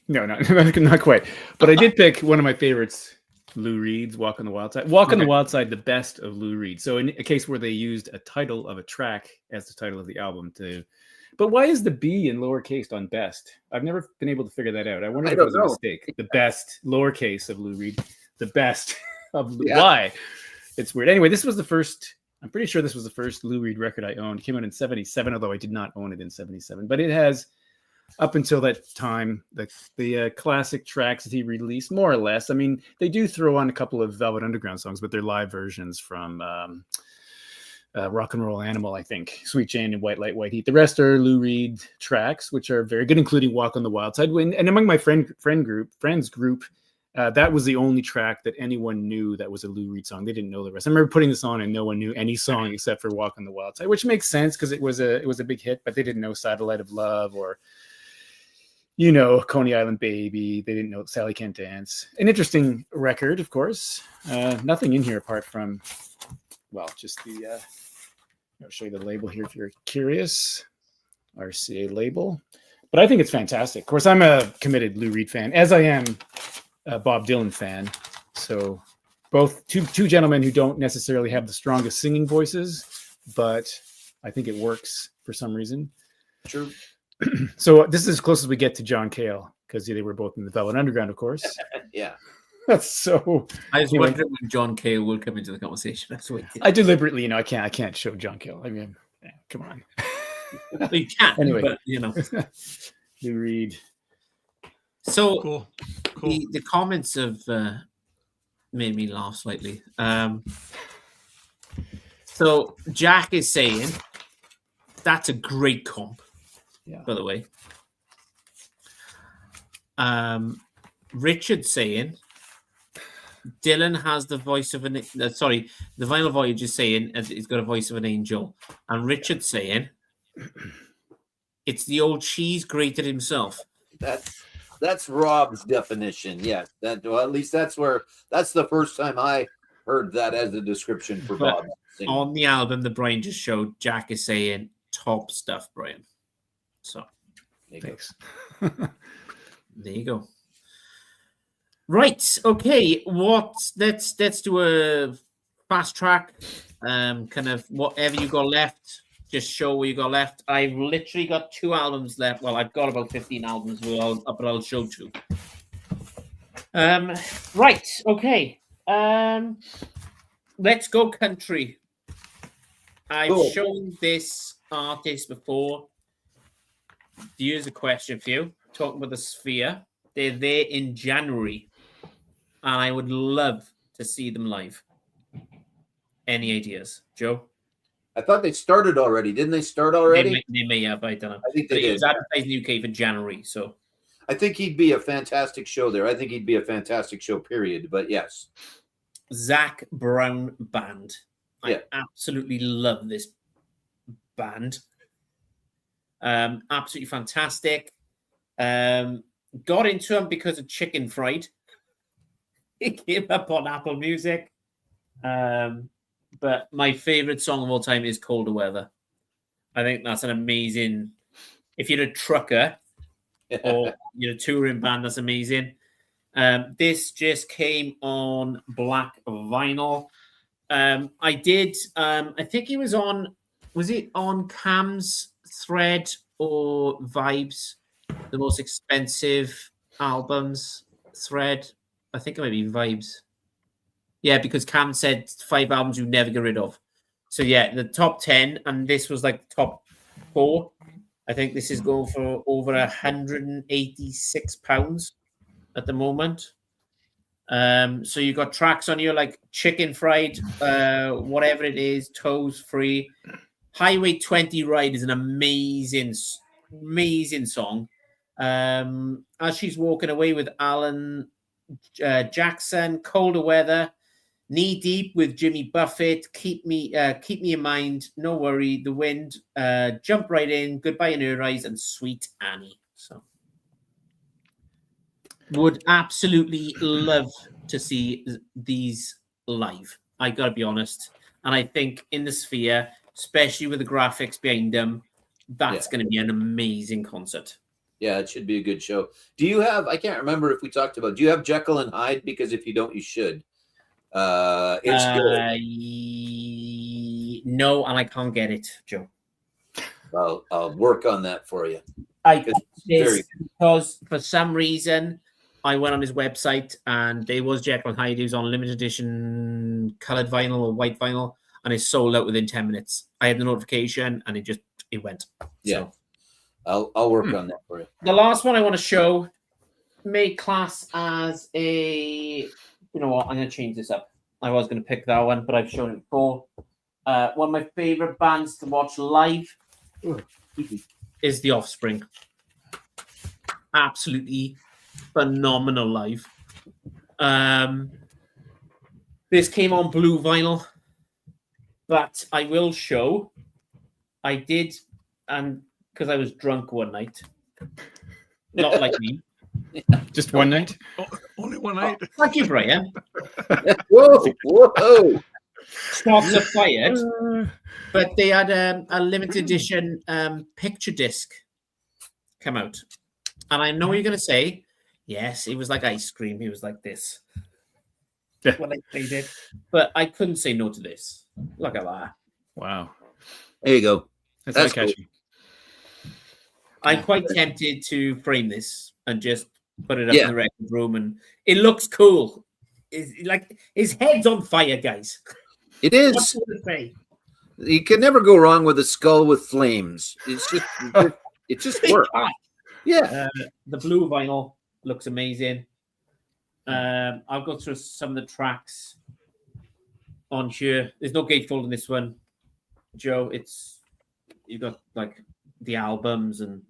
No, not quite. But I did pick one of my favorites, Lou Reed's "Walk on the Wild Side." "Walk on the Wild Side," the best of Lou Reed. So in a case where they used a title of a track as the title of the album but why is the B in lowercase on best? I've never been able to figure that out. I wonder if it was a mistake. The best lowercase of Lou Reed, the best of Lou. Yeah. Why? It's weird. Anyway, I'm pretty sure this was the first Lou Reed record I owned. It came out in 1977, although I did not own it in 1977. But it has, up until that time, the classic tracks that he released, more or less. I mean, they do throw on a couple of Velvet Underground songs, but they're live versions from Rock and Roll Animal, I think, Sweet Jane and White Light, White Heat. The rest are Lou Reed tracks, which are very good, including "Walk on the Wild Side." And among my friends group, that was the only track that anyone knew that was a Lou Reed song. They didn't know the rest. I remember putting this on and no one knew any song except for "Walk on the Wild Side," which makes sense because it was a big hit, but they didn't know "Satellite of Love" or Coney Island Baby. They didn't know "Sally Can't Dance." An interesting record, of course. Nothing in here apart from, just the. I'll show you the label here if you're curious. RCA label. But I think it's fantastic. Of course, I'm a committed Lou Reed fan, as I am a Bob Dylan fan. So both two gentlemen who don't necessarily have the strongest singing voices, but I think it works for some reason. True. So this is as close as we get to John Cale, because they were both in the Velvet Underground, of course. Yeah. So I was anyway, wondering when John Cale will come into the conversation. That's what I deliberately, I can't show John Cale. I mean, come on. you can, Anyway. but Lou Reed. So Cool. the comments have made me laugh slightly. So Jack is saying that's a great comp. Yeah. By the way. Richard saying Dylan has the voice of an the Vinyl Voyage is saying he's got a voice of an angel, and Richard saying it's the old cheese grated himself. That's Rob's definition. Yes, at least that's the first time I heard that as a description for But Bob. on the album that Brian just showed, Jack is saying top stuff, Brian. So Thanks. there you go. Right. Okay. Let's do a fast track. Kind of whatever you got left. Just show what you got left. I've literally got 2 albums left. Well, I've got about 15 albums, but I'll show 2. Right. Okay. Let's go country. I've shown this artist before. Here's a question for you. Talking about the Sphere. They're there in January. And I would love to see them live. Any ideas, Joe? I thought they started already. Didn't they start already? They may have. I don't know. I think But they it did. was advertised in the UK for January. So I think he'd be a fantastic show there. I think he'd be a fantastic show, period. But yes. Zach Brown Band. Yeah. I absolutely love this band. Absolutely fantastic. Got into him because of Chicken Fried. It came up on Apple Music. But my favorite song of all time is Colder Weather. I think that's an amazing. If you're a trucker or you're a touring band, that's amazing. This just came on black vinyl. I did. I think he was on. Was it on Cam's thread or Vibes? The most expensive albums thread. I think it might be Vibes. Yeah, because Cam said 5 albums you never get rid of. So yeah, the top 10, and this was like top 4. I think this is going for over £186 at the moment. So you got tracks on here like Chicken Fried, whatever it is, Toes Free. Highway 20 Ride is an amazing song. As She's Walking Away with Alan Jackson, Colder Weather, Knee Deep with Jimmy Buffett, Keep Me in Mind, No Worry, The Wind, Jump Right In, Goodbye in Her Eyes, and Sweet Annie. So would absolutely love to see these live. I gotta be honest. And I think in the Sphere, especially with the graphics behind them, that's going to be an amazing concert. Yeah, it should be a good show. Do you have, I can't remember if we talked about, do you have Jekyll and Hyde? Because if you don't, you should. It's good. No, and I can't get it, Joe. Well, I'll work on that for you. Because for some reason, I went on his website and there was Jekyll and Hyde. He was on limited edition colored vinyl or white vinyl, and it sold out within 10 minutes. I had the notification and it went. Yeah. So, I'll work on that for you. the last one I want to show may class as a, you know what, I'm going to change this up. I was going to pick that one, but I've shown it before. One of my favorite bands to watch live is The Offspring. Absolutely phenomenal live. This came on blue vinyl, but I will show. I did, and because I was drunk one night, not like me. Just one night? Only one night. Thank you, Brian. Whoa! shots are fired, but they had a limited edition picture disc come out. And I know you're going to say, yes, it was like ice cream. He was like this when I played it. But I couldn't say no to this. Look at that. Wow. There you go. That's That's eye-catching. I'm quite tempted to frame this and just put it up Yeah. in the record room. And it looks cool. Like his head's on fire, guys. It What is. do you say? You can never go wrong with a skull with flames. It's just, it just works. Yeah. The blue vinyl looks amazing. I'll go through some of the tracks on here. There's no gatefold in this one, Joe. You've got like the albums and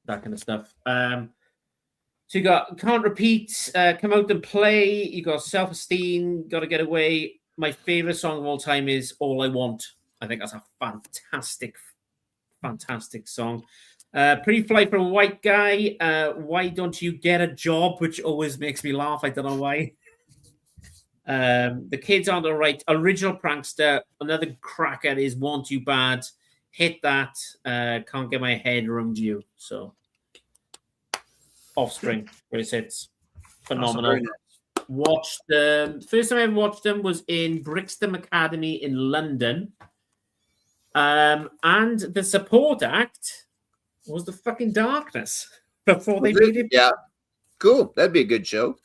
that kind of stuff. So you got Can't Repeat, Come Out and Play. You got Self-Esteem, Gotta Get Away. My favorite song of all time is All I Want. I think that's a fantastic song. Pretty Fly for a White Guy. Why Don't You Get a Job, which always makes me laugh. I don't know why. The Kids Aren't Alright. Original Prankster. Another cracker is Want You Bad. Hit That. Can't Get My Head Around You. So, Offspring. Great hits. Phenomenal. Very nice. Watched them. First time I ever watched them was in Brixton Academy in London. And the support act was the fucking Darkness before they Was made it? it. Yeah. Cool. That'd be a good show.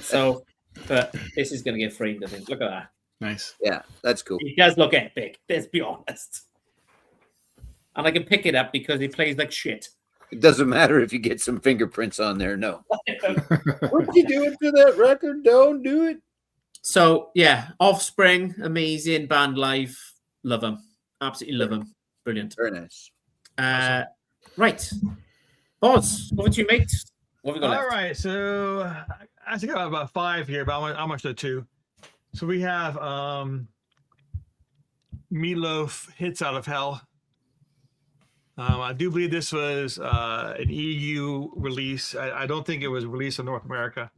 So, but this is going to get framed, I think. Look at that. Nice. Yeah, that's cool. It does look epic, let's be honest. And I can pick it up because it plays like shit. It doesn't matter if you get some fingerprints on there. No. What you doing to that record? Don't do it. So, yeah, Offspring, amazing band live. Love them. Absolutely love them. Brilliant. Very nice. Right. Boz, over to you, mate. What have we got All left? right, so I think I have about 5 here, but how much are 2? So we have Meatloaf, Hits Out of Hell. I do believe this was an EU release. I don't think it was released in North America.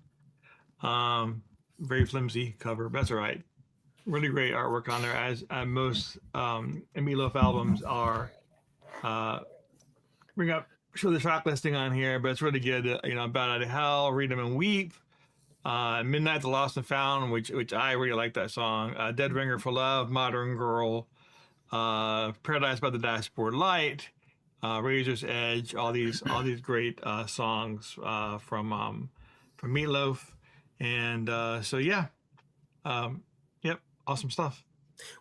Very flimsy cover, but that's all right. Really great artwork on there, as most Meatloaf albums are. Show the track listing on here, but it's really good. Bad Out of Hell, Read 'Em and Weep, Midnight, The Lost and Found, which I really like that song. Dead Ringer for Love, Modern Girl, Paradise by the Dashboard Light, Razor's Edge. All these great songs from Meatloaf, and yep, awesome stuff.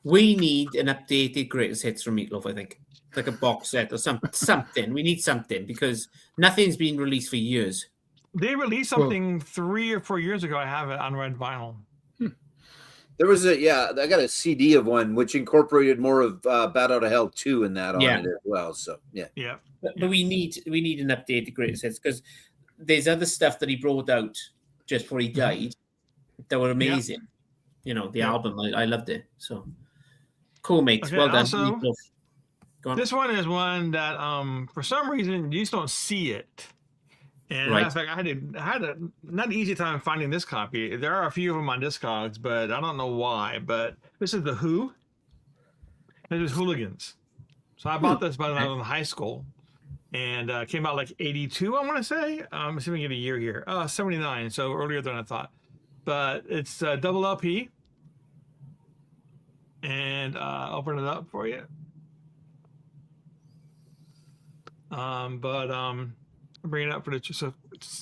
We need an updated greatest hits from Meatloaf, I think. Like a box set or something. We need something because nothing's been released for years. They released something 3 or 4 years ago. I have it on red vinyl. There was I got a CD of one which incorporated more of Bad Out of Hell 2 in that on it as well. So yeah. Yeah. But we need an updated greatest hits because there's other stuff that he brought out just before he died that were amazing. The album, I loved it. So cool, mate. Okay, well done. also, Meatloaf. Go on. this one is one that for some reason you just don't see it. And Right. in fact, I had a not an easy time finding this copy. There are a few of them on Discogs, but I don't know why. But this is the Who. This is Hooligans. So I bought this when I was in high school, and came out like 82. I want to say. I'm assuming get a year here. 79. So earlier than I thought. But it's double LP. And I'll open it up for you. Bring it up for the so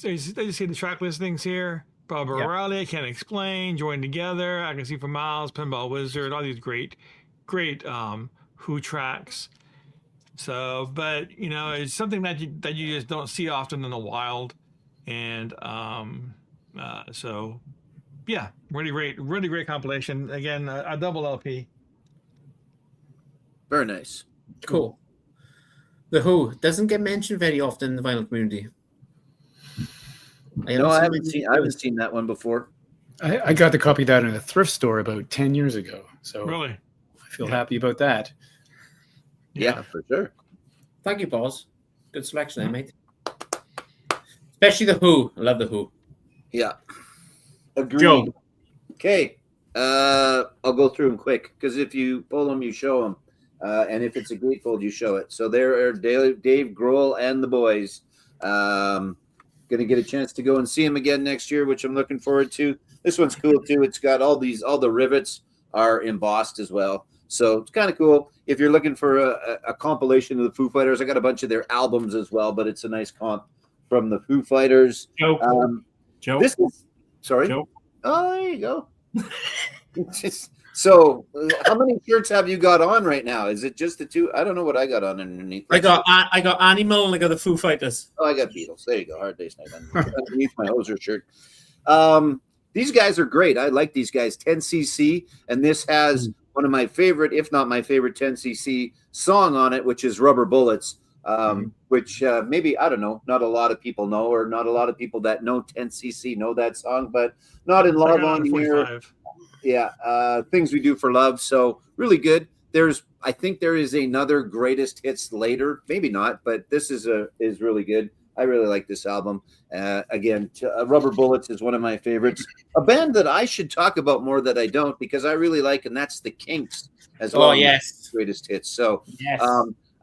they just see the track listings here. Bob O'Reilly, Can't Explain, Join Together, I Can See for Miles, Pinball Wizard, all these great Who tracks. So, but it's something that you just don't see often in the wild, and so yeah, really great compilation. Again, a double LP. Very nice. Cool. The Who doesn't get mentioned very often in the vinyl community. I haven't seen that one before. I got the copy of that in a thrift store about 10 years ago. So Really? I feel happy about that. Yeah, for sure. Thank you, Boz. Good selection there, mate. Especially the Who. I love the Who. Yeah. Agreed. Joe. Okay. I'll go through them quick because if you pull them, you show them, and if it's a gatefold, you show it. So there are Dave Grohl and the boys. Going to get a chance to go and see him again next year, which I'm looking forward to. This one's cool too. It's got all the rivets are embossed as well. So it's kind of cool. If you're looking for a compilation of the Foo Fighters, I got a bunch of their albums as well, but it's a nice comp from the Foo Fighters. Joe. This is sorry. Joe. Oh, there you go. So, how many shirts have you got on right now? Is it just the two? I don't know what I got on underneath. I got Animal and I got the Foo Fighters. Oh, I got Beatles. There you go. Hard Day's Night underneath my Hoser shirt. These guys are great. I like these guys. 10cc, and this has one of my favorite, if not my favorite, 10cc song on it, which is Rubber Bullets. Which maybe, I don't know, not a lot of people know, or not a lot of people that know 10cc know that song, but not in Love on Here. Yeah, Things We Do for Love. So really good. I think there is another greatest hits later, maybe not, but this is really good. I really like this album. Again, Rubber Bullets is one of my favorites. A band that I should talk about more that I don't, because I really like, and that's the Kinks as well. Oh yes, greatest hits. So yes.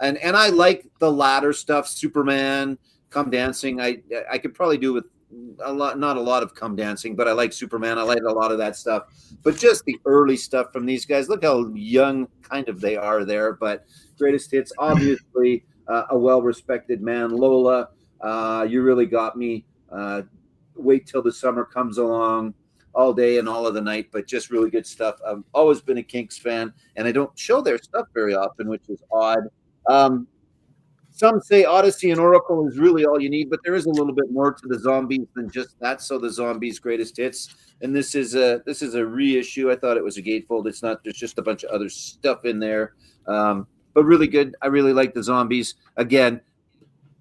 And I like the latter stuff, Superman, Come Dancing. I could probably do with not a lot of Come Dancing, but I like Superman. I like a lot of that stuff. But just the early stuff from these guys. Look how young kind of they are there. But greatest hits, obviously, a well-respected man, Lola. You Really Got Me. Wait Till the Summer Comes Along. All Day and All of the Night, but just really good stuff. I've always been a Kinks fan, and I don't show their stuff very often, which is odd. Some say Odyssey and Oracle is really all you need, but there is a little bit more to the Zombies than just that. So the Zombies greatest hits, and this is a reissue. I thought it was a gatefold. It's not. There's just a bunch of other stuff in there, but really good. I really like the Zombies. Again,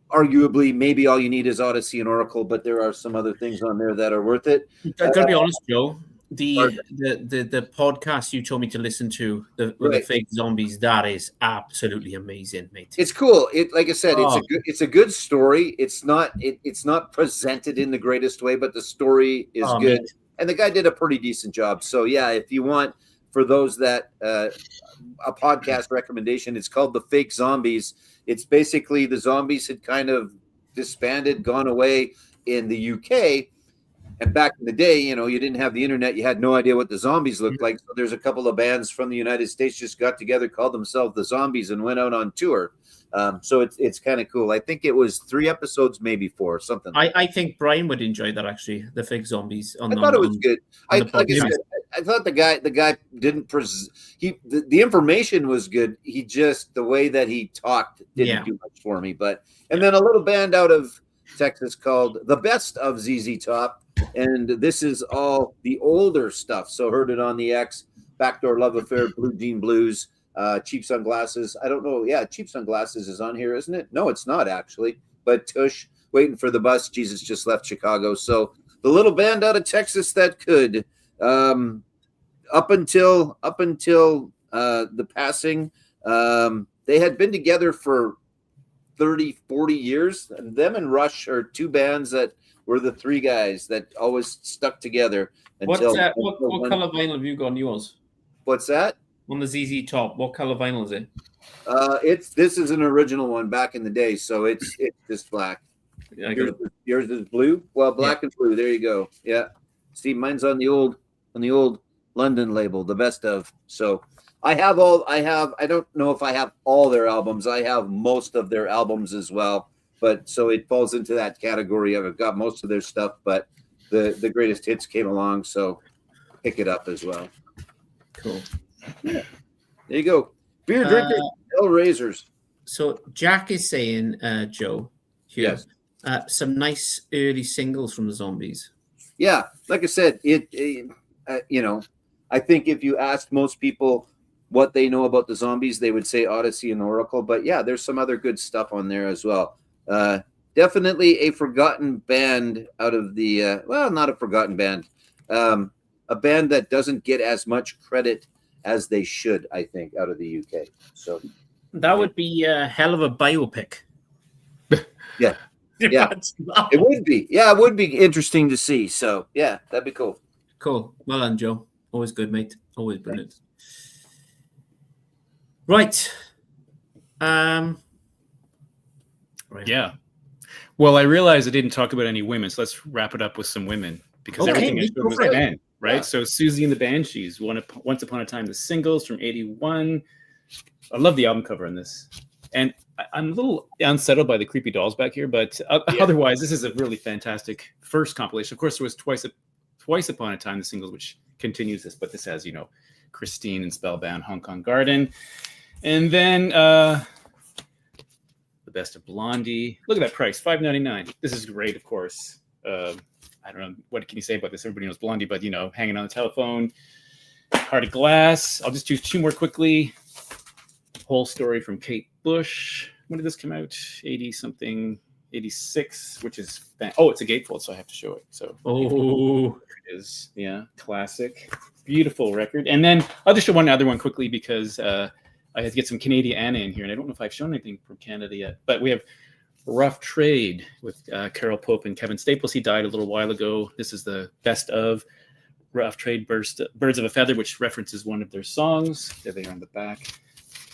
arguably, maybe all you need is Odyssey and Oracle, but there are some other things on there that are worth it. I gotta be honest, Joe. The podcast you told me to listen to, the Fake Zombies, that is absolutely amazing, mate. It's cool. Like I said, it's a good story. It's not presented in the greatest way, but the story is good. Mate. And the guy did a pretty decent job. So yeah, if you want, for those that a podcast recommendation, it's called The Fake Zombies. It's basically the Zombies had kind of disbanded, gone away in the UK. And back in the day, you didn't have the internet. You had no idea what the Zombies looked like. So there's a couple of bands from the United States just got together, called themselves the Zombies, and went out on tour. So it's kind of cool. I think it was 3 episodes, maybe 4, something. I think Brian would enjoy that, actually, the Fake Zombies. I thought it was good. I thought the guy didn't the information was good. He just, the way that he talked didn't do much for me. And then a little band out of Texas called The Best of ZZ Top. And this is all the older stuff. So Heard It on the X, Backdoor Love Affair, Blue Jean Blues, Cheap Sunglasses. I don't know. Yeah, Cheap Sunglasses is on here, isn't it? No, it's not actually. But Tush, Waiting for the Bus, Jesus Just Left Chicago. So the little band out of Texas that could, up until the passing, they had been together for 30, 40 years. Them and Rush are 2 bands that were the 3 guys that always stuck together. What color vinyl have you got on yours? What's that? On the ZZ Top, what color vinyl is it? This is an original one back in the day, so it's just black. Yeah, yours is blue. Well, black and blue. There you go. Yeah. See, mine's on the old London label, The Best of. So I don't know if I have all their albums. I have most of their albums as well. But so it falls into that category. I've got most of their stuff, but the greatest hits came along, so pick it up as well. Cool. Yeah. There you go. Beer drinkers, Hellraisers. So Jack is saying, Joe, here, yes, some nice early singles from the Zombies. Yeah, like I said, I think if you asked most people what they know about the Zombies, they would say Odyssey and Oracle. But yeah, there's some other good stuff on there as well. Definitely a forgotten band out of the not a forgotten band, a band that doesn't get as much credit as they should, I think, out of the UK. So that would be a hell of a biopic. Yeah, it would be. Yeah, it would be interesting to see. So yeah, that'd be cool. Cool. Well done, Joe. Always good, mate. Always brilliant. Right. Right. Yeah. Well, I realized I didn't talk about any women, so let's wrap it up with some women because Okay, everything I go showed was for it. men, right? Yeah. So Susie and the Banshees, Once Upon a Time, the singles from '81. I love the album cover on this, and I'm a little unsettled by the creepy dolls back here, but otherwise, this is a really fantastic first compilation. Of course, there was Twice Upon a Time, the singles, which continues this, but this has Christine and Spellbound, Hong Kong Garden, and then The Best of Blondie. Look at that price, $5.99. This is great, of course. I don't know, what can you say about this? Everybody knows Blondie, but Hanging on the Telephone, Heart of Glass. I'll just do two more quickly. Whole Story from Kate Bush. When did this come out? 80-something, 86, which is it's a gatefold, so I have to show it. So Oh, it is, classic, beautiful record. And then I'll just show one other one quickly because I had to get some Canadiana in here, and I don't know if I've shown anything from Canada yet. But we have Rough Trade with Carol Pope and Kevin Staples. He died a little while ago. This is the best of Rough Trade, Birds of a Feather, which references one of their songs. There they are on the back.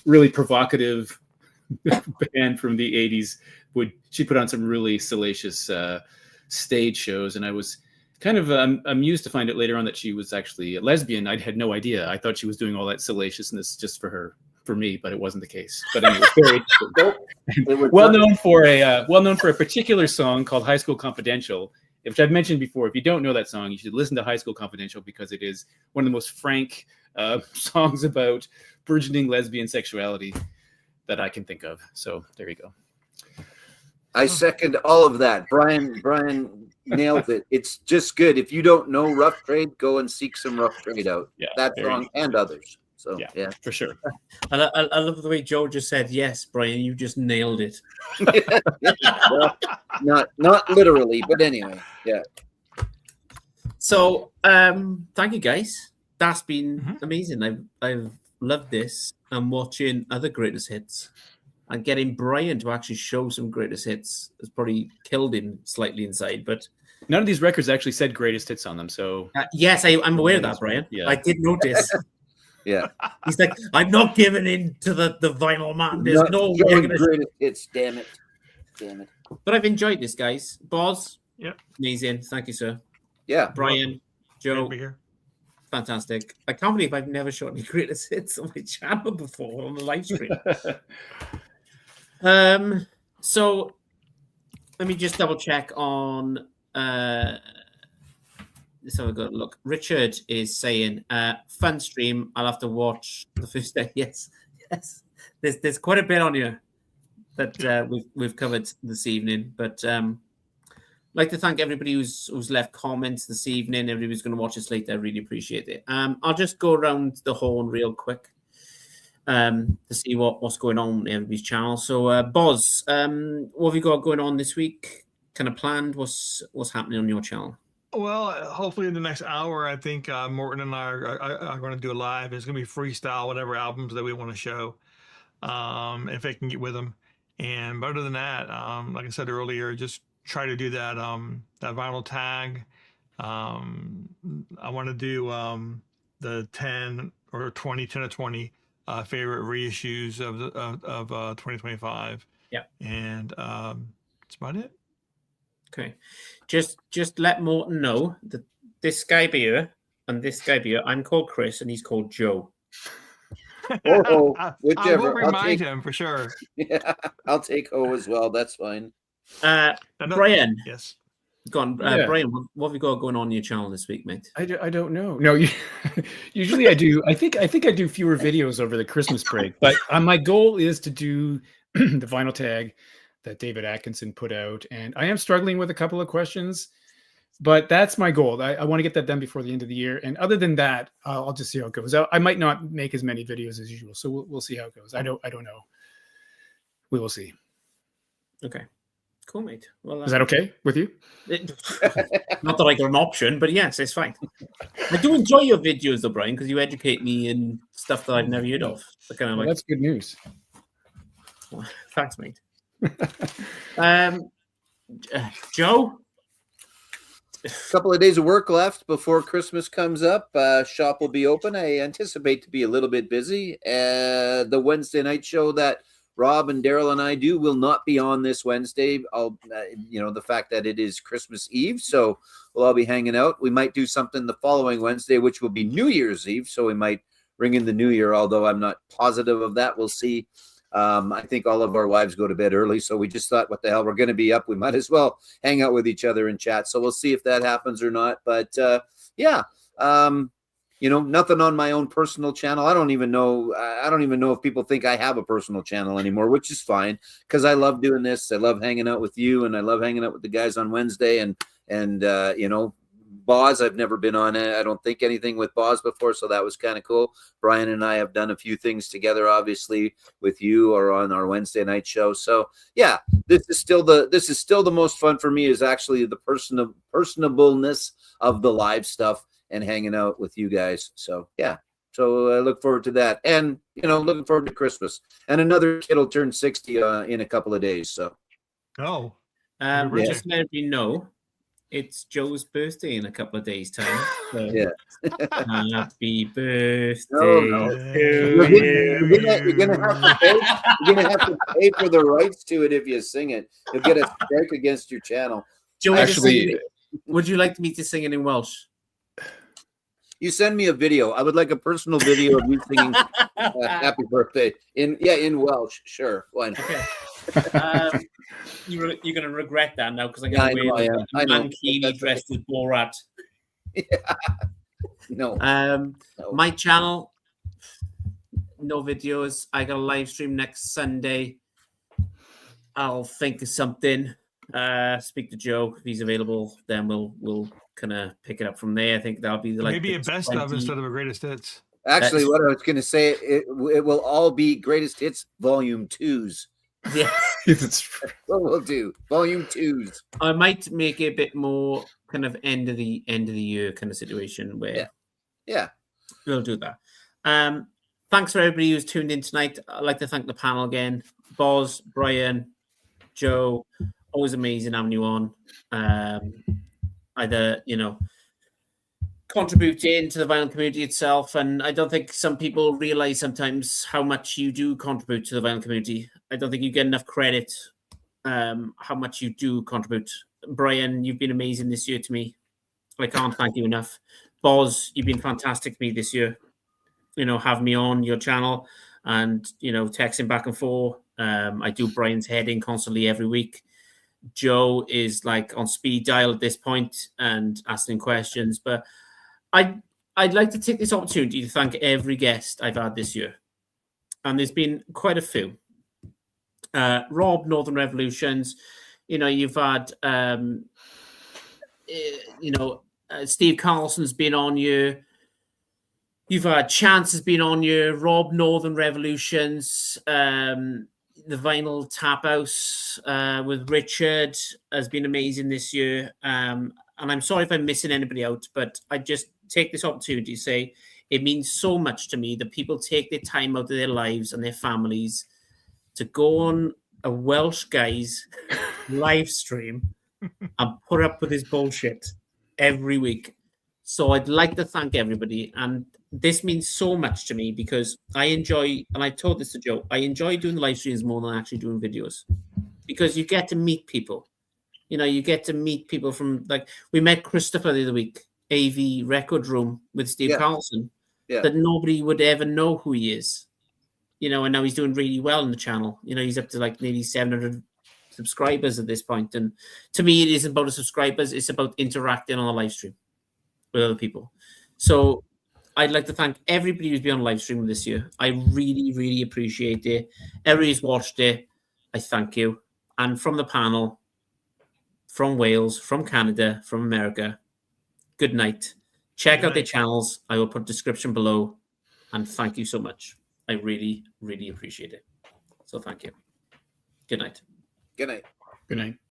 Really provocative band from the 80s. She put on some really salacious stage shows, and I was kind of amused to find out later on that she was actually a lesbian. I had no idea. I thought she was doing all that salaciousness just for me, but it wasn't the case. But anyway, very well known for a particular song called High School Confidential, which I've mentioned before. If you don't know that song, you should listen to High School Confidential because it is one of the most frank songs about burgeoning lesbian sexuality that I can think of. So there you go. I second all of that. Brian nailed it. It's just good. If you don't know Rough Trade, go and seek some Rough Trade out. Yeah, that song and others. So yeah, for sure. I love the way Joe just said, yes, Brian, you just nailed it. Well, not literally, but anyway, yeah. So thank you guys. That's been amazing. I've loved this. I'm watching other greatest hits. And getting Brian to actually show some greatest hits has probably killed him slightly inside. But none of these records actually said greatest hits on them. So yes, I'm aware of that, Brian. Yeah. I did notice. Yeah. He's like, I'm not giving in to the vinyl man. There's no way I'm gonna... greatest hits. Damn it. But I've enjoyed this, guys. Boz, Yep. amazing. Thank you, sir. Yeah. Brian, Joe, Be here. fantastic. I can't believe I've never shown any greatest hits on my channel before on the live stream. So let me just double check on let's have a good look. Richard is saying fun stream. I'll have to watch the first day. Yes. There's quite a bit on here that we've covered this evening, but I'd like to thank everybody who's left comments this evening. Everybody who's going to watch this later, I really appreciate it. I'll just go around the horn real quick to see what's going on in everybody's channel. So, Boz, what have you got going on this week? Kind of planned? What's happening on your channel? Well, hopefully in the next hour, I think Morton and I are going to do a live. It's going to be freestyle, whatever albums that we want to show, if I can get with them. And other than that, like I said earlier, just try to do that that vinyl tag. I want to do the 10 or 20 favorite reissues of 2025. Yeah, and that's about it. Okay, just let Morton know that this guy here and this guy here, I'm called Chris and he's called Joe. Or whichever. I will remind him for sure. Yeah, I'll take O as well. That's fine. Brian, yes. Go on, Brian. What have you got going on your channel this week, mate? I don't know. No, usually I do. I think I do fewer videos over the Christmas break, but my goal is to do the vinyl tag that David Atkinson put out, and I am struggling with a couple of questions, but that's my goal. I want to get that done before the end of the year. And other than that, I'll just see how it goes. I might not make as many videos as usual, so we'll see how it goes. I don't know. We will see. Okay. Cool, mate. Well, is that okay with you? Not that I got an option, but yes, it's fine. I do enjoy your videos, though, Brian, because you educate me in stuff that I've never heard of. So kind of that's good news. Well, thanks, mate. Joe, couple of days of work left before Christmas comes up. Shop will be open. I anticipate to be a little bit busy. The Wednesday night show that Rob and Daryl and I do will not be on this Wednesday. The fact that it is Christmas Eve, so we'll all be hanging out. We might do something the following Wednesday, which will be New Year's Eve. So we might ring in the New Year, although I'm not positive of that. We'll see. I think all of our wives go to bed early, so we just thought, what the hell, we're going to be up. We might as well hang out with each other and chat. So we'll see if that happens or not. But nothing on my own personal channel. I don't even know if people think I have a personal channel anymore, which is fine because I love doing this. I love hanging out with you, and I love hanging out with the guys on Wednesday. And Boz, I've never been on it. I don't think anything with Boz before, so that was kind of cool. Brian and I have done a few things together, obviously, with you or on our Wednesday night show. So yeah, this is still the most fun for me, is actually the personableness of the live stuff and hanging out with you guys. So yeah. So I look forward to that. And looking forward to Christmas. And another kid will turn 60 in a couple of days. So Oh. Just let you know, it's Joe's birthday in a couple of days' time. So yeah. Happy birthday. No. You're gonna have to pay for the rights to it if you sing it. You'll get a strike against your channel. Joe, Actually, would you like me to sing it in Welsh? You send me a video. I would like a personal video of you singing "Happy Birthday" in Welsh. Sure, why not? Okay. You're going to regret that now because I'm Yeah, going to wear I know. mankini dressed as Borat. No. My channel, no videos. I got a live stream next Sunday. I'll think of something. Speak to Joe if he's available. Then we'll kind of pick it up from there. I think that'll be Maybe a best of instead of a greatest hits. Actually, what I was going to say, it will all be greatest hits volume 2s. Yeah, That's true. What we'll do, volume 2s. I might make it a bit more kind of end of the year kind of situation where Yeah. we'll do that. Thanks for everybody who's tuned in tonight. I'd like to thank the panel again. Boz, Brian, Joe, always amazing having you on. Either, contributing to the violent community itself, and I don't think some people realize sometimes how much you do contribute to the violent community. I don't think you get enough credit how much you do contribute. Brian, you've been amazing this year to me. I can't thank you enough. Boz, you've been fantastic to me this year. Have me on your channel and texting back and forth. I do Brian's heading constantly every week. Joe is like on speed dial at this point and asking questions, but I'd like to take this opportunity to thank every guest I've had this year. And there's been quite a few. Rob, Northern Revolutions, you've had, Steve Carlson's been on you. You've had Chance has been on you. Rob, Northern Revolutions, the Vinyl Tap House with Richard has been amazing this year. And I'm sorry if I'm missing anybody out, but I just take this opportunity to say it means so much to me that people take their time out of their lives and their families to go on a Welsh guy's live stream and put up with his bullshit every week. So I'd like to thank everybody. And this means so much to me because I enjoy, and I told this to Joe, I enjoy doing live streams more than actually doing videos because you get to meet people. You get to meet people from, like, we met Christopher the other week, AV Record Room with Steve Carlson, that nobody would ever know who he is. And now he's doing really well on the channel. He's up to like nearly 700 subscribers at this point. And to me, it isn't about the subscribers. It's about interacting on a live stream with other people. So I'd like to thank everybody who's been on live stream this year. I really, really appreciate it. Everybody's watched it. I thank you. And from the panel, from Wales, from Canada, from America, good night. Check out their channels. I will put a description below. And thank you so much. I really, really appreciate it. So thank you. Good night. Good night. Good night.